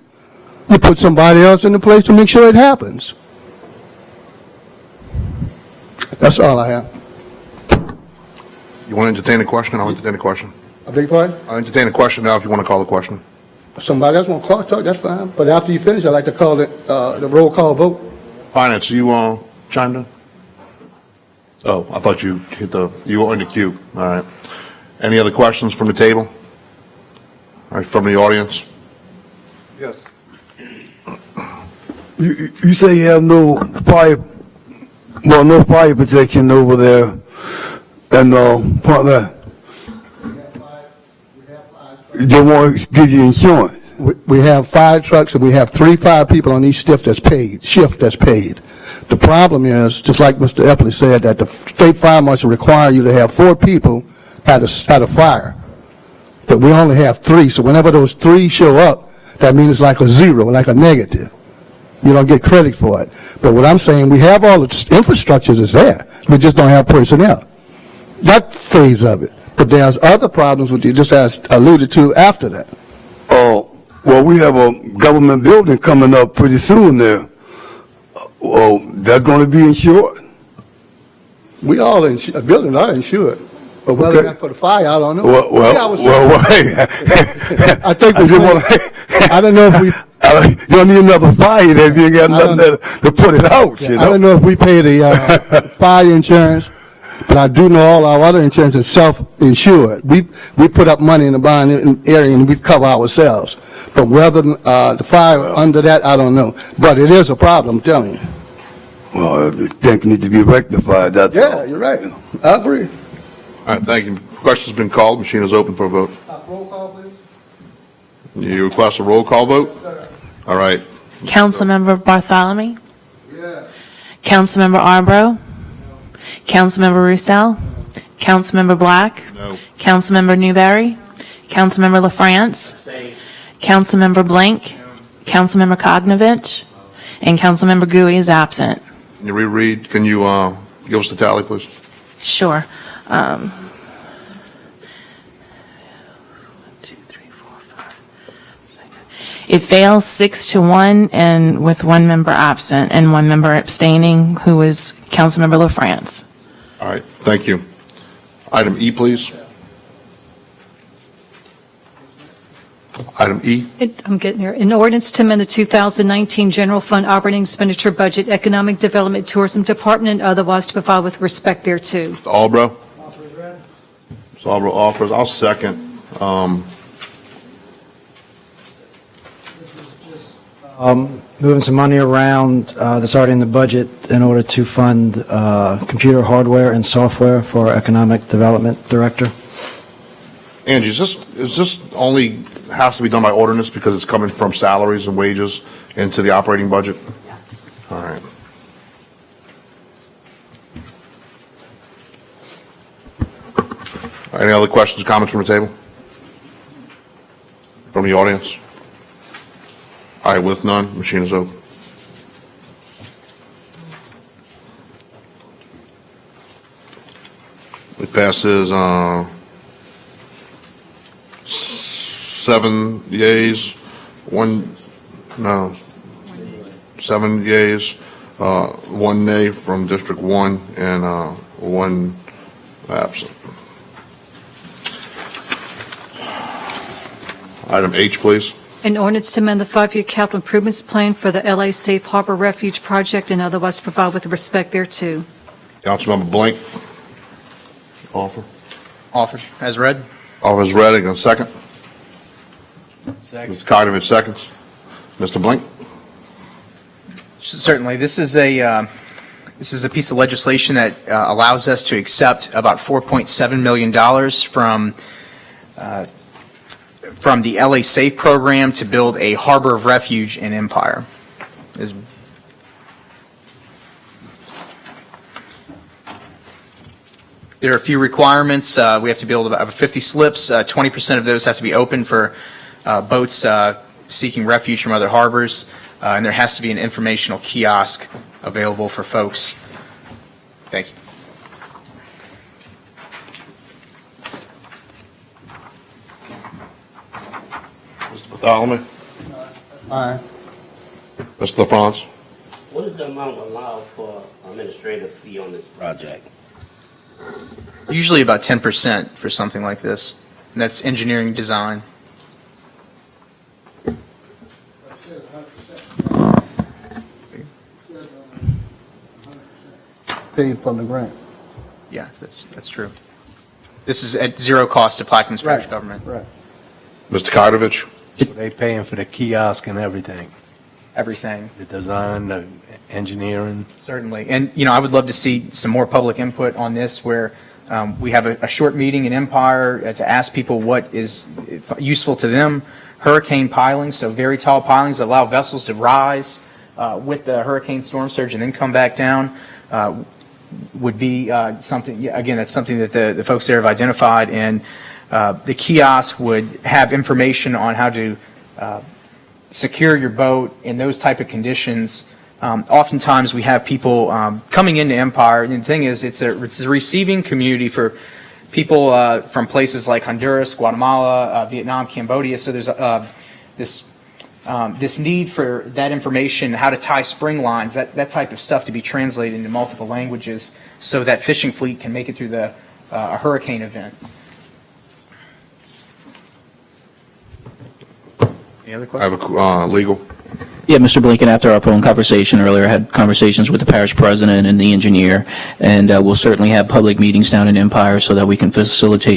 Speaker 17: You put somebody else in the place to make sure it happens. That's all I have.
Speaker 1: You want to entertain a question? I'll entertain a question.
Speaker 17: I beg your pardon?
Speaker 1: I'll entertain a question now if you want to call the question.
Speaker 17: If somebody else want to talk, that's fine. But after you finish, I'd like to call it the roll call vote.
Speaker 1: Finance, you chimed in? Oh, I thought you you were in the queue. All right. Any other questions from the table? All right, from the audience?
Speaker 15: Yes. You say you have no fire protection over there and part that. They won't give you insurance.
Speaker 17: We have 5 trucks and we have 3 fire people on each shift that's paid. The problem is, just like Mr. Epley said, that the state fire marshal require you to have 4 people at a fire. But we only have 3, so whenever those 3 show up, that means it's like a 0, like a negative. You don't get credit for it. But what I'm saying, we have all the infrastructures is there. We just don't have personnel. That phase of it. But there's other problems which you just alluded to after that.
Speaker 15: Oh, well, we have a government building coming up pretty soon there. Well, that's going to be insured?
Speaker 17: We all buildings are insured. But whether or not for the fire, I don't know. I think we I don't know if we.
Speaker 15: You don't need another fire there if you ain't got nothing to put it out, you know?
Speaker 17: I don't know if we pay the fire insurance, but I do know all our other insurance is self-insured. We put up money in the bond area and we cover ourselves. But whether the fire under that, I don't know. But it is a problem, I'm telling you.
Speaker 15: Well, the thing needs to be rectified, that's all.
Speaker 17: Yeah, you're right. I agree.
Speaker 1: All right, thank you. Question's been called. Machine is open for a vote.
Speaker 17: Roll call, please.
Speaker 1: You request a roll call vote? All right.
Speaker 9: Councilmember Bartholomew?
Speaker 17: Yeah.
Speaker 9: Councilmember Arbro? Councilmember Roussel? Councilmember Black?
Speaker 1: No.
Speaker 9: Councilmember Newberry? Councilmember LaFrance? Councilmember Blank? Councilmember Kognovich? And Councilmember Gui is absent.
Speaker 1: Can you reread? Can you give us the tally, please?
Speaker 9: Sure. It fails 6-1 and with one member absent and one member abstaining, who is Councilmember LaFrance.
Speaker 1: All right, thank you. Item E, please. Item E.
Speaker 4: I'm getting there. An ordinance to amend the 2019 General Fund Operating Expenditure Budget, Economic Development, Tourism Department, and otherwise to provide with respect thereto.
Speaker 1: Mr. Albro? Mr. Albro offers. I'll second.
Speaker 3: Moving some money around that's already in the budget in order to fund computer hardware and software for our Economic Development Director.
Speaker 1: Angie, is this only has to be done by ordinance because it's coming from salaries and wages into the operating budget? Yes. All right. Any other questions or comments from the table? From the audience? All right, with none, machine is open. It passes 7 yeas, 7 yeas, 1 nay from District 1, and 1 absent. Item H, please.
Speaker 4: An ordinance to amend the 5-year capital improvements plan for the LA Safe Harbor Refuge Project and otherwise to provide with respect thereto.
Speaker 1: Councilmember Blank. Offer.
Speaker 10: Offered, as read.
Speaker 1: Offer is read. Again, second.
Speaker 14: Second.
Speaker 1: Mr. Cognovich seconds. Mr. Blank.
Speaker 10: Certainly. This is a piece of legislation that allows us to accept about $4.7 million from the LA Safe program to build a harbor of refuge in Empire. There are a few requirements. We have to build about 50 slips. 20% of those have to be open for boats seeking refuge from other harbors. And there has to be an informational kiosk available for folks. Thank you.
Speaker 1: Mr. Bartholomew.
Speaker 17: Aye.
Speaker 1: Mr. LaFrance.
Speaker 13: What is the amount allowed for administrative fee on this project?
Speaker 10: Usually about 10% for something like this. And that's engineering design.
Speaker 17: Paid from the grant.
Speaker 10: Yeah, that's true. This is at zero cost to Plaquemines Parish government.
Speaker 17: Right.
Speaker 1: Mr. Cognovich.
Speaker 14: So they paying for the kiosk and everything,
Speaker 10: Everything.
Speaker 14: the design, the engineering.
Speaker 10: Certainly. And, I would love to see some more public input on this where we have a short meeting in Empire to ask people what is useful to them. Hurricane pilings, so very tall pilings that allow vessels to rise with the hurricane storm surge and then come back down would be something, again, that's something that the folks there have identified. And the kiosk would have information on how to secure your boat in those type of conditions. Oftentimes, we have people coming into Empire, and the thing is, it's a receiving community for people from places like Honduras, Guatemala, Vietnam, Cambodia. So there's this need for that information, how to tie spring lines, that type of stuff to be translated into multiple languages so that fishing fleet can make it through a hurricane event. Any other questions?
Speaker 1: I have a legal.
Speaker 20: Yeah, Mr. Blinken, after our phone conversation earlier, I had conversations with the parish president and the engineer, and we'll certainly have public meetings down in Empire so that we can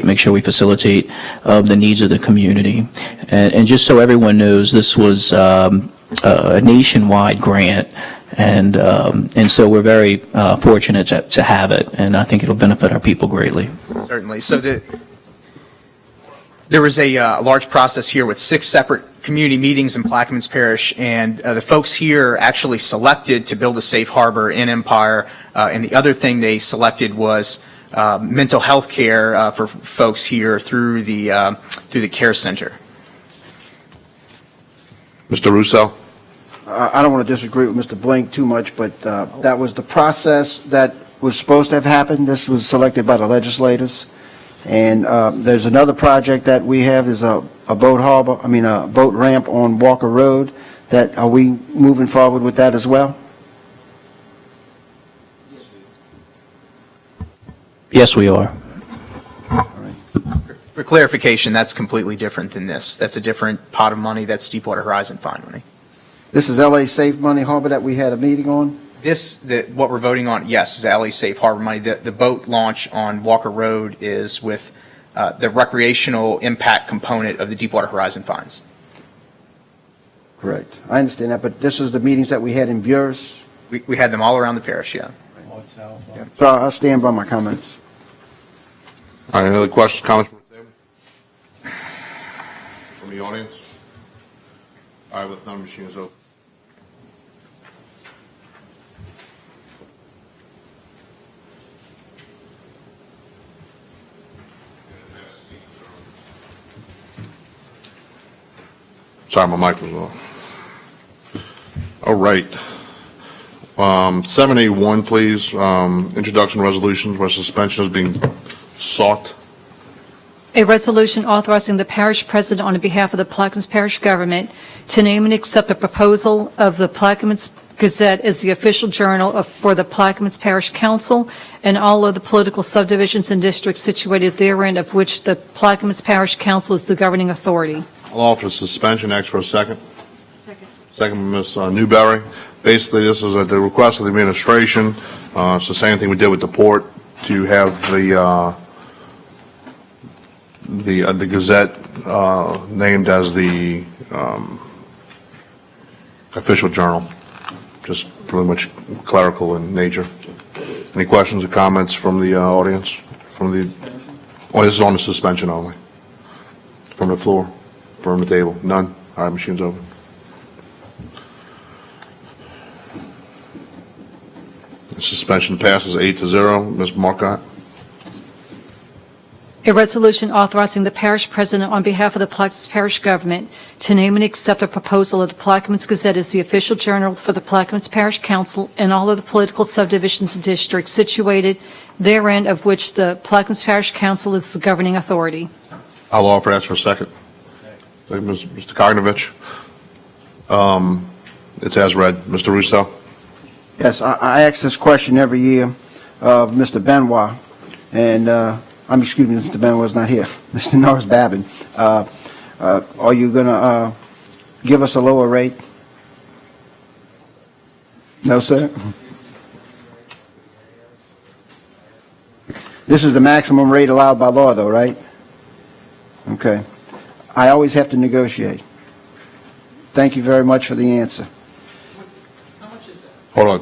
Speaker 20: make sure we facilitate the needs of the community. And just so everyone knows, this was a nationwide grant, and so we're very fortunate to have it, and I think it'll benefit our people greatly.
Speaker 10: Certainly. So there was a large process here with 6 separate community meetings in Plaquemines Parish, and the folks here actually selected to build a safe harbor in Empire, and the other thing they selected was mental health care for folks here through the care center.
Speaker 1: Mr. Russo?
Speaker 8: I don't want to disagree with Mr. Blink too much, but that was the process that was supposed to have happened. This was selected by the legislators. And there's another project that we have is a boat ramp on Walker Road. Are we moving forward with that as well?
Speaker 20: Yes, we are.
Speaker 10: For clarification, that's completely different than this. That's a different pot of money. That's Deepwater Horizon Fund money.
Speaker 8: This is LA Safe Money Harbor that we had a meeting on?
Speaker 10: What we're voting on, yes, is the LA Safe Harbor money. The boat launch on Walker Road is with the recreational impact component of the Deepwater Horizon funds.
Speaker 8: Correct. I understand that, but this is the meetings that we had in Buras?
Speaker 10: We had them all around the parish, yeah.
Speaker 8: So I'll stand by my comments.
Speaker 1: All right, any other questions, comments from the table? From the audience? All right, with none, machine is open. Sorry, my mic was off. All right. 7A1, please. Introduction resolutions where suspension is being sought.
Speaker 4: A resolution authorizing the parish president on behalf of the Plaquemines Parish government to name and accept a proposal of the Plaquemines Gazette as the official journal for the Plaquemines Parish Council and all of the political subdivisions and districts situated therein, of which the Plaquemines Parish Council is the governing authority.
Speaker 1: I'll offer suspension. Ask for a second. Second, Ms. Newberry. Basically, this is at the request of the administration. It's the same thing we did with the port to have the Gazette named as the official journal. Just pretty much clerical in nature. Any questions or comments from the audience? This is on the suspension only. From the floor, from the table. None. All right, machine's open. The suspension passes 8-0. Ms. Marcotte.
Speaker 4: A resolution authorizing the parish president on behalf of the Plaquemines Parish government to name and accept a proposal of the Plaquemines Gazette as the official journal for the Plaquemines Parish Council and all of the political subdivisions and districts situated therein, of which the Plaquemines Parish Council is the governing authority.
Speaker 1: I'll offer that for a second. Mr. Kognovich. It's as read. Mr. Russo.
Speaker 8: Yes, I ask this question every year of Mr. Benoit, and excuse me, Mr. Benoit's not here. Mr. Norris Babin. Are you going to give us a lower rate? No, sir? This is the maximum rate allowed by law, though, right? Okay. I always have to negotiate. Thank you very much for the answer.
Speaker 1: Hold on.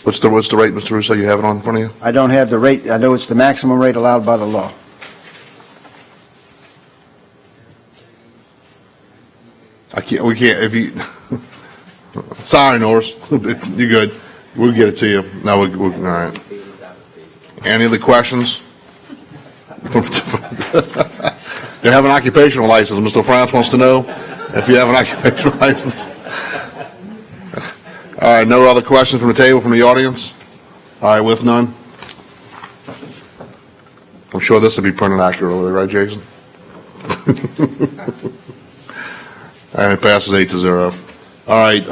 Speaker 1: What's the rate, Mr. Russo? You have it on in front of you?
Speaker 8: I don't have the rate. I know it's the maximum rate allowed by the law.
Speaker 1: We can't, if you, sorry, Norris. You're good. We'll get it to you. No, all right. Any other questions? They have an occupational license. Mr. France wants to know. if you have an occupational license. All right, no other questions from the table, from the audience? All right, with none? I'm sure this will be printed accurately, right, Jason? And it passes 8-0. All right,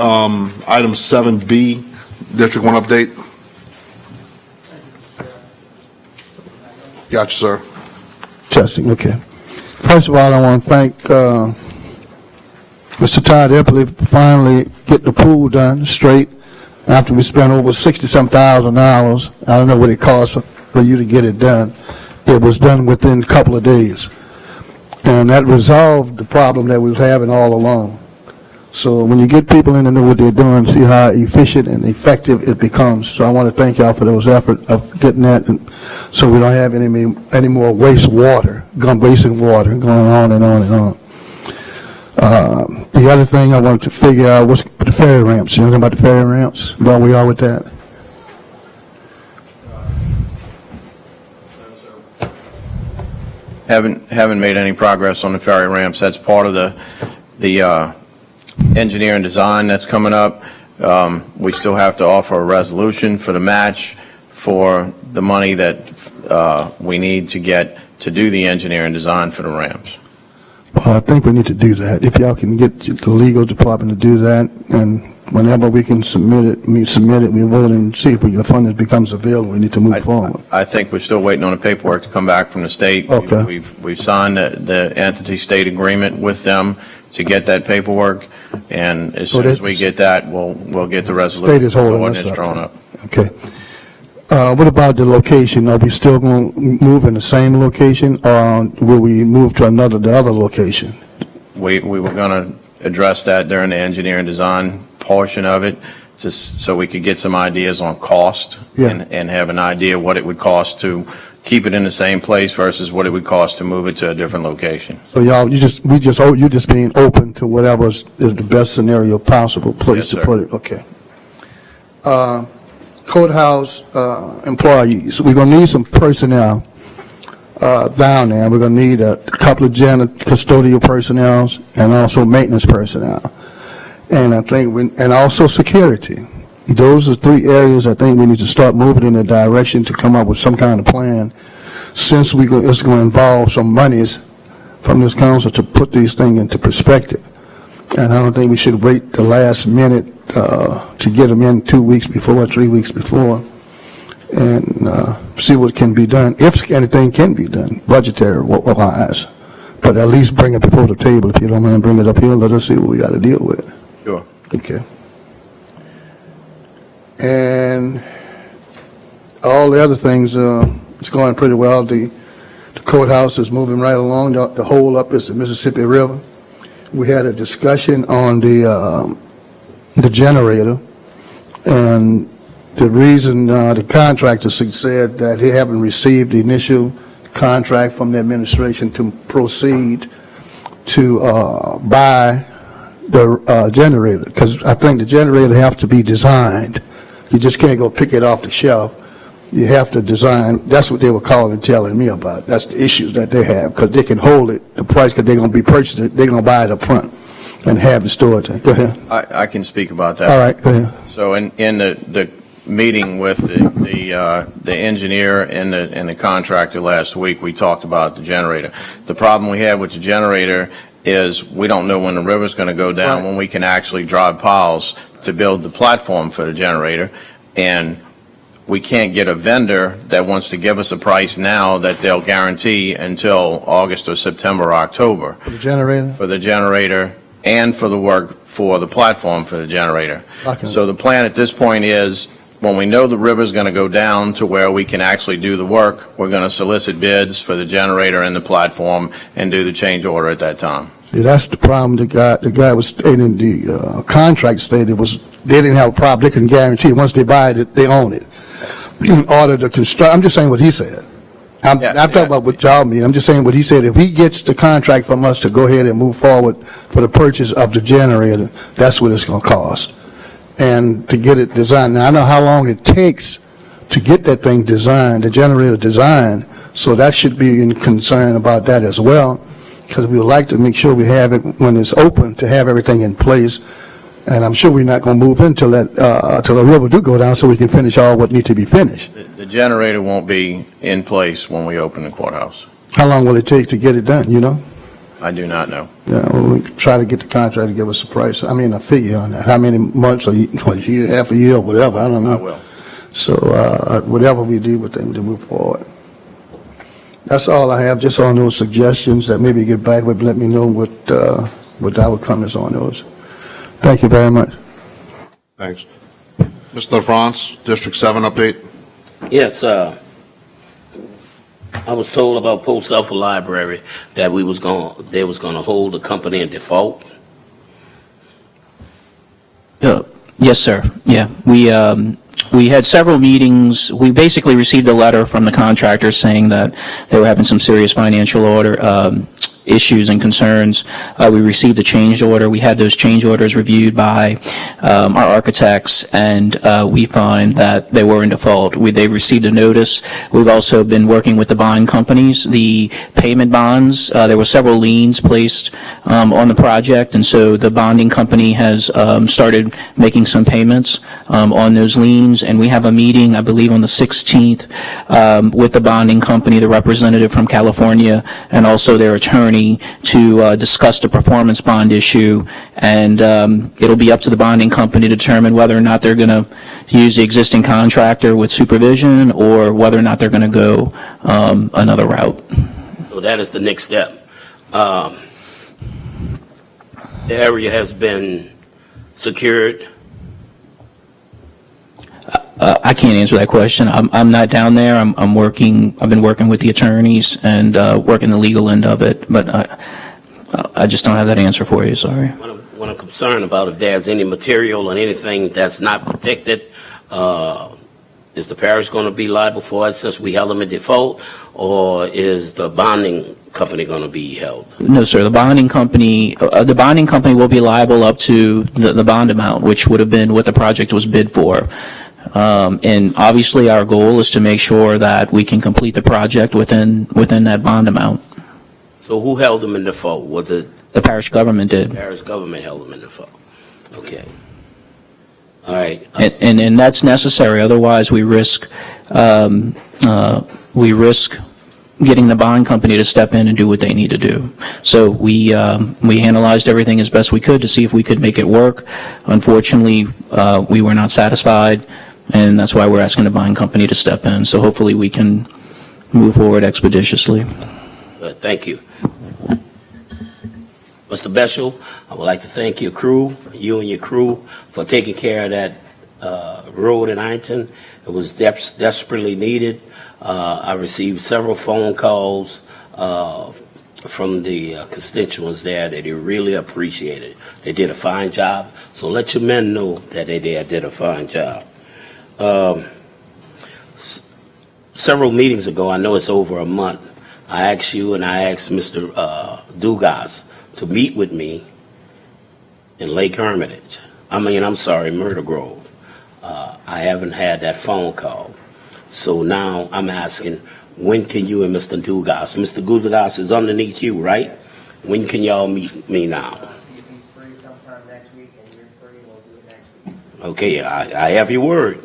Speaker 1: item 7B, District 1 update. Gotcha, sir.
Speaker 17: Testing, okay. First of all, I want to thank Mr. Todd Eppley for finally getting the pool done straight after we spent over $60-some thousand. I don't know what it cost for you to get it done. It was done within a couple of days. And that resolved the problem that we was having all along. So when you get people in to know what they're doing, see how efficient and effective it becomes. So I want to thank y'all for those efforts of getting that, and so we don't have any more wasting water going on and on and on. The other thing I wanted to figure out was the ferry ramps. You know anything about the ferry ramps? Where we are with that?
Speaker 2: Haven't made any progress on the ferry ramps. That's part of the engineering design that's coming up. We still have to offer a resolution for the match for the money that we need to get to do the engineering design for the ramps.
Speaker 17: Well, I think we need to do that. If y'all can get the legal department to do that, and whenever we can submit it, we vote and see if the funding becomes available. We need to move forward.
Speaker 2: I think we're still waiting on the paperwork to come back from the state.
Speaker 17: Okay.
Speaker 2: We've signed the entity state agreement with them to get that paperwork, and as soon as we get that, we'll get the resolution.
Speaker 17: State is holding us
Speaker 2: ordinance
Speaker 17: up.
Speaker 2: drawn up.
Speaker 17: Okay. What about the location? Are we still going to move in the same location, or will we move to the other location?
Speaker 2: We were going to address that during the engineering design portion of it, just so we could get some ideas on cost and have an idea what it would cost to keep it in the same place versus what it would cost to move it to a different location.
Speaker 17: So y'all, you just being open to whatever is the best scenario possible place to put it. Okay. Courthouse employees. We're going to need some personnel down there. We're going to need a couple of custodial personnel and also maintenance personnel. And I think and also security. Those are three areas I think we need to start moving in a direction to come up with some kind of plan, since it's going to involve some monies from this council to put these things into perspective. And I don't think we should wait the last minute to get them in 2 weeks before or 3 weeks before, and see what can be done, if anything can be done, budgetary-wise. But at least bring it before the table. If you don't mind, bring it up here. Let us see what we got to deal with.
Speaker 2: Sure.
Speaker 17: Okay. And all the other things, it's going pretty well. The courthouse is moving right along. The hole up is the Mississippi River. We had a discussion on the generator, and the reason the contractor said that he haven't received the initial contract from the administration to proceed to buy the generator, because I think the generator have to be designed. You just can't go pick it off the shelf. You have to design. That's what they were calling and telling me about. That's the issues that they have, because they can hold it, the price, because they're going to be purchasing it. They're going to buy it up front and have the storage. Go ahead.
Speaker 2: I can speak about that.
Speaker 17: All right, go ahead.
Speaker 2: So in the meeting with the engineer and the contractor last week, we talked about the generator. The problem we have with the generator is we don't know when the river's going to go down, when we can actually drive piles to build the platform for the generator, and we can't get a vendor that wants to give us a price now that they'll guarantee until August or September or October.
Speaker 17: For the generator?
Speaker 2: For the generator and for the work for the platform for the generator. So the plan at this point is, when we know the river's going to go down to where we can actually do the work, we're going to solicit bids for the generator and the platform and do the change order at that time.
Speaker 17: See, that's the problem. The guy was stating, the contract stated they didn't have a problem. They couldn't guarantee it. Once they buy it, they own it. In order to construct, I'm just saying what he said. I'm talking about what y'all mean. I'm just saying what he said. If he gets the contract from us to go ahead and move forward for the purchase of the generator, that's what it's going to cost. And to get it designed. Now, I know how long it takes to get that thing designed, the generator designed, so that should be in concern about that as well. because we would like to make sure we have it when it's open, to have everything in place. And I'm sure we're not going to move until till the river do go down so we can finish all what needs to be finished.
Speaker 2: The generator won't be in place when we open the courthouse.
Speaker 17: How long will it take to get it done, you know?
Speaker 2: I do not know.
Speaker 17: Yeah, well, we could try to get the contractor to give us a price, a figure on that. How many months, or a year, half a year, or whatever, I don't know.
Speaker 2: I will.
Speaker 17: So whatever we do with them to move forward. That's all I have, just on those suggestions that maybe get back with, let me know what our comments on those. Thank you very much.
Speaker 1: Thanks. Mr. LaFrance, District 7 update.
Speaker 13: Yes, I was told about Post Suffolk Library that they was going to hold the company in default.
Speaker 20: Yes, sir. Yeah, we had several meetings. We basically received a letter from the contractor saying that they were having some serious financial issues and concerns. We received a change order. We had those change orders reviewed by our architects, and we find that they were in default. They received a notice. We've also been working with the bond companies. The payment bonds, there were several liens placed on the project, and so the bonding company has started making some payments on those liens, and we have a meeting, I believe, on the 16th with the bonding company, the representative from California, and also their attorney to discuss the performance bond issue, and it'll be up to the bonding company to determine whether or not they're going to use the existing contractor with supervision or whether or not they're going to go another route.
Speaker 13: So that is the next step. The area has been secured.
Speaker 20: I can't answer that question. I'm not down there. I've been working with the attorneys and working the legal end of it, but I just don't have that answer for you, sorry.
Speaker 13: What I'm concerned about, if there's any material or anything that's not protected, is the parish going to be liable for it since we held them in default, or is the bonding company going to be held?
Speaker 20: No, sir. The bonding company will be liable up to the bond amount, which would have been what the project was bid for. And obviously, our goal is to make sure that we can complete the project within that bond amount.
Speaker 13: So who held them in default? Was it?
Speaker 20: The parish government did.
Speaker 13: The parish government held them in default. Okay. All right.
Speaker 20: And that's necessary. Otherwise, we risk getting the bond company to step in and do what they need to do. So we analyzed everything as best we could to see if we could make it work. Unfortunately, we were not satisfied, and that's why we're asking the bond company to step in. So hopefully we can move forward expeditiously.
Speaker 13: Good. Thank you. Mr. Beshel, I would like to thank your crew, you and your crew, for taking care of that road in Ironton. It was desperately needed. I received several phone calls from the constituents there that they really appreciate it. They did a fine job. So let your men know that they did a fine job. Several meetings ago, I know it's over a month, I asked you and I asked Mr. Dugas to meet with me in Lake Hermitage. Myrtle Grove. I haven't had that phone call. So now I'm asking, when can you and Mr. Dugas, Mr. Dugas is underneath you, right? When can y'all meet me now? Okay, I have your word.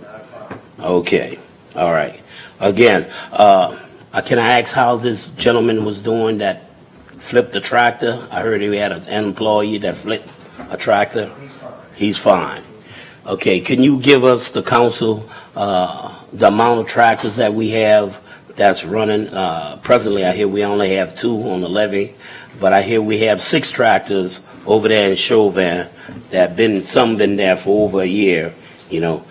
Speaker 13: Okay, all right. Again, can I ask how this gentleman was doing that flipped the tractor? I heard he had an employee that flipped a tractor. He's fine. Okay, can you give us, the council, the amount of tractors that we have that's running? Presently, I hear we only have 2 on the levee, but I hear we have 6 tractors over there in Chauvin that some been there for over a year. You know,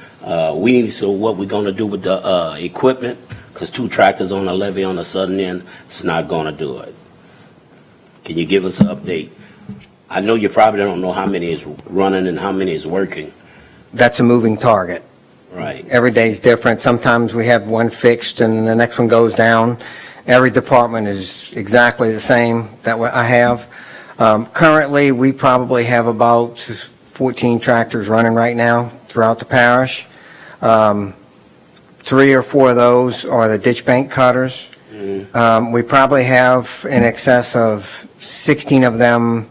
Speaker 13: we need to know what we're going to do with the equipment, because 2 tractors on the levee on the southern end, it's not going to do it. Can you give us an update? I know you probably don't know how many is running and how many is working.
Speaker 11: That's a moving target.
Speaker 13: Right.
Speaker 11: Every day is different. Sometimes we have one fixed and the next one goes down. Every department is exactly the same that I have. Currently, we probably have about 14 tractors running right now throughout the parish. 3 or 4 of those are the ditch bank cutters. We probably have in excess of 16 of them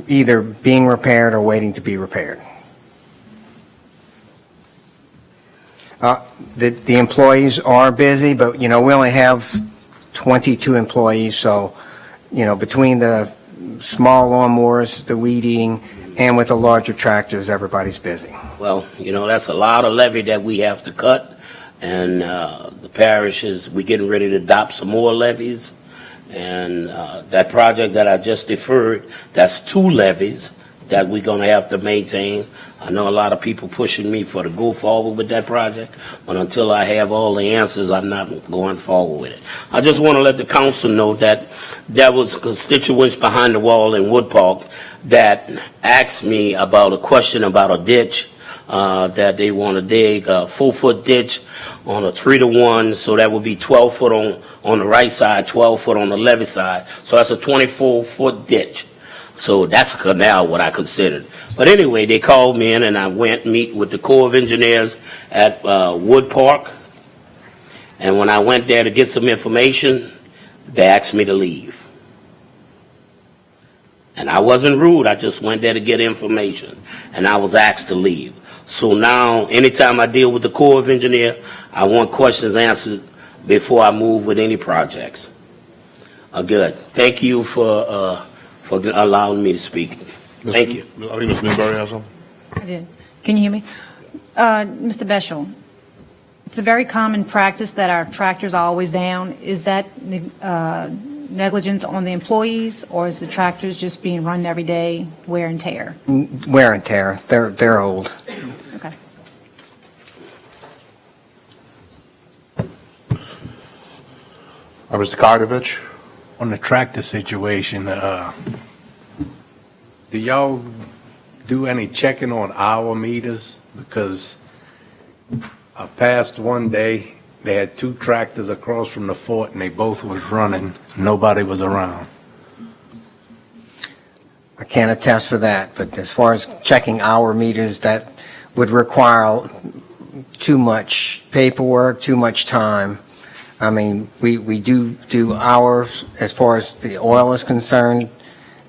Speaker 11: either being repaired or waiting to be repaired. The employees are busy, but, we only have 22 employees, so, between the small lawnmowers, the weed eating, and with the larger tractors, everybody's busy.
Speaker 13: Well, that's a lot of levy that we have to cut, and the parish we're getting ready to adopt some more levies, and that project that I just deferred, that's 2 levies that we're going to have to maintain. I know a lot of people pushing me to go forward with that project, but until I have all the answers, I'm not going forward with it. I just want to let the council know that there was constituents behind the wall in Wood Park that asked me about a question about a ditch, that they want to dig a 4-foot ditch on a 3-to-1, so that would be 12 foot on the right side, 12 foot on the left side. So that's a 24-foot ditch. So that's a canal, what I considered. But anyway, they called me in, and I went meet with the Corps of Engineers at Wood Park. And when I went there to get some information, they asked me to leave. And I wasn't rude. I just went there to get information, and I was asked to leave. So now, anytime I deal with the Corps of Engineers, I want questions answered before I move with any projects. Good. Thank you for allowing me to speak. Thank you.
Speaker 1: I think Ms. Newberry has something.
Speaker 7: I did. Can you hear me? Mr. Beschel, it's a very common practice that our tractors are always down. Is that negligence on the employees, or is the tractors just being run every day, wear and tear?
Speaker 11: Wear and tear. They're old.
Speaker 7: Okay.
Speaker 1: Mr. Kardovich?
Speaker 14: On the tractor situation, do y'all do any checking on hour meters? Because I passed one day, they had 2 tractors across from the fort, and they both was running. Nobody was around.
Speaker 11: I can't attest for that, but as far as checking hour meters, that would require too much paperwork, too much time. I mean, we do hours as far as the oil is concerned,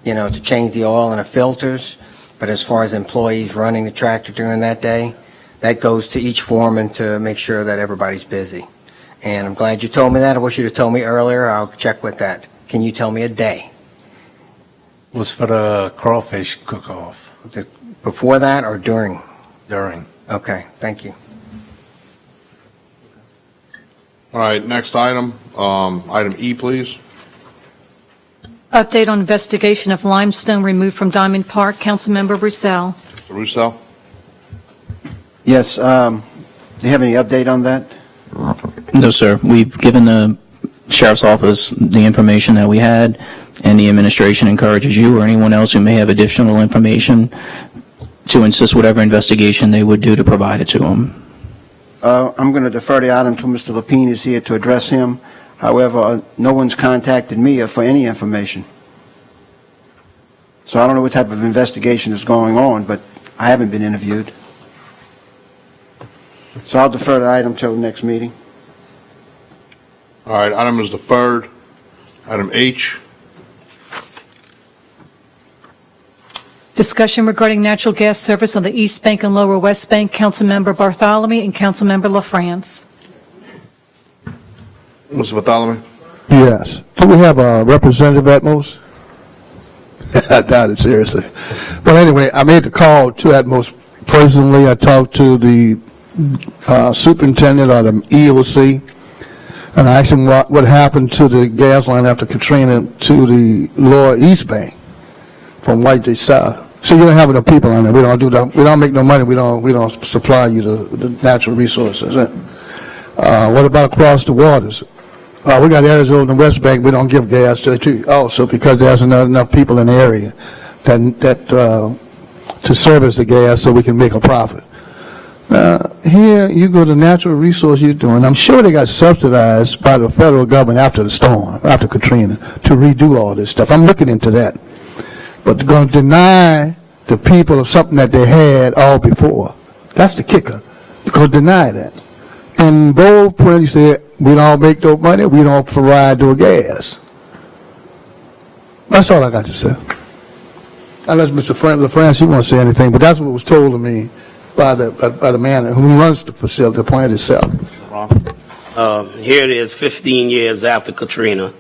Speaker 11: to change the oil in the filters, but as far as employees running the tractor during that day, that goes to each foreman to make sure that everybody's busy. And I'm glad you told me that. I wish you'd have told me earlier. I'll check with that. Can you tell me a day?
Speaker 14: Was for the crawfish cook-off.
Speaker 11: Before that or during?
Speaker 14: During.
Speaker 11: Okay, thank you.
Speaker 1: All right, next item, item E, please.
Speaker 4: Update on investigation of limestone removed from Diamond Park. Councilmember Roussel.
Speaker 1: Mr. Roussel?
Speaker 8: Yes, do you have any update on that?
Speaker 20: No, sir. We've given the Sheriff's Office the information that we had, and the administration encourages you or anyone else who may have additional information to insist whatever investigation they would do to provide it to them.
Speaker 8: I'm going to defer the item to Mr. Lapine is here to address him. However, no one's contacted me for any information. So I don't know what type of investigation is going on, but I haven't been interviewed. So I'll defer the item till the next meeting.
Speaker 1: All right, item is deferred. Item H.
Speaker 4: Discussion regarding natural gas service on the East Bank and Lower West Bank. Councilmember Bartholomew and Councilmember LaFrance.
Speaker 1: Mr. Bartholomew?
Speaker 17: Yes. Do we have a representative at most? I doubt it, seriously. But anyway, I made the call to Atmos personally. I talked to the superintendent of the EOC, and I asked him what happened to the gas line after Katrina to the Lower East Bank from White to South. So you don't have enough people on there. We don't do that. We don't make no money. We don't supply you the natural resources. What about across the waters? We got areas over in the West Bank we don't give gas to also because there's not enough people in the area that to service the gas so we can make a profit. Here you go to natural resource you're doing. I'm sure they got subsidized by the federal government after the storm, after Katrina, to redo all this stuff. I'm looking into that. But they're going to deny the people of something that they had all before. That's the kicker. They're going to deny that. And bold print, he said, we don't make no money, we don't provide no gas. That's all I got to say. Unless Mr. LaFrance, you want to say anything, but that's what was told to me by the man who runs the facility, the plant itself.
Speaker 13: Here it is, 15 years after Katrina,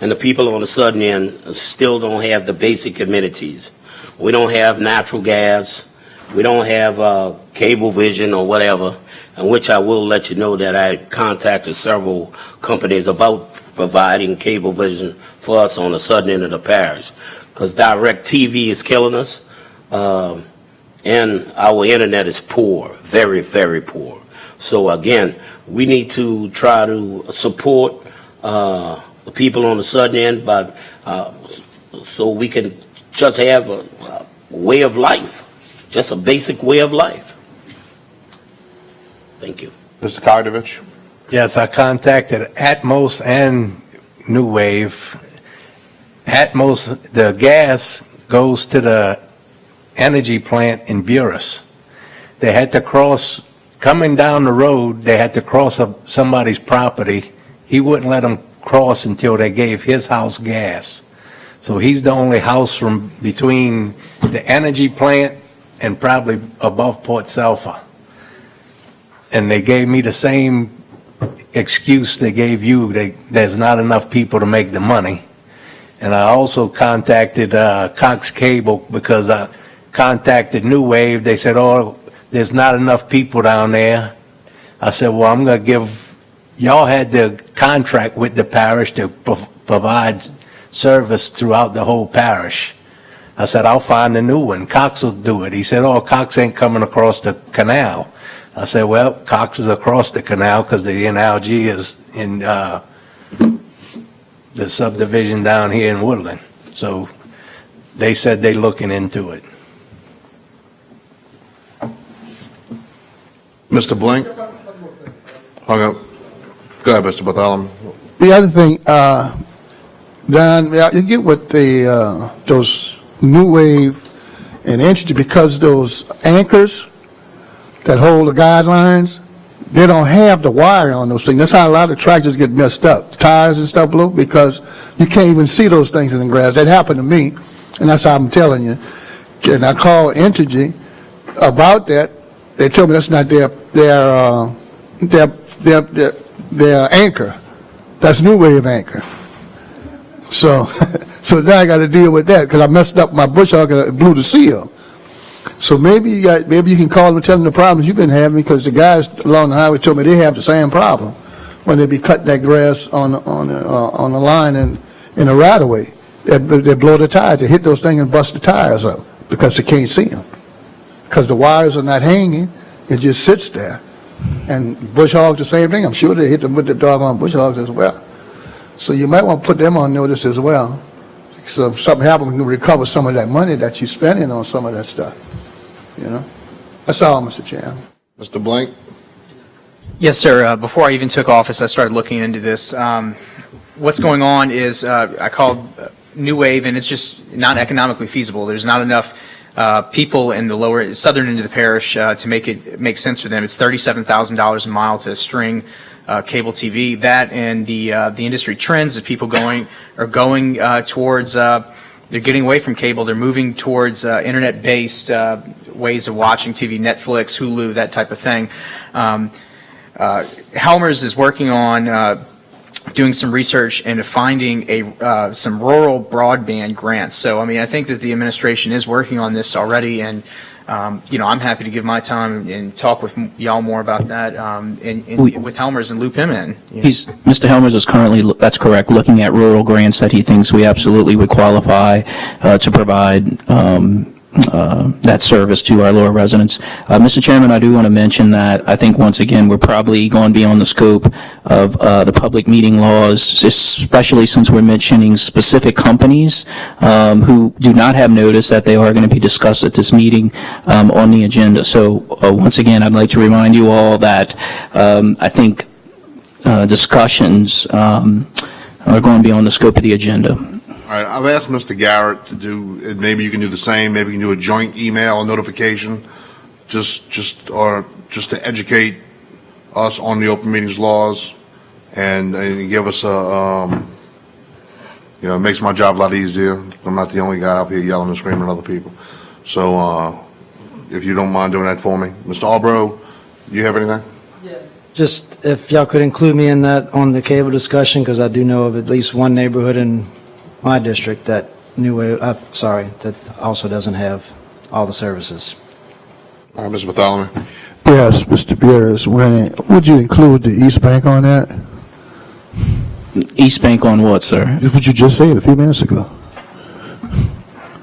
Speaker 13: and the people on the southern end still don't have the basic amenities. We don't have natural gas. We don't have cable vision or whatever, in which I will let you know that I contacted several companies about providing cable vision for us on the southern end of the parish, because DirecTV is killing us, and our internet is poor, very, very poor. So again, we need to try to support the people on the southern end, but so we can just have a way of life, just a basic way of life. Thank you.
Speaker 1: Mr. Kardovich?
Speaker 14: Yes, I contacted Atmos and New Wave. Atmos, the gas goes to the energy plant in Buras. They had to cross, coming down the road, they had to cross somebody's property. He wouldn't let them cross until they gave his house gas. So he's the only house from between the energy plant and probably above Port Sulphur. And they gave me the same excuse they gave you, there's not enough people to make the money. And I also contacted Cox Cable because I contacted New Wave. They said, oh, there's not enough people down there. I said, well, I'm going to give, y'all had the contract with the parish to provide service throughout the whole parish. I said, I'll find a new one. Cox will do it. He said, oh, Cox ain't coming across the canal. I said, well, Cox is across the canal because the NLG is in the subdivision down here in Woodland. So they said they're looking into it.
Speaker 1: Mr. Blank? Hung up. Go ahead, Mr. Bartholomew.
Speaker 17: The other thing, Don, you get what those New Wave and Entity, because those anchors that hold the guidelines, they don't have the wire on those things. That's how a lot of tractors get messed up, the tires and stuff blow, because you can't even see those things in the grass. That happened to me, and that's how I'm telling you. And I called Entergy about that. They told me that's not their anchor. That's New Wave anchor. So, so now I got to deal with that because I messed up my bush hog and it blew the seal. So maybe you can call them and tell them the problems you've been having, because the guys along the highway told me they have the same problem when they be cutting that grass on the line in the right of way. They blow the tires. They hit those things and bust the tires up because they can't see them. Because the wires are not hanging, it just sits there. And bush hogs the same thing. I'm sure they hit them with the doggone bush hogs as well. So you might want to put them on notice as well. So if something happens, we can recover some of that money that you're spending on some of that stuff. You know? That's all, Mr. Chairman.
Speaker 1: Mr. Blank?
Speaker 10: Yes, sir. Before I even took office, I started looking into this. What's going on is I called New Wave, and it's just not economically feasible. There's not enough people in the lower southern end of the parish to make it make sense for them. It's $37,000 a mile to string cable TV. That and the industry trends that people are going towards. They're getting away from cable. They're moving towards internet-based ways of watching TV, Netflix, Hulu, that type of thing. Helmers is working on doing some research and finding some rural broadband grants. So, I mean, I think that the administration is working on this already, and I'm happy to give my time and talk with y'all more about that with Helmers and loop him in.
Speaker 20: Mr. Helmers is currently, that's correct, looking at rural grants that he thinks we absolutely would qualify to provide that service to our lower residents. Mr. Chairman, I do want to mention that I think once again we're probably going beyond the scope of the public meeting laws, especially since we're mentioning specific companies who do not have notice that they are going to be discussed at this meeting on the agenda. So once again, I'd like to remind you all that I think discussions are going beyond the scope of the agenda.
Speaker 1: All right, I've asked Mr. Garrett to do, maybe you can do the same, maybe you can do a joint email or notification, just to educate us on the open meetings laws and give us it makes my job a lot easier. I'm not the only guy out here yelling and screaming at other people. So if you don't mind doing that for me. Mr. Albro, do you have anything?
Speaker 3: Just if y'all could include me in that on the cable discussion, because I do know of at least one neighborhood in my district that that also doesn't have all the services.
Speaker 1: All right, Mr. Bartholomew.
Speaker 17: Yes, Mr. Beers, would you include the East Bank on that?
Speaker 20: East Bank on what, sir?
Speaker 17: Just what you just said a few minutes ago.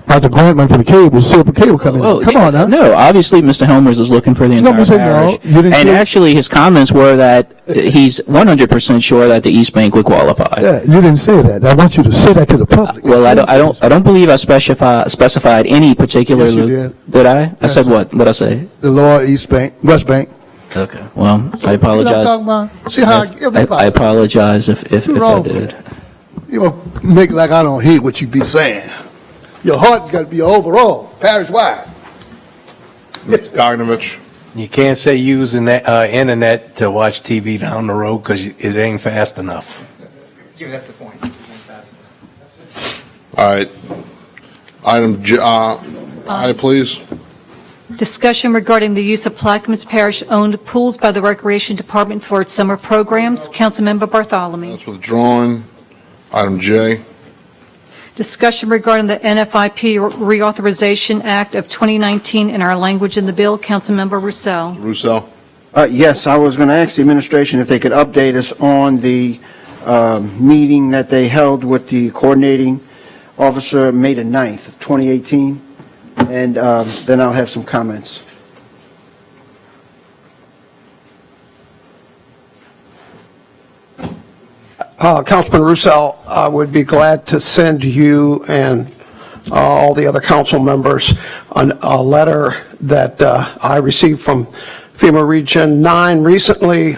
Speaker 17: About the grant money for the cable, silver cable coming in. Come on now.
Speaker 20: No, obviously, Mr. Helmers is looking for the
Speaker 17: No,
Speaker 20: entire
Speaker 17: Mr.
Speaker 20: parish.
Speaker 17: No, you didn't
Speaker 20: And
Speaker 17: say-
Speaker 20: actually, his comments were that he's 100% sure that the East Bank would qualify.
Speaker 17: Yeah, you didn't say that. I want you to say that to the public.
Speaker 20: Well, I don't believe I specified any particular.
Speaker 17: Yes, you did.
Speaker 20: Did I? I
Speaker 17: Yes,
Speaker 20: said
Speaker 17: sir.
Speaker 20: what? What'd I say?
Speaker 17: The Lower East Bank, West Bank.
Speaker 20: Okay. Well, I apologize.
Speaker 17: See what I'm talking about? See how
Speaker 20: I apologize if I
Speaker 17: wrong.
Speaker 20: did.
Speaker 17: You know, make like I don't hear what you be saying. Your heart's got to be overall, parish-wide.
Speaker 1: Mr. Gognovich.
Speaker 14: You can't say using the internet to watch TV down the road because it ain't fast enough.
Speaker 10: Yeah, that's the point.
Speaker 1: All right. Item J, please.
Speaker 4: Discussion regarding the use of Plaquemines Parish-owned pools by the Recreation Department for its summer programs. Councilmember Bartholomew.
Speaker 1: That's withdrawn. Item J.
Speaker 4: Discussion regarding the NFIP Reauthorization Act of 2019 in our language in the bill. Councilmember Roussel.
Speaker 1: Roussel.
Speaker 8: Yes, I was going to ask the administration if they could update us on the meeting that they held with the coordinating officer May the 9th of 2018, and then I'll have some comments.
Speaker 12: Councilman Roussel, I would be glad to send you and all the other council members a letter that I received from FEMA Region 9 recently,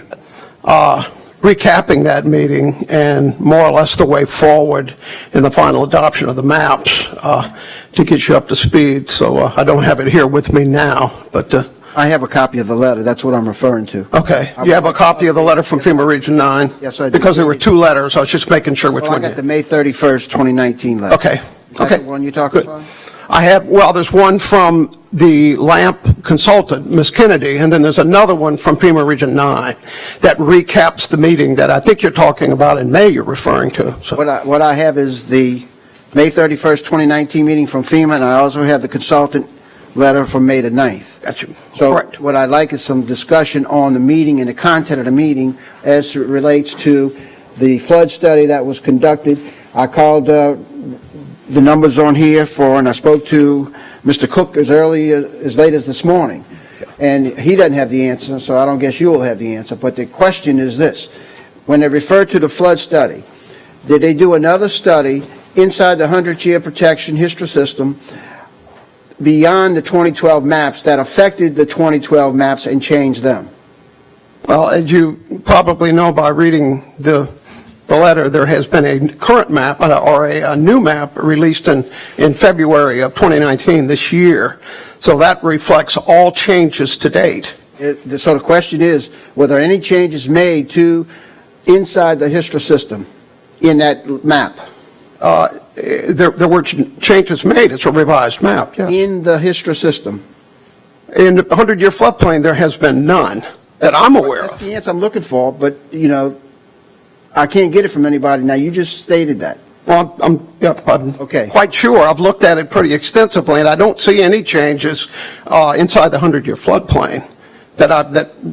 Speaker 12: recapping that meeting and more or less the way forward in the final adoption of the maps to get you up to speed. So I don't have it here with me now, but
Speaker 8: I have a copy of the letter. That's what I'm referring to.
Speaker 12: okay. You have a copy of the letter from FEMA Region 9?
Speaker 8: Yes, I do.
Speaker 12: Because there were two letters. I was just making sure which
Speaker 8: Well, I
Speaker 12: one.
Speaker 8: got the May 31st, 2019 letter.
Speaker 12: Okay.
Speaker 8: Is that the one you're talking about?
Speaker 12: I have, well, there's one from the LAMP consultant, Ms. Kennedy, and then there's another one from FEMA Region 9 that recaps the meeting that I think you're talking about in May you're referring to. So,
Speaker 8: What I have is the May 31st, 2019 meeting from FEMA, and I also have the consultant letter from May the 9th.
Speaker 12: got you.
Speaker 8: So
Speaker 12: Correct.
Speaker 8: what I'd like is some discussion on the meeting and the content of the meeting as it relates to the flood study that was conducted. I called the numbers on here and I spoke to Mr. Cook as late as this morning. And he doesn't have the answer, so I don't guess you will have the answer. But the question is this. When they refer to the flood study, did they do another study inside the 100-year protection history system beyond the 2012 maps that affected the 2012 maps and changed them?
Speaker 12: Well, as you probably know by reading the letter, there has been a current map or a new map released in February of 2019 this year. So that reflects all changes to date.
Speaker 8: So the question is, were there any changes made to inside the history system in that map?
Speaker 12: There were changes made. It's a revised map, yes.
Speaker 8: In the history system?
Speaker 12: In the 100-year floodplain, there has been none that I'm aware
Speaker 8: That's
Speaker 12: of.
Speaker 8: the answer I'm looking for, but, I can't get it from anybody. Now, you just stated that.
Speaker 12: Well, I'm
Speaker 8: Okay.
Speaker 12: quite sure. I've looked at it pretty extensively, and I don't see any changes inside the 100-year floodplain that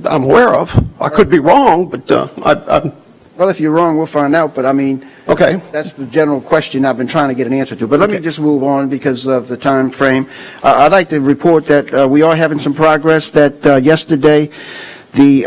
Speaker 12: I'm aware of. I could be wrong, but I'm
Speaker 8: Well, if you're wrong, we'll find out, but
Speaker 12: okay.
Speaker 8: that's the general question I've been trying to get an answer to. But let me just move on because of the time frame. I'd like to report that we are having some progress, that yesterday the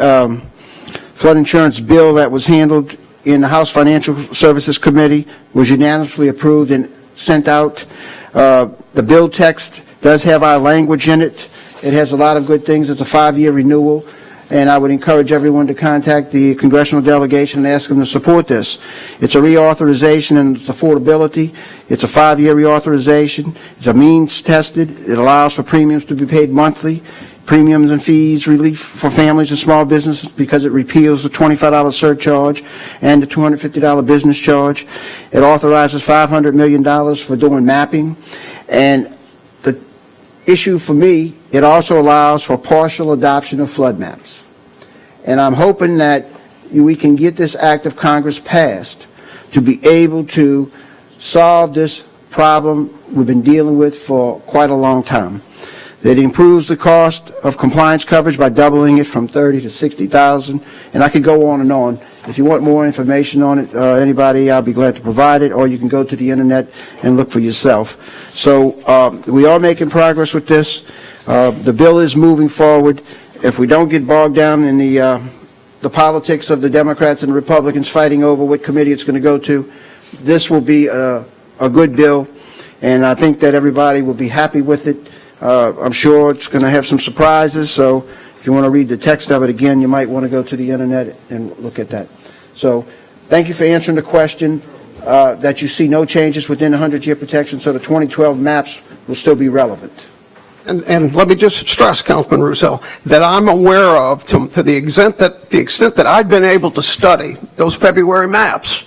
Speaker 8: flood insurance bill that was handled in the House Financial Services Committee was unanimously approved and sent out. The bill text does have our language in it. It has a lot of good things. It's a 5-year renewal. And I would encourage everyone to contact the congressional delegation and ask them to support this. It's a reauthorization and it's affordability. It's a 5-year reauthorization. It's a means tested. It allows for premiums to be paid monthly. premiums and fees relief for families and small businesses because it repeals the $25 surcharge and the $250 business charge. It authorizes $500 million for doing mapping. And the issue for me, it also allows for partial adoption of flood maps. And I'm hoping that we can get this act of Congress passed to be able to solve this problem we've been dealing with for quite a long time. It improves the cost of compliance coverage by doubling it from $30,000 to $60,000, and I could go on and on. If you want more information on it, anybody, I'll be glad to provide it, or you can go to the internet and look for yourself. So we are making progress with this. The bill is moving forward. If we don't get bogged down in the politics of the Democrats and Republicans fighting over what committee it's going to go to, this will be a good bill, and I think that everybody will be happy with it. I'm sure it's going to have some surprises, so if you want to read the text of it again, you might want to go to the internet and look at that. So thank you for answering the question that you see no changes within the 100-year protection, so the 2012 maps will still be relevant.
Speaker 12: And let me just stress, Councilman Russo, that I'm aware of, to the extent that I've been able to study those February maps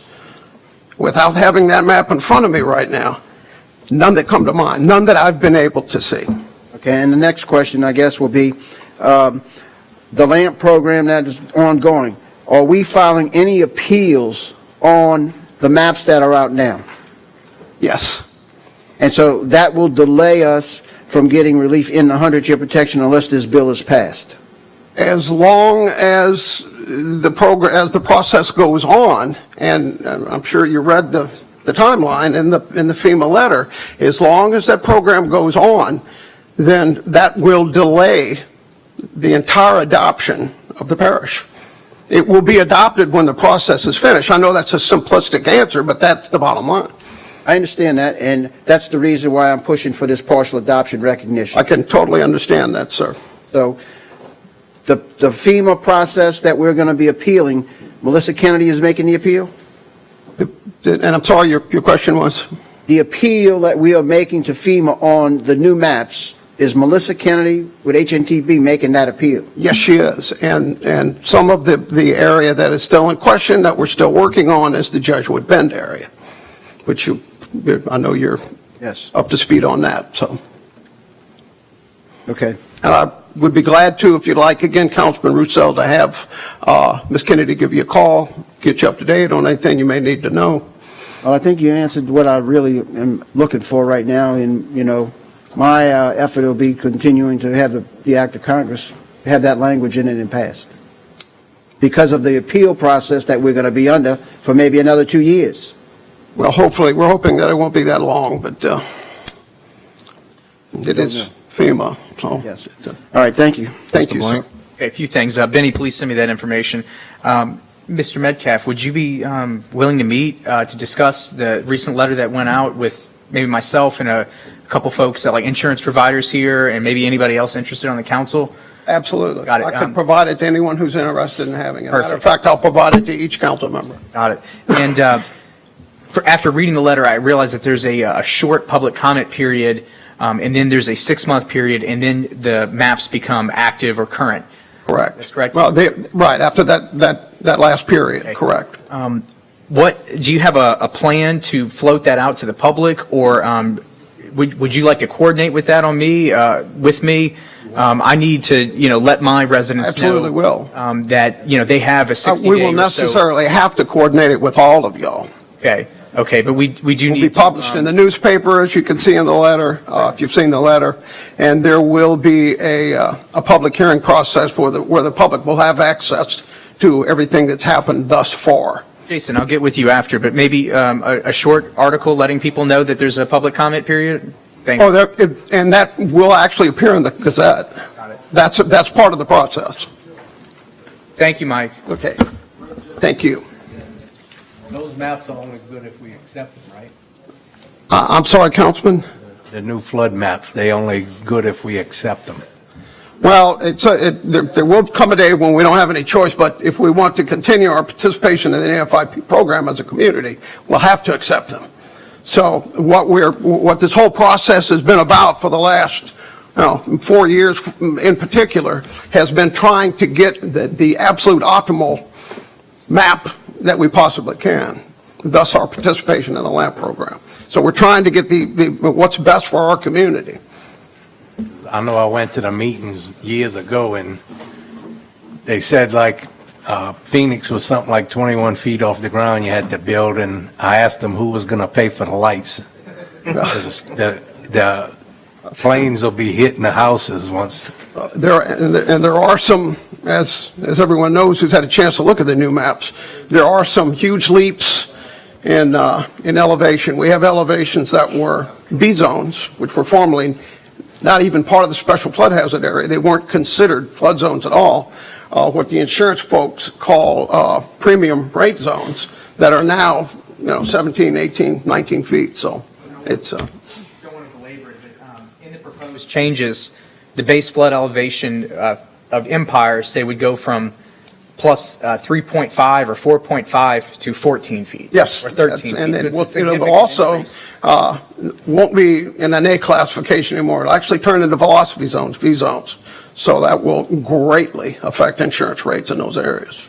Speaker 12: without having that map in front of me right now, none that come to mind, none that I've been able to see.
Speaker 8: Okay, and the next question, I guess, will be the LAMP program that is ongoing. Are we filing any appeals on the maps that are out now?
Speaker 12: Yes.
Speaker 8: And so that will delay us from getting relief in the 100-year protection unless this bill is passed?
Speaker 12: As long as the process goes on, and I'm sure you read the timeline in the FEMA letter, as long as that program goes on, then that will delay the entire adoption of the parish. It will be adopted when the process is finished. I know that's a simplistic answer, but that's the bottom line.
Speaker 8: I understand that, and that's the reason why I'm pushing for this partial adoption recognition.
Speaker 12: I can totally understand that, sir.
Speaker 8: So the FEMA process that we're going to be appealing, Melissa Kennedy is making the appeal?
Speaker 12: And I'm sorry, your question was?
Speaker 8: The appeal that we are making to FEMA on the new maps, is Melissa Kennedy with HNTB making that appeal?
Speaker 12: Yes, she is. And some of the area that is still in question that we're still working on is the Jesuit Bend area, which I know you're up to speed on that. So.
Speaker 8: Okay.
Speaker 12: And I would be glad to, if you'd like, again, Councilman Russo, to have Ms. Kennedy give you a call, get you up to date on anything you may need to know.
Speaker 8: Well, I think you answered what I really am looking for right now, and, you know, my effort will be continuing to have the act of Congress have that language in it and passed. Because of the appeal process that we're going to be under for maybe another 2 years.
Speaker 12: Well, hopefully, we're hoping that it won't be that long, but it is FEMA, so.
Speaker 8: Yes. All right, thank you.
Speaker 12: Thank you, sir.
Speaker 10: Okay, a few things. Benny, please send me that information. Mr. Metcalf, would you be willing to meet to discuss the recent letter that went out with maybe myself and a couple folks, like insurance providers here, and maybe anybody else interested on the council?
Speaker 12: Absolutely.
Speaker 10: Got it.
Speaker 12: I could provide it to anyone who's interested in having it.
Speaker 10: Perfect.
Speaker 12: Matter of fact, I'll provide it to each council member.
Speaker 10: Got it. And after reading the letter, I realized that there's a short public comment period, and then there's a 6-month period, and then the maps become active or current.
Speaker 12: Correct.
Speaker 10: That's correct?
Speaker 12: Well, right, after that last period,
Speaker 10: Okay.
Speaker 12: correct.
Speaker 10: What, do you have a plan to float that out to the public, or would you like to coordinate with that with me? I need to, let my residents
Speaker 12: Absolutely
Speaker 10: know.
Speaker 12: will.
Speaker 10: That, they have a 60-day
Speaker 12: We will necessarily have to coordinate it with all of y'all.
Speaker 10: Okay, but we do
Speaker 12: It will
Speaker 10: need
Speaker 12: be published in the newspaper, as you can see in the letter, if you've seen the letter, and there will be a public hearing process where the public will have access to everything that's happened thus far.
Speaker 10: Jason, I'll get with you after, but maybe a short article letting people know that there's a public comment period? Thank you.
Speaker 12: And that will actually appear in the Gazette.
Speaker 10: Got it.
Speaker 12: That's part of the process.
Speaker 10: Thank you, Mike.
Speaker 12: Okay. Thank you.
Speaker 14: Those maps are only good if we accept them, right?
Speaker 12: I'm sorry, Councilman?
Speaker 14: The new flood maps, they only good if we accept them.
Speaker 12: Well, there will come a day when we don't have any choice, but if we want to continue our participation in the NFIP program as a community, we'll have to accept them. So what this whole process has been about for the last, 4 years in particular, has been trying to get the absolute optimal map that we possibly can, thus our participation in the LAMP program. So we're trying to get what's best for our community.
Speaker 14: I know I went to the meetings years ago, and they said like Phoenix was something like 21 feet off the ground you had to build, and I asked them who was going to pay for the lights. 'Cause the planes will be hitting the houses once.
Speaker 12: There are some, as everyone knows who's had a chance to look at the new maps, there are some huge leaps in elevation. We have elevations that were B zones, which were formerly not even part of the special flood hazard area. They weren't considered flood zones at all. What the insurance folks call premium rate zones that are now, 17, 18, 19 feet. So it's
Speaker 10: Don't want to belabor it, but in the proposed changes, the base flood elevation of Empire, say, would go from plus 3.5 or 4.5 to 14 feet.
Speaker 12: Yes.
Speaker 10: Or 13 feet.
Speaker 12: And
Speaker 10: So
Speaker 12: it
Speaker 10: it's a
Speaker 12: will
Speaker 10: significant
Speaker 12: also,
Speaker 10: increase.
Speaker 12: won't be in an A classification anymore. It'll actually turn into velocity zones, V zones. So that will greatly affect insurance rates in those areas.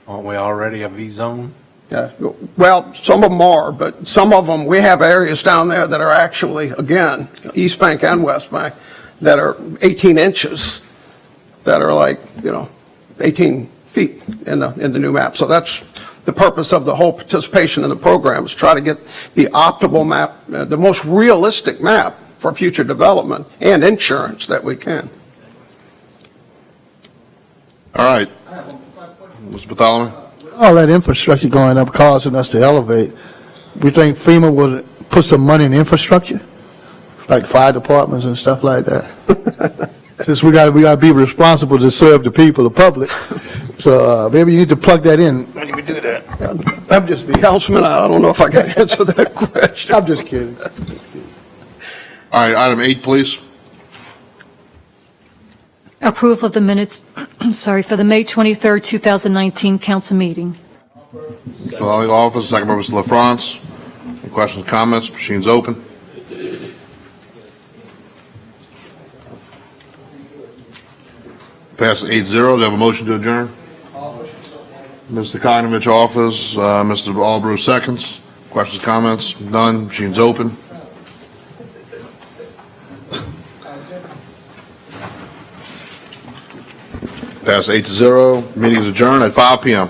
Speaker 14: Aren't we already a V zone?
Speaker 12: Yeah, well, some of them are, but some of them, we have areas down there that are actually, again, East Bank and West Bank, that are 18 inches, that are like, 18 feet in the new map. So that's the purpose of the whole participation in the program, is try to get the optimal map, the most realistic map for future development and insurance that we can.
Speaker 1: All right. Mr. Bartholomew?
Speaker 17: All that infrastructure going up causing us to elevate. We think FEMA would put some money in infrastructure, like fire departments and stuff like that. Since we got to be responsible to serve the people, the public. So maybe you need to plug that in.
Speaker 12: How do we do that? I'm just being, Councilman, I don't know if I can answer that question.
Speaker 17: I'm just kidding.
Speaker 1: All right, item 8, please.
Speaker 4: Approval of the minutes, for the May 23rd, 2019 council meeting.
Speaker 1: Calling office, second by Mr. LaFrance. Any questions, comments? Machine's open. Passes 8-0. Do you have a motion to adjourn? Mr. Cognivich offers, Mr. Albrew seconds. Questions, comments? None. Machine's open. Pass 8-0. Meeting is adjourned at 5 p.m.